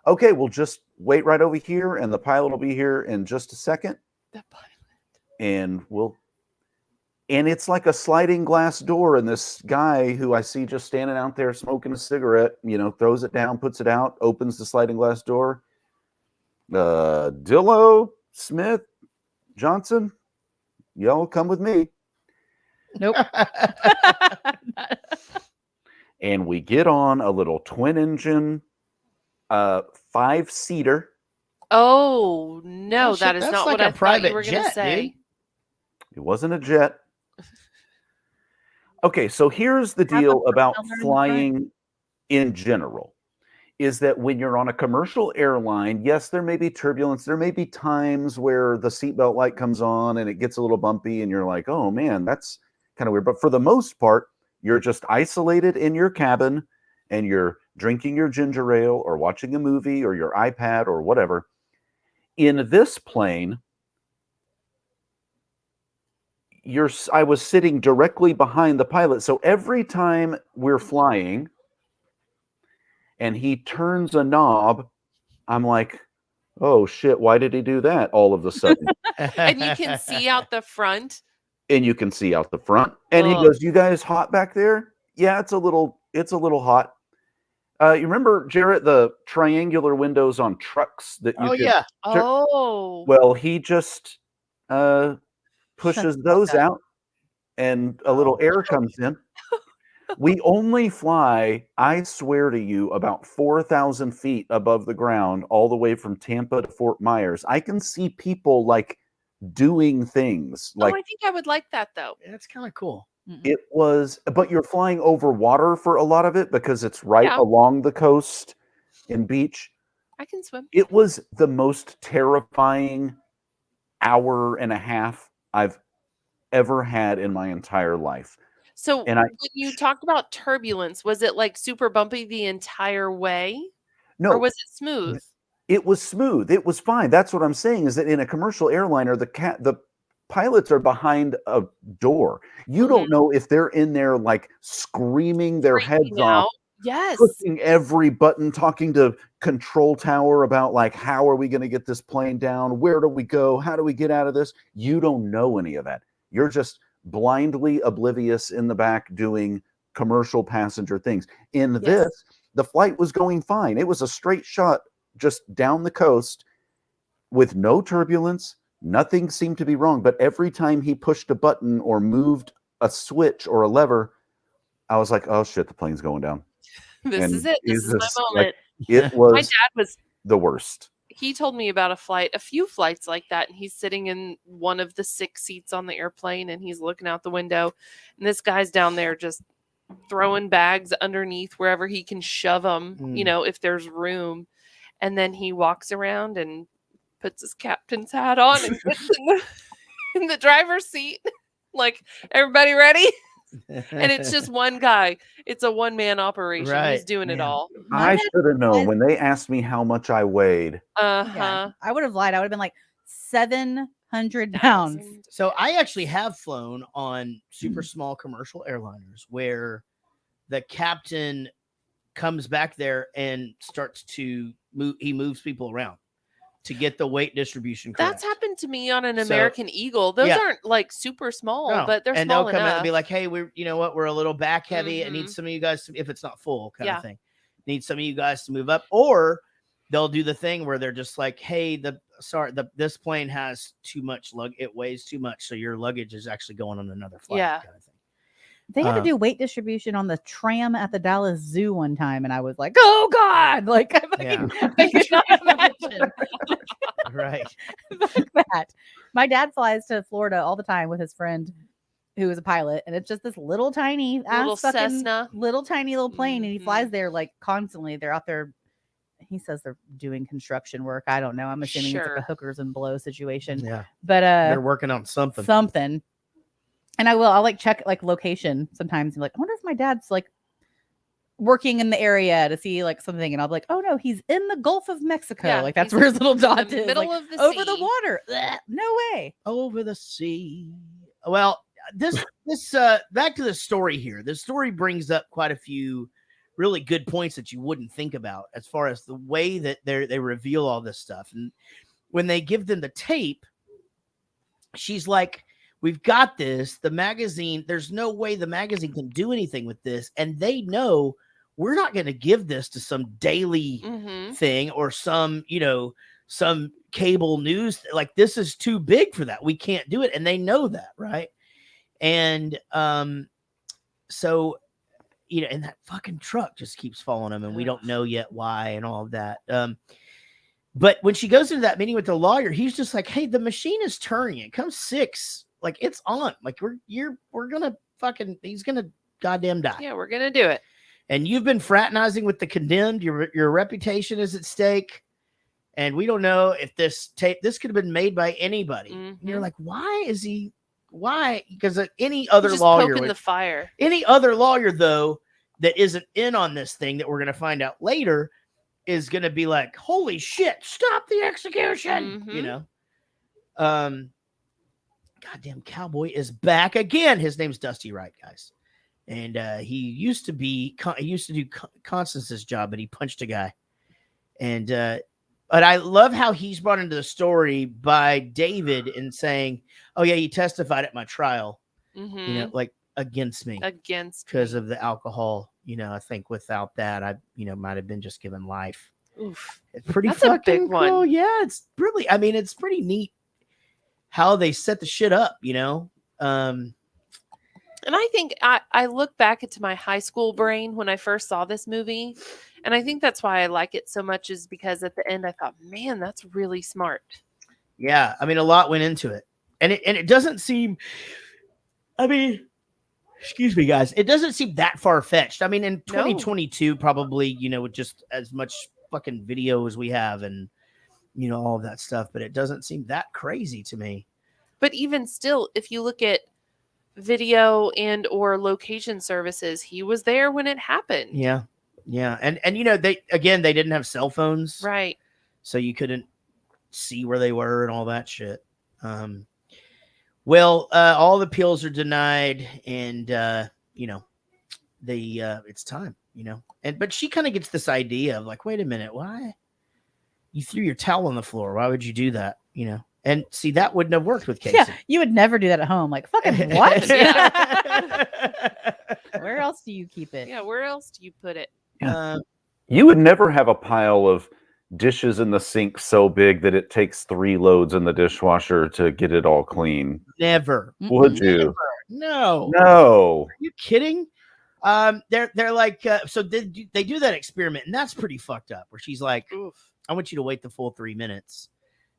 Okay, we'll just wait right over here and the pilot will be here in just a second. The pilot. And it's like a sliding glass door, and this guy who I see just standing out there smoking a cigarette, throws it down, puts it out, opens the sliding glass door. Dillo, Smith, Johnson, y'all come with me. Nope. And we get on a little twin engine, 5-seater. Oh, no, that is not like what I thought you were going to jet, say. dude. It wasn't a jet. Okay, so here's the deal about flying in general, is that when you're on a commercial airline, yes, there may be turbulence. There may be times where the seatbelt light comes on and it gets a little bumpy and you're like, oh man, that's kind of weird. But for the most part, you're just isolated in your cabin and you're drinking your ginger ale or watching a movie or your iPad or whatever. In this plane, I was sitting directly behind the pilot. So every time we're flying and he turns a knob, I'm like, oh shit, why did he do that all of a sudden? And you can see out the front. And you can see out the front. And he goes, you guys hot back there? Yeah, it's a little hot. You remember, Jarrett, the triangular windows on trucks that you well, he just pushes those out and a little air comes in. We only fly, I swear to you, about 4,000 feet above the ground, all the way from Tampa to Fort Myers. I can see people like doing things. Like, I think I would like that though. Yeah, it's kind of cool. It was, but you're flying over water for a lot of it because it's right along the coast and beach. I can swim. It was the most terrifying hour and a half I've ever had in my entire life. So when you talked about turbulence, was it like super bumpy the entire way? No. Or was it smooth? It was smooth. It was fine. That's what I'm saying, is that in a commercial airliner, the pilots are behind a door. You don't know if they're in there like screaming their heads off. Yes. Pushing every button, talking to control tower about like, how are we going to get this plane down? Where do we go? How do we get out of this? You don't know any of that. You're just blindly oblivious in the back doing commercial passenger things. In this, the flight was going fine. It was a straight shot just down the coast with no turbulence. Nothing seemed to be wrong. But every time he pushed a button or moved a switch or a lever, I was like, oh shit, the plane's going down. This is it. This is my moment. It was my dad was the worst. He told me about a few flights like that, and he's sitting in one of the 6 seats on the airplane and he's looking out the window, and this guy's down there just throwing bags underneath wherever he can shove them, if there's room. And then he walks around and puts his captain's hat on and gets in the driver's seat. Like, everybody ready? And it's just one guy. It's a one-man operation. Right, He's doing it all. I should have known when they asked me how much I weighed. Yeah, I would have lied. I would have been like 700 pounds. So I actually have flown on super small commercial airliners where the captain comes back there and starts to move. He moves people around to get the weight distribution correct. That's happened to me on an American Eagle. Those aren't like super small, but they're and small they'll come enough. out and be like, hey, we're a little back heavy. I need some of you guys to, if it's not full kind of thing, need some of you guys to move up. Or they'll do the thing where they're just like, hey, this plane has too much it weighs too much, so your luggage is actually going on another flight. Kind of thing. They had to do weight distribution on the tram at the Dallas Zoo one time, and I was like, "Oh God!" Like, I could not imagine. Right. Fuck that. My dad flies to Florida all the time with his friend, who is a pilot, and it's just this little tiny Little Cessna, little tiny little plane, and he flies there like constantly. They're out there. He says they're doing construction work. I don't know. I'm assuming it's like a hookers and blow situation. Yeah, but they're working on something. And I'll like check like location sometimes and like, I wonder if my dad's like working in the area to see like something, and I'll be like, oh no, he's in the Gulf of Mexico. Yeah, like that's where his little dot is. Middle like, of the over sea. the water. Blech, no way. Over the sea. Well, this back to the story here. This story brings up quite a few really good points that you wouldn't think about as far as the way that they reveal all this stuff. And when they give them the tape, she's like, we've got this. The magazine, there's no way the magazine can do anything with this. And they know we're not going to give this to some daily thing or some cable news. Like, this is too big for that. We can't do it. And they know that, right? And so, and that fucking truck just keeps following them, and we don't know yet why and all of that. But when she goes into that meeting with the lawyer, he's just like, hey, the machine is turning. It comes 6. Like, it's on. Like, we're gonna he's gonna goddamn die. Yeah, we're gonna do it. And you've been fraternizing with the condemned. Your reputation is at stake. And we don't know if this could have been made by anybody. And you're like, why? Because any other lawyer poking the fire. Any other lawyer, though, that isn't in on this thing that we're gonna find out later is gonna be like, holy shit, stop the execution. Goddamn cowboy is back again. His name's Dusty Wright, guys, and he used to do Constance's job, but he punched a guy. And but I love how he's brought into the story by David and saying, "Oh yeah, you testified at my trial, like against me, because of the alcohol. I think without that, I might have been just given life." Oof, it's pretty that's fucking a big one. cool. Yeah, it's really. I mean, it's pretty neat how they set the shit up, And I think I look back into my high school brain when I first saw this movie, and I think that's why I like it so much, is because at the end I thought, man, that's really smart. Yeah, I mean, a lot went into it, and it doesn't seem. I mean, excuse me, guys, it doesn't seem that far fetched. I mean, in 2022, probably with just as much fucking video as we have, and all of that stuff, but it doesn't seem that crazy to me. But even still, if you look at video and or location services, he was there when it happened. Yeah. And they didn't have cell phones. Right. So you couldn't see where they were and all that shit. Well, all the appeals are denied, and it's time, but she kind of gets this idea of like, wait a minute, why? You threw your towel on the floor. Why would you do that? And see, that wouldn't have worked with Casey. Yeah, you would never do that at home. Like, fucking what? Where else do you keep it? Yeah, where else do you put it? You would never have a pile of dishes in the sink so big that it takes 3 loads in the dishwasher to get it all clean. Never. Would you? Never. No. No. Are you kidding? They're like, so they do that experiment, and that's pretty fucked up, where she's like, oof, I want you to wait the full 3 minutes.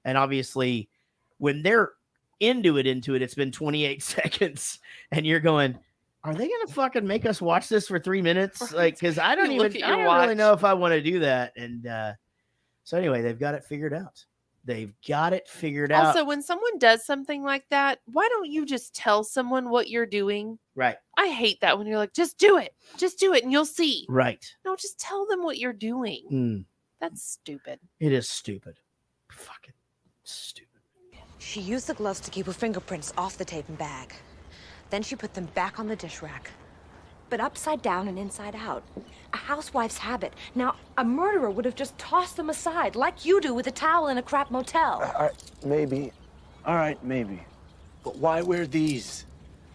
And obviously when they're into it, it's been 28 seconds, and you're going, Are they gonna fucking make us watch this for 3 minutes? Like, because I don't You look even at I your don't really watch. know if I want to do that. And so anyway, they've got it figured out. They've got it figured out. Also, when someone does something like that, why don't you just tell someone what you're doing? Right. I hate that when you're like, just do it, and you'll see. Right. No, just tell them what you're doing. Mm, That's stupid. it is stupid. Fucking stupid. She used the gloves to keep her fingerprints off the tape and bag. Then she put them back on the dish rack. But upside down and inside out. A housewife's habit. Now, a murderer would have just tossed them aside, like you do with a towel in a crap motel. Maybe. All right, maybe. But why wear these?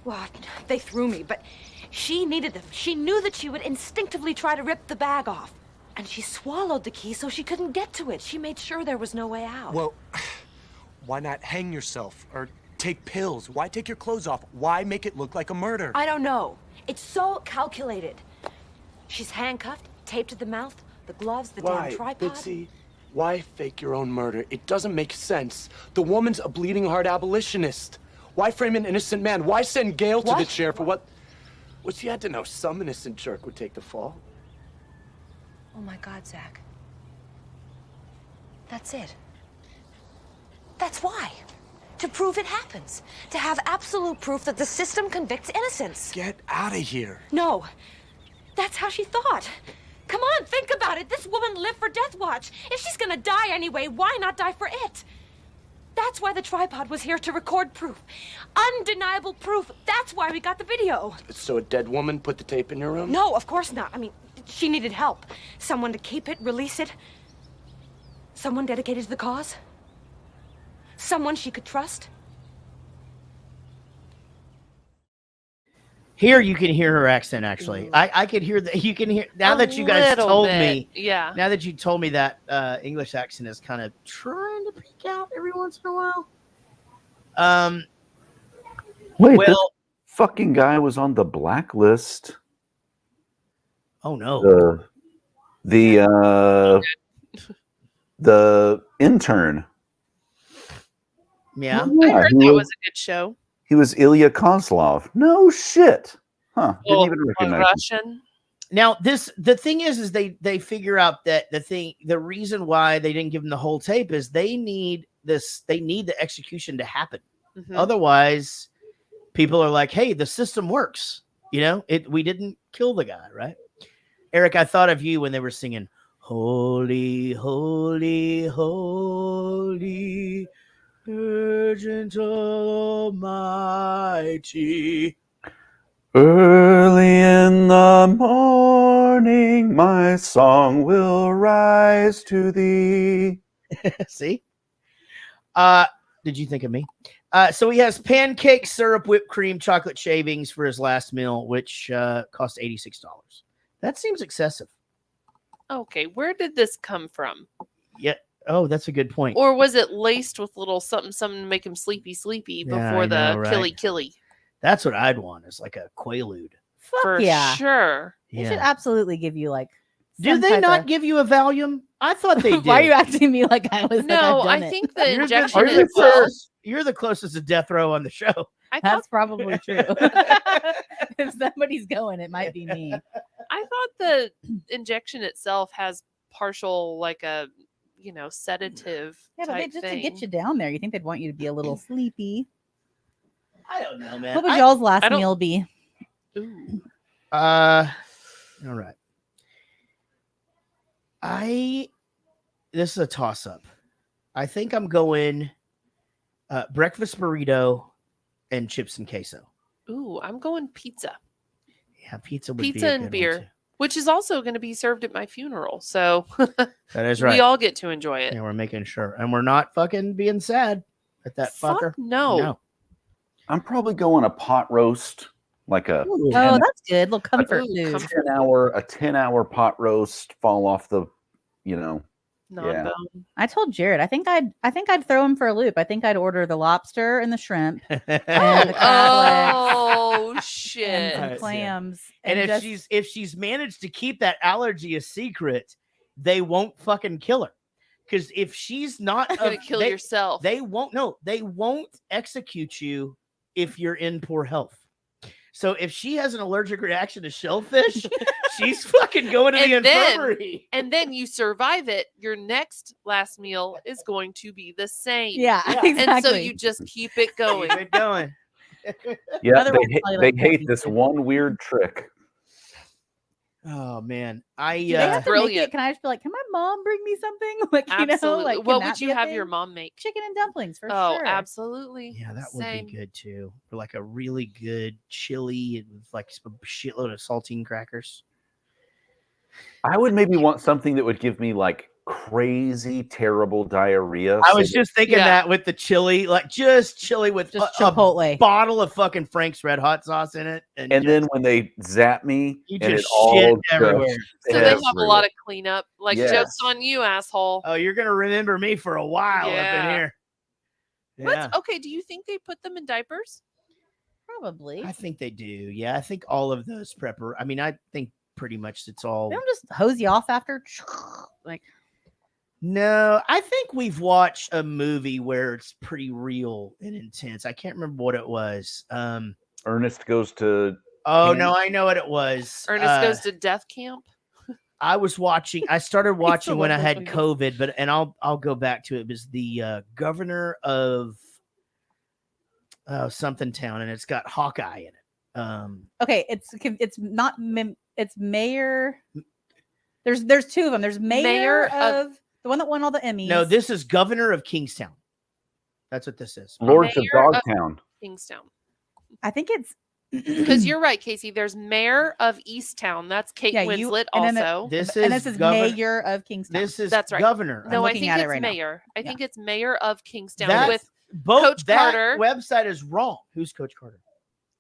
Well, they threw me, but she needed them. She knew that she would instinctively try to rip the bag off. And she swallowed the key so she couldn't get to it. She made sure there was no way out. Well, why not hang yourself or take pills? Why take your clothes off? Why make it look like a murder? I don't know. It's so calculated. She's handcuffed, taped to the mouth, the gloves, the damn tripod. Bitsy, why fake your own murder? It doesn't make sense. The woman's a bleeding heart abolitionist. Why frame an innocent man? Why send Gale to the chair for what? Well, she had to know some innocent jerk would take the fall. Oh my God, Zach. That's it. That's why. To prove it happens. To have absolute proof that the system convicts innocents. Get out of here. No. That's how she thought. Come on, think about it. This woman lived for Death Watch. If she's gonna die anyway, why not die for it? That's why the tripod was here, to record proof. Undeniable proof. That's why we got the video. So a dead woman put the tape in your room? No, of course not. I mean, she needed help. Someone to keep it, release it. Someone dedicated to the cause. Someone she could trust. Here you can hear her accent. Actually, I could hear that. You can hear now that you guys told me. Yeah. Now that you told me that English accent is kind of trying to peek out every once in a while. Wait, well, this fucking guy was on the blacklist. Oh no. The intern. Yeah. I heard that was a good show. He was Ilya Kozlov. No shit. Huh. Didn't even recognize him. Russian. Now the thing is they figure out that the reason why they didn't give them the whole tape is they need the execution to happen. Mhm. Otherwise, people are like, hey, the system works. We didn't kill the guy, right? Eric, I thought of you when they were singing Holy, Holy, Holy, Urgent Almighty. Early in the morning, my song will rise to thee. See? Did you think of me? So he has pancake, syrup, whipped cream, chocolate shavings for his last meal, which cost $86. That seems excessive. Okay, where did this come from? Yeah. Oh, that's a good point. Or was it laced with little something to make him sleepy Yeah, before I the know, right? killy? That's what I'd want, is like a Quaalude. For yeah. sure. They Yeah. should absolutely give you like. Do some they type not of- give you a Valium? I thought they did. Why are you asking me like I was? No, like I've done I it? think the You're injection the itself. closest- You're the closest to death row on the show. That's probably true. If somebody's going, it might be me. I thought the injection itself has partial, like a, sedative. Yeah, but they type just thing. to get you down there. You think they'd want you to be a little sleepy? I don't know, man. What would y'all's last don't- meal be? Ooh. All right. This is a toss up. I think I'm going breakfast burrito and chips and queso. Ooh, I'm going pizza. Yeah, pizza would be Pizza a and good beer, one, too. which is also going to be served at my funeral. So That is right. we all get to enjoy it. Yeah, we're making sure. And we're not fucking being sad at that fucker. No. I'm probably going a pot roast, like a Oh, that's good. Little comfort Ooh, food. comfort. 10-hour pot roast, fall off the, Non-bone. I told Jared. I think I'd throw him for a loop. I think I'd order the lobster and the shrimp and the crab legs Oh and shit! some Right, clams. And if just- she's managed to keep that allergy a secret, they won't fucking kill her. Because if she's not You're gonna kill yourself. they won't execute you if you're in poor health. So if she has an allergic reaction to shellfish, she's fucking going to the infirmary. And then you survive it. Your next last meal is going to be the same. Yeah, exactly. And so you just keep it going. Keep it going. Yeah, Otherwise, probably they like hate Japanese this food. one weird trick. Oh man, Do they have to make Brilliant. it? Can I just be like, can my mom bring me something? Like, Absolutely. like, can What that would be you a have thing? your mom make? Chicken and dumplings for Oh, sure. absolutely. yeah, that Same. would be good too. For like a really good chili with like a shitload of saltine crackers. I would maybe want something that would give me like crazy, terrible diarrhea. I so was that- just thinking that with the chili, like just chili with Just a Chipotle. bottle of fucking Frank's Red Hot sauce in it, and just- then when they zap me, You and just it all shit just everywhere. So they have a lot of cleanup. Like, Yes. joke's on you, asshole. oh, you're gonna remember me for a while up in Yeah. here. Yeah, What's okay? Do you think they put them in diapers? Probably. I think they do. Yeah, I think all of those prepper. I mean, I think pretty much it's all. They don't just hose you off after. Like, No, I think we've watched a movie where it's pretty real and intense. I can't remember what it was. Ernest goes to. Oh camp. no, I know what it was. Ernest goes to death camp. I was watching. I started watching when I love had those COVID, but I'll go back to it. It was the governor of something town, and it's got Hawkeye in it. okay, it's not it's Mayor. There's two of them. There's Mayor of the one that won all the Emmys. No, this is Governor of Kingstown. That's what this is. Lords of Mayor of Dogtown. Kingstown. I think it's Because you're right, Casey. There's Mayor of Easttown. That's Kate Winslet and then also. This and is this is governor- Mayor of Kingstown. This is That's right. Governor. No, I looking think at it it's right now. Mayor. I think it's Mayor of Kingstown That- with both Coach that Carter. website is wrong. Who's Coach Carter?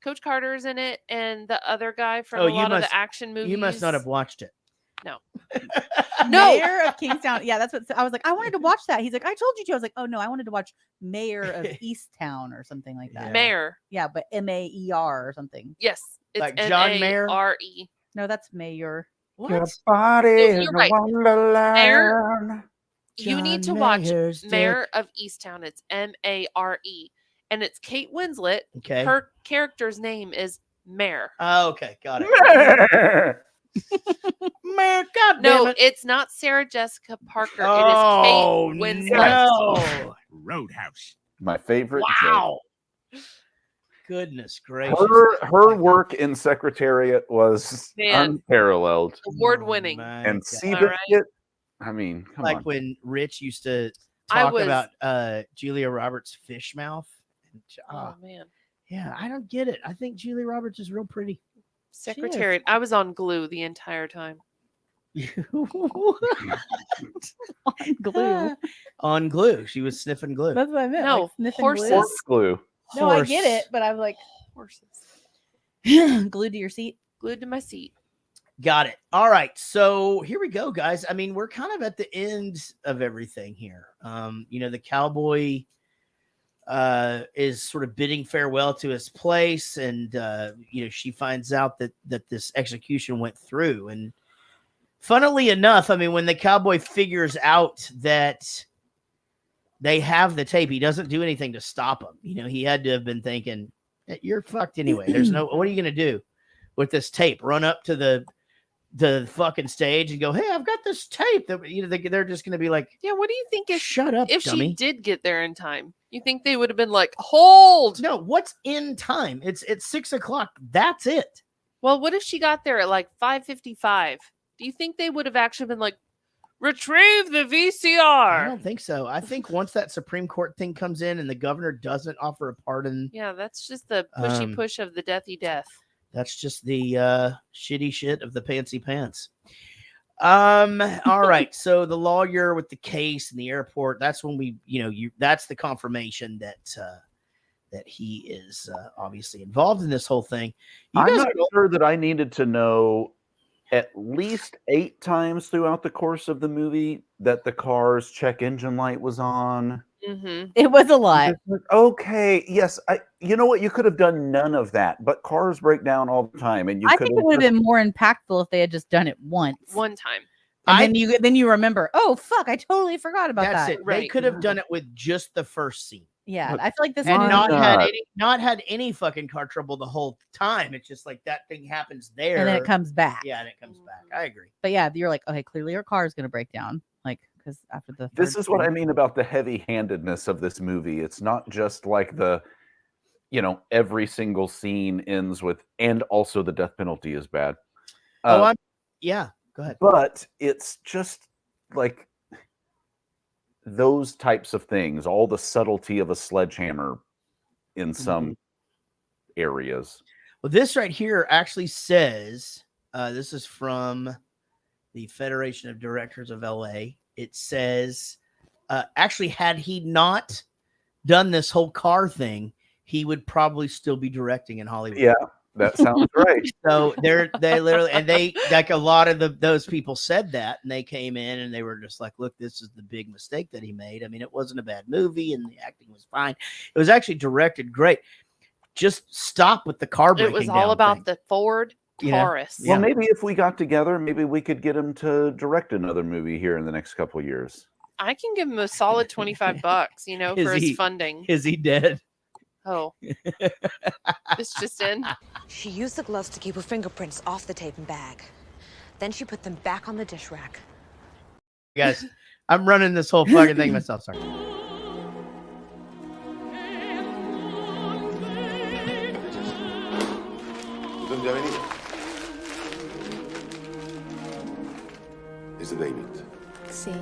Coach Carter's in it, and the other guy from Oh, a you lot of must- the action movies. You must not have watched it. No. Mayor of Kingstown. Yeah, that's what I was like. I wanted to watch that. He's like, I told you to. I was like, oh no, I wanted to watch Mayor of Easttown or something like that. Mayor. Yeah, but M-A-E-R or something. Yes, it's Like John Mayer? M-A-R-E. No, that's Mayor. Your body is you're a right. wonderland. You need to John watch Mayer's Mayor of Easttown. It's M-A-R-E, and it's Kate Winslet. Okay. Her character's name is Mare. Oh, okay, got it. Man, God No, damn it. it's not Sarah Jessica Parker. Oh, it is Kate Winslet. no. Roadhouse. My favorite. Wow. Goodness gracious. Her work in Secretariat was Man. unparalleled. Award winning. My And God. Seabiscuit, I mean, come Like on. when Rich used to I talk was- about Julia Roberts' fish mouth. Oh man. Yeah, I don't get it. I think Julia Roberts is real pretty. Secretariat. I was on glue the entire time. Glue. On glue. She was sniffing glue. That's what I meant. No, like sniffing horses. glue. Horse glue. No, I get it, but I'm like Horses. glued to your seat. Glued to my seat. Got it. All right. So here we go, guys. I mean, we're kind of at the end of everything here. The cowboy is sort of bidding farewell to his place, and she finds out that this execution went through. And funnily enough, I mean, when the cowboy figures out that they have the tape, he doesn't do anything to stop him. He had to have been thinking, you're fucked anyway. There's no, what are you going to do with this tape? Run up to the fucking stage and go, hey, I've got this tape that, they're just going to be like, Yeah, what do you think if shut up, if dummy. she did get there in time? You think they would have been like, hold? No, what's in time? It's 6:00. That's it. Well, what if she got there at like 5:55? Do you think they would have actually been like, retrieve the I VCR? don't think so. I think once that Supreme Court thing comes in and the governor doesn't offer a pardon, Yeah, that's just the pushy push of the deathy death. that's just the shitty shit of the pantsy pants. All right. So the lawyer with the case in the airport, that's when that's the confirmation that he is obviously involved in this whole thing. You I'm guys not are- sure that I needed to know at least 8 times throughout the course of the movie that the car's check engine light was on. Mm-hmm. It was a lot. Okay, yes, you know what? You could have done none of that, but cars break down all the time, and you I could think it would have been more impactful if they had just done it once. One time. And then you remember, oh fuck, I totally forgot about That's that. it. They could have done it with just the first scene. Yeah, I feel like this and movie not had any fucking car trouble the whole time. It's just like that thing happens there, and then it comes back. Yeah, and it comes back. I agree. But yeah, you're like, okay, clearly your car is going to break down. Like, because after the This is what I mean about the heavy-handedness of this movie. It's not just like every single scene ends with, and also the death penalty is bad. Yeah, go ahead. But it's just like those types of things, all the subtlety of a sledgehammer in some areas. Well, this right here actually says, this is from the Federation of Directors of LA. It says, actually, had he not done this whole car thing, he would probably still be directing in Hollywood. Yeah, that sounds right. So they literally, and they, like a lot of those people said that, and they came in and they were just like, look, this is the big mistake that he made. I mean, it wasn't a bad movie and the acting was fine. It was actually directed great. Just stop with the car breaking down. It was all about thing. the Ford Taurus. Well, maybe if we got together, maybe we could get him to direct another movie here in the next couple of years. I can give him a solid $25, for his funding. Is he dead? Oh. This just in. She used the gloves to keep her fingerprints off the tape and bag. Then she put them back on the dish rack. Guys, I'm running this whole fucking thing myself. Sorry. ¿Dónde ha venido? ¿Es de David? Sí.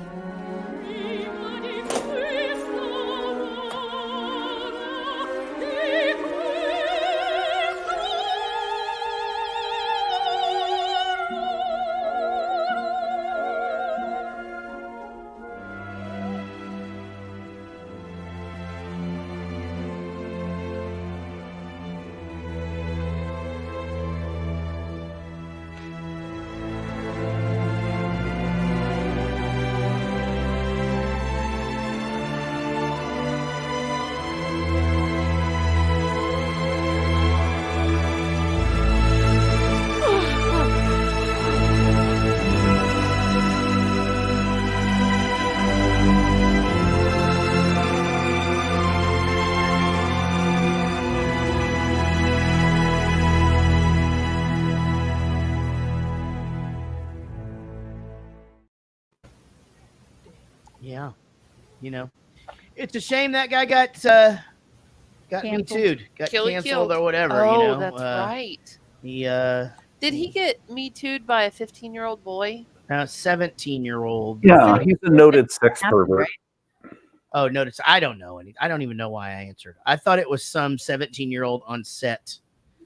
Yeah, it's a shame that guy got Me Too'd, got canceled or whatever. Oh, that's right. He did he get Me Too'd by a 15-year-old boy? 17-year-old. Yeah, he's a noted sex pervert. Oh, notice. I don't know any. I don't even know why I answered. I thought it was some 17-year-old on set.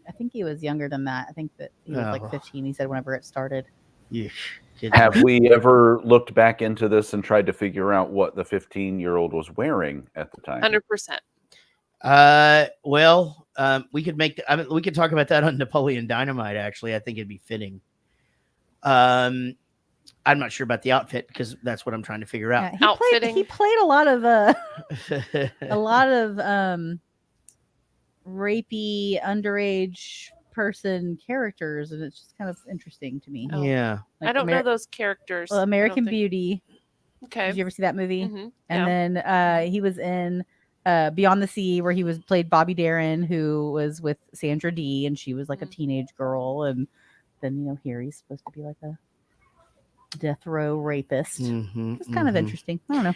I think he was younger than that. I think that he was like 15. He said whenever it started. Yeah. Have we ever looked back into this and tried to figure out what the 15-year-old was wearing at the time? 100%. Well, we could we could talk about that on Napoleon Dynamite. Actually, I think it'd be fitting. I'm not sure about the outfit because that's what I'm trying to figure out. Yeah, he played a lot of rapey underage person characters, and it's just kind of interesting to me. Yeah, I don't know those characters. Well, American Beauty. Okay, did you ever see that movie? Mm-hmm. And then he was in Beyond the Sea, where he played Bobby Darin, who was with Sandra Dee, and she was like a teenage girl. And then here he's supposed to be like a death row rapist. It's kind of interesting. I don't know.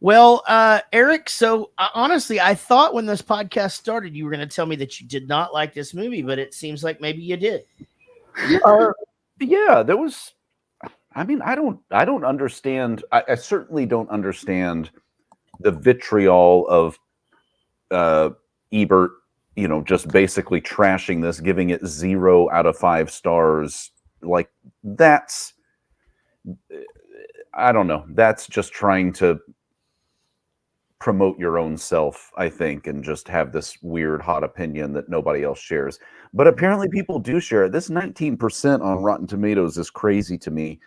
Well, Eric, so honestly, I thought when this podcast started, you were going to tell me that you did not like this movie, but it seems like maybe you did. Yeah, there was. I mean, I don't understand. I certainly don't understand the vitriol of Ebert. Just basically trashing this, giving it 0 out of 5 stars. Like that's. I don't know. That's just trying to promote your own self, I think, and just have this weird hot opinion that nobody else shares. But apparently people do share it. This 19% on Rotten Tomatoes is crazy to me,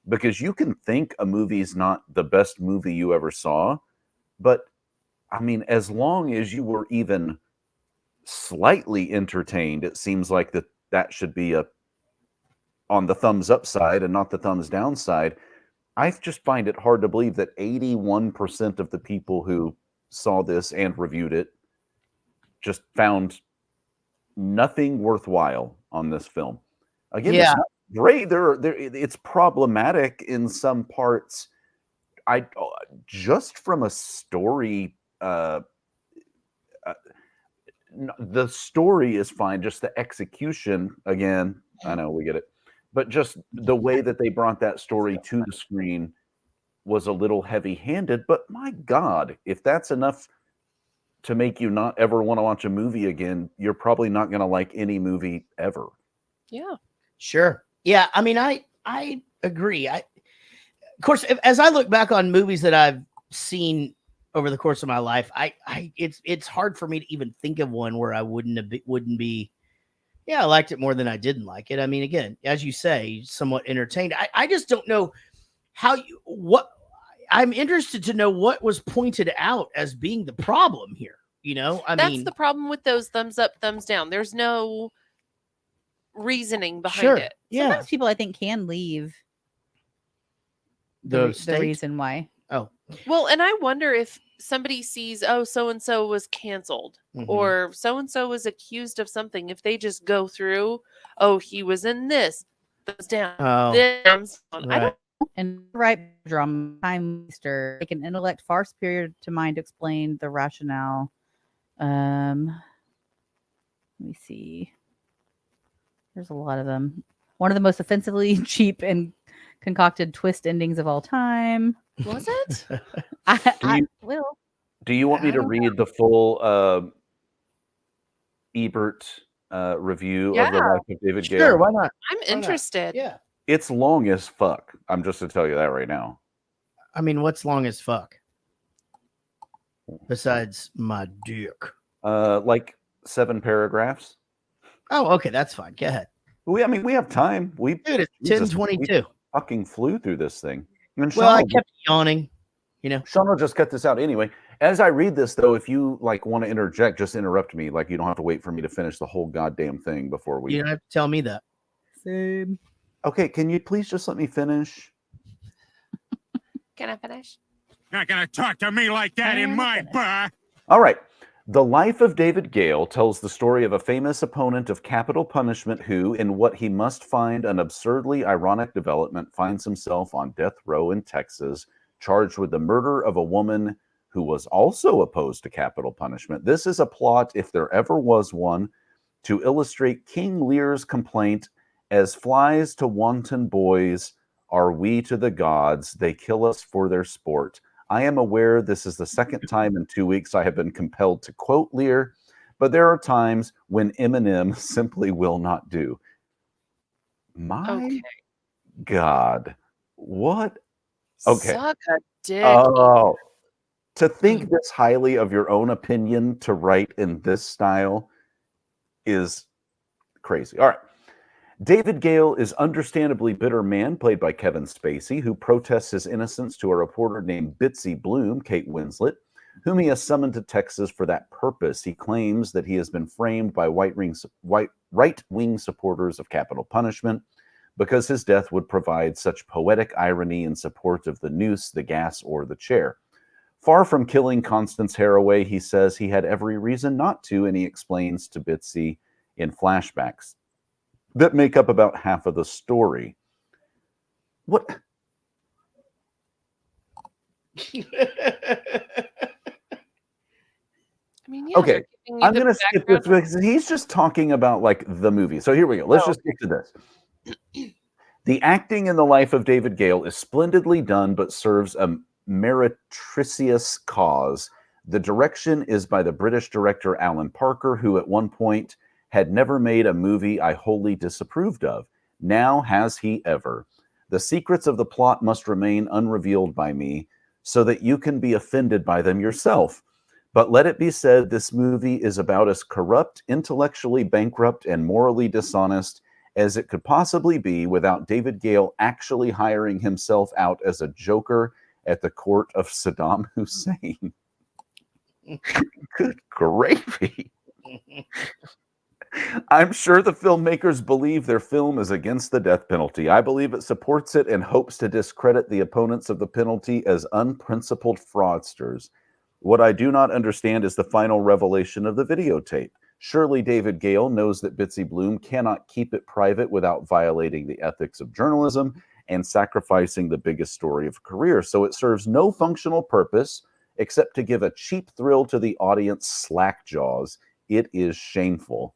because you can think a movie's not the best movie you ever saw, but I mean, as long as you were even slightly entertained, it seems like that should be on the thumbs up side and not the thumbs down side. I just find it hard to believe that 81% of the people who saw this and reviewed it, just found nothing worthwhile on this film. Again, it's not great. It's problematic in some parts. Just from a story, the story is fine. Just the execution, again, I know we get it, but just the way that they brought that story to the screen was a little heavy-handed. But my God, if that's enough to make you not ever want to watch a movie again, you're probably not going to like any movie ever. Yeah. Sure. Yeah. I mean, I agree. Of course, as I look back on movies that I've seen over the course of my life, it's hard for me to even think of one where I wouldn't be. Yeah, I liked it more than I didn't like it. I mean, again, as you say, somewhat entertained. I just don't know I'm interested to know what was pointed out as being the problem here. That's the problem with those thumbs up, thumbs down. There's no reasoning behind it. Sometimes people, I think, can leave the reason why. Oh, well, and I wonder if somebody sees, oh, so and so was canceled, or so and so was accused of something. If they just go through, oh, he was in this, thumbs down, thumbs down. I don't. And drama time waster, like an intellect far superior to mind to explain the rationale. Let me see. There's a lot of them. One of the most offensively cheap and concocted twist endings of all time. Was it? Do you want me to read the full Ebert review of the life of David Gale? Sure, why not? I'm interested. Yeah. It's long as fuck. I'm just to tell you that right now. I mean, what's long as fuck? Besides my dick. Like 7 paragraphs. Oh, okay, that's fine. Go ahead. We have time. Dude, it's 10:22. Fucking flew through this thing. I kept yawning. Sean will just cut this out anyway. As I read this, though, if you want to interject, just interrupt me. You don't have to wait for me to finish the whole goddamn thing before we. You don't have to tell me that. Same. Okay, can you please just let me finish? Can I finish? Not gonna talk to me like that in my bar. All right. The Life of David Gale tells the story of a famous opponent of capital punishment who, in what he must find an absurdly ironic development, finds himself on death row in Texas, charged with the murder of a woman who was also opposed to capital punishment. This is a plot, if there ever was one, to illustrate King Lear's complaint, as flies to wanton boys are we to the gods, they kill us for their sport. I am aware this is the second time in 2 weeks I have been compelled to quote Lear, but there are times when Eminem simply will not do. My God. What? Okay. Suck a dick. Oh, to think this highly of your own opinion to write in this style is crazy. All right. David Gale is understandably bitter man, played by Kevin Spacey, who protests his innocence to a reporter named Bitsy Bloom, Kate Winslet, whom he has summoned to Texas for that purpose. He claims that he has been framed by right-wing supporters of capital punishment because his death would provide such poetic irony in support of the noose, the gas, or the chair. Far from killing Constance Haraway, he says he had every reason not to, and he explains to Bitsy in flashbacks that make up about half of the story. What? Okay, I'm going to skip this because he's just talking about the movie. So here we go. Let's just get to this. The acting in the life of David Gale is splendidly done, but serves a meretricious cause. The direction is by the British director Alan Parker, who at one point had never made a movie I wholly disapproved of. Now has he ever. The secrets of the plot must remain unrevealed by me, so that you can be offended by them yourself. But let it be said, this movie is about as corrupt, intellectually bankrupt, and morally dishonest as it could possibly be without David Gale actually hiring himself out as a joker at the court of Saddam Hussein. Good gravy. I'm sure the filmmakers believe their film is against the death penalty. I believe it supports it and hopes to discredit the opponents of the penalty as unprincipled fraudsters. What I do not understand is the final revelation of the videotape. Surely David Gale knows that Bitsy Bloom cannot keep it private without violating the ethics of journalism and sacrificing the biggest story of a career. So it serves no functional purpose except to give a cheap thrill to the audience slack jaws. It is shameful.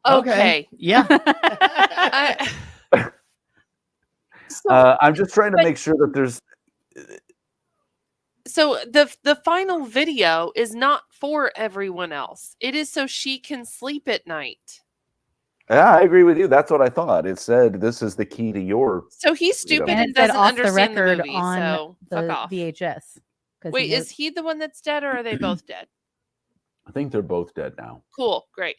Okay. Yeah. I'm just trying to make sure that there's... So the final video is not for everyone else. It is so she can sleep at night. Yeah, I agree with you. That's what I thought. It said this is the key to your... So he's stupid And and it said doesn't off understand the record the movie. on So fuck the off. VHS. Wait, is he the one that's dead, or are they both dead? I think they're both dead now. Cool, great,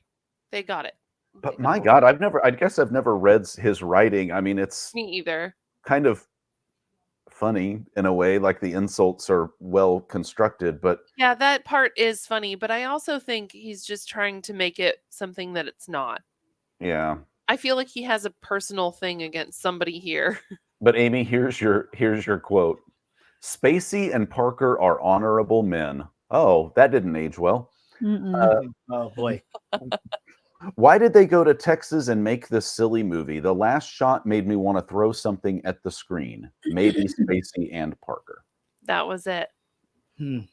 they got it. But my God, I guess I've never read his writing. I mean, it's Me either. kind of funny in a way, like the insults are well constructed, but Yeah, that part is funny, but I also think he's just trying to make it something that it's not. yeah. I feel like he has a personal thing against somebody here. But Amy, here's your quote. Spacey and Parker are honorable men. Oh, that didn't age well. Oh boy. Why did they go to Texas and make this silly movie? The last shot made me want to throw something at the screen. Maybe Spacey and Parker. That was it. I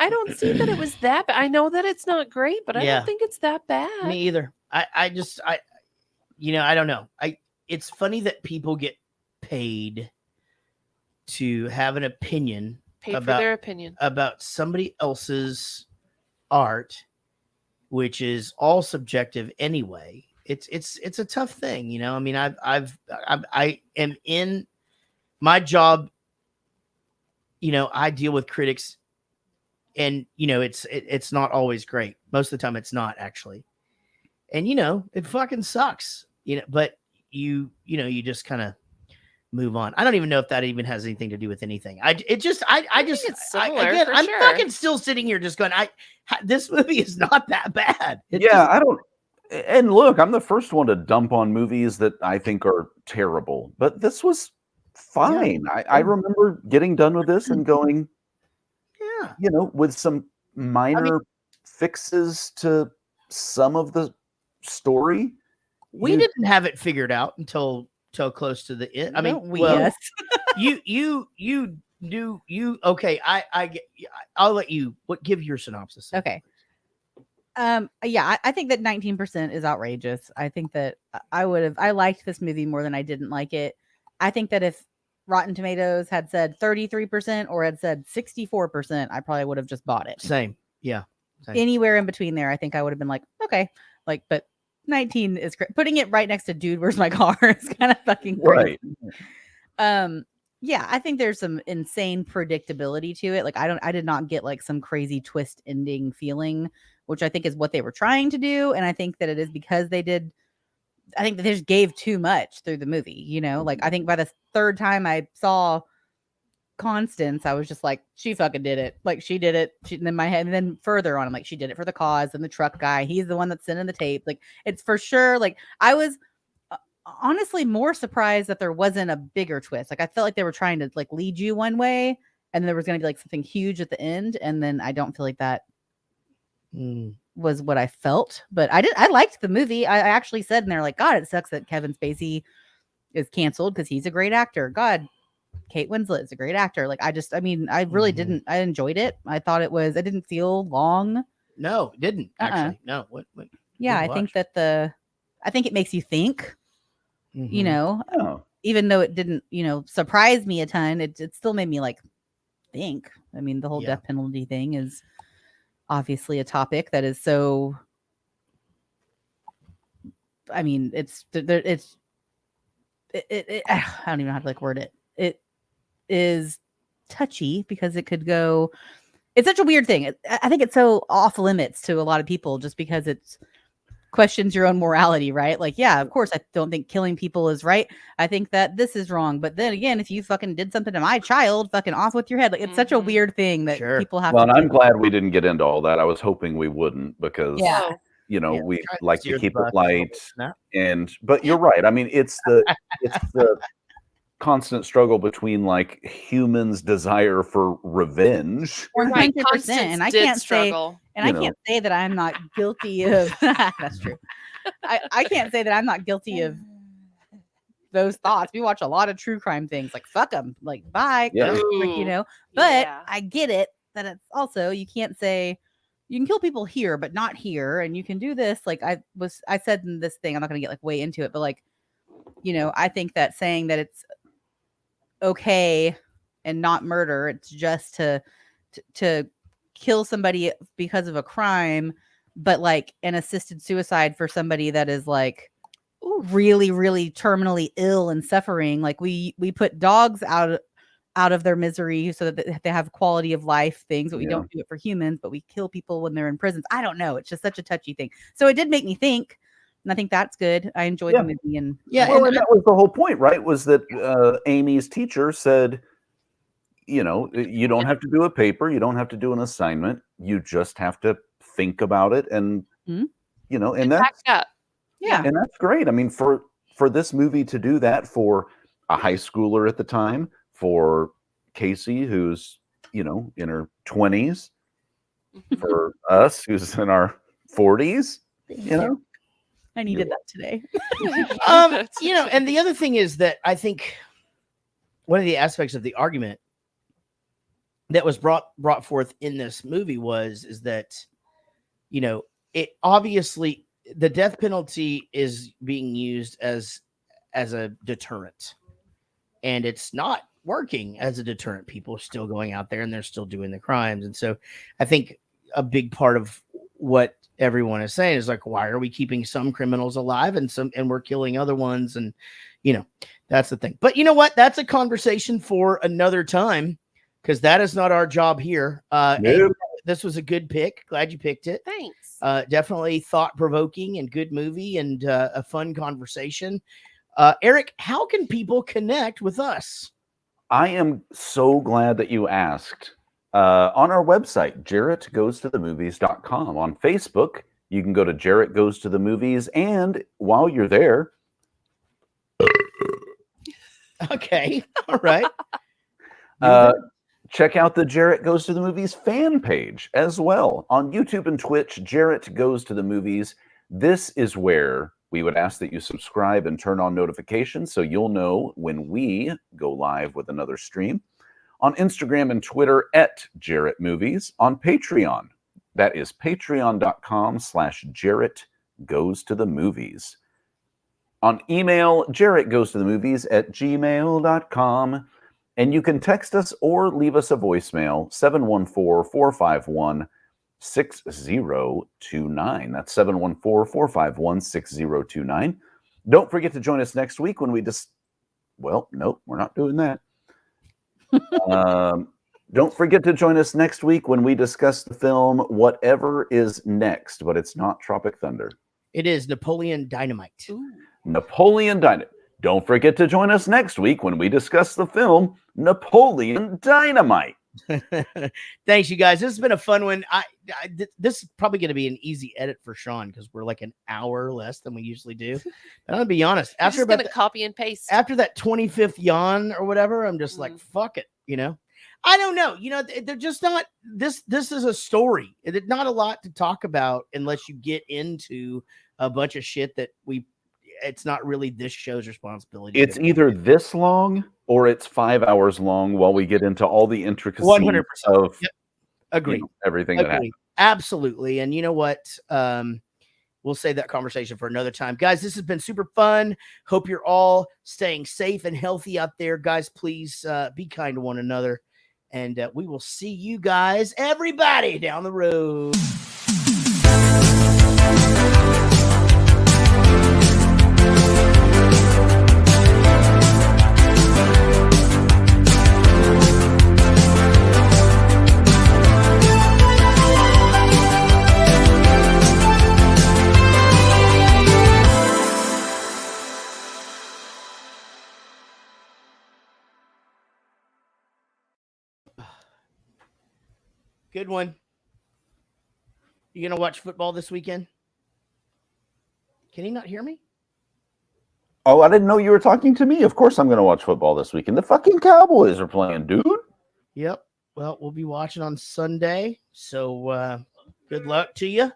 don't see that it was that bad. I know that it's not great, but I Yeah. don't think it's that bad. Me either. I don't know. It's funny that people get paid to have an opinion Paid for their opinion. about somebody else's art, which is all subjective anyway. It's a tough thing, you know. I mean, I am in my job. You know, I deal with critics, and you know, it's not always great. Most of the time, it's not actually. And you know, it fucking sucks. You know, but you just kind of move on. I don't even know if that even has anything to do with anything. I'm fucking still sitting here just going, this movie is not that bad. I don't. And look, I'm the first one to dump on movies that I think are terrible, but this was fine. Yeah. I remember getting done with this and going, yeah, you know, with some minor fixes to some of the story. We didn't have it figured out until close to the end. I mean, yes. you do okay. I'll let you give your synopsis. Okay. Yeah, I think that 19% is outrageous. I think that I liked this movie more than I didn't like it. I think that if Rotten Tomatoes had said 33% or had said 64%, I probably would have just bought it. Same. Yeah. Same. Anywhere in between there, I think I would have been like, okay, like, but 19 is great. Putting it right next to Dude, Where's My Car is kind of fucking crazy. Right. Yeah, I think there's some insane predictability to it. Like I did not get like some crazy twist ending feeling, which I think is what they were trying to do. And I think that it is because I think that they just gave too much through the movie, you know? Like I think by the third time I saw Constance, I was just like, she fucking did it. Like she did it. In my head, and then further on, I'm like, she did it for the cause. And the truck guy, he's the one that's sending the tape. Like it's for sure. Like I was honestly more surprised that there wasn't a bigger twist. Like I felt like they were trying to like lead you one way, and there was going to be like something huge at the end. And then I don't feel like that was what I felt. But I liked the movie. I actually said in there like, God, it sucks that Kevin Spacey is canceled because he's a great actor. God, Kate Winslet is a great actor. Like I really didn't. I enjoyed it. I thought it didn't feel long. No, it didn't actually. No. What yeah, I think that I think it makes you think. You know, even though it didn't, surprise me a ton, it still made me like think. I mean, the whole death penalty thing is obviously a topic that is so. I mean, I don't even know how to like word it. It is touchy because it could go. It's such a weird thing. I think it's so off limits to a lot of people just because it's questions your own morality, right? Like, yeah, of course, I don't think killing people is right. I think that this is wrong. But then again, if you fucking did something to my child, fucking off with your head. Like, it's such a weird thing that people have to and I'm glad we didn't get into all that. I was hoping we wouldn't because, we like to keep it light. But you're right. I mean, it's the constant struggle between like humans' desire for revenge. 100%. And I can't struggle. I can't say that I'm not guilty of that's true. I can't say that I'm not guilty of those thoughts. We watch a lot of true crime things, like fuck them, like bye, Yeah. like, you know. But I get it that it's also you can't say you can kill people here, but not here, and you can do this. Like I said in this thing, I'm not gonna get like way into it, but like, you know, I think that saying that it's okay and not murder, it's just to kill somebody because of a crime, but like an assisted suicide for somebody that is like really, really terminally ill and suffering. Like we put dogs out of their misery so that they have quality of life things, but we don't do it for humans, but we kill people when they're in prisons. I don't know. It's just such a touchy thing. So it did make me think, and I think that's good. I enjoyed the movie. And well, and that was the whole point, right? Was that Amy's teacher said, you know, you don't have to do a paper, you don't have to do an assignment, you just have to think about it, and you know, and that's up. Yeah, and that's great. I mean, for this movie to do that for a high schooler at the time, for Casey, who's, you know, in her 20s, for us, who's in our 40s, you know, I needed that today. You know, and the other thing is that I think one of the aspects of the argument that was brought forth in this movie is that, you know, it obviously the death penalty is being used as a deterrent, and it's not working as a deterrent. People are still going out there and they're still doing the crimes. And so I think a big part of what everyone is saying is like, why are we keeping some criminals alive and we're killing other ones? And, you know, that's the thing. But you know what? That's a conversation for another time, because that is not our job here. Nope. This was a good pick. Glad you picked it. Thanks. Definitely thought-provoking and good movie, and a fun conversation. Eric, how can people connect with us? I am so glad that you asked. On our website, JarrettGoesToTheMovies.com. On Facebook, you can go to Jarrett Goes to the Movies, and while you're there, okay, all right. check out the Jarrett Goes to the Movies fan page as well. On YouTube and Twitch, Jarrett Goes to the Movies. This is where we would ask that you subscribe and turn on notifications so you'll know when we go live with another stream. On Instagram and Twitter at Jarrett Movies. On Patreon, that is patreon.com/Jarrett Goes to the Movies. On email, JarrettGoesToTheMovies@gmail.com. And you can text us or leave us a voicemail, 714-451-6029. That's 714-451-6029. Don't forget to join us next week when we well, nope, we're not doing that. Don't forget to join us next week when we discuss the film Whatever Is Next, but it's not Tropic Thunder. It is Napoleon Dynamite. Ooh. Napoleon Dynamite. Don't forget to join us next week when we discuss the film Napoleon Dynamite. Thanks, you guys. This has been a fun one. This is probably going to be an easy edit for Sean because we're like an hour less than we usually do. And I'm going to be honest. After going to copy and paste. After that 25th yawn or whatever, I'm just like, fuck it. You know, I don't know. You know, they're just not. This is a story. It's not a lot to talk about unless you get into a bunch of shit that it's not really this show's responsibility. It's either this long or it's 5 hours long while we get into all the intricacies 100%. of Agree. Everything that happened. Absolutely. And you know what? We'll save that conversation for another time. Guys, this has been super fun. Hope you're all staying safe and healthy out there. Guys, please be kind to one another. And we will see you guys, everybody, down the road. Good one. You gonna watch football this weekend? Can he not hear me? Oh, I didn't know you were talking to me. Of course I'm going to watch football this weekend. The fucking Cowboys are playing, dude. Yep. Well, we'll be watching on Sunday. So good luck to you.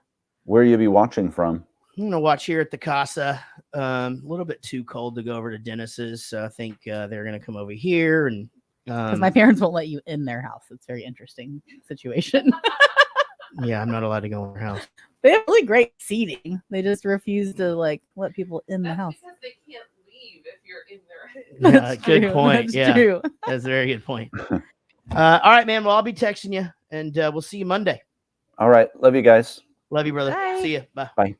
Where you be watching from? I'm going to watch here at the Casa. A little bit too cold to go over to Dennis's. So I think they're going to come over here. And because my parents won't let you in their house. It's a very interesting situation. Yeah, I'm not allowed to go in their house. They have really great seating. They just refuse to like let people in the house. Because they can't leave if you're in there. Yeah, good point. That's true. That's a very good point. All right, man. Well, I'll be texting you, and we'll see you Monday. All right. Love you guys. Love you, brother. Bye. See you. Bye. Bye.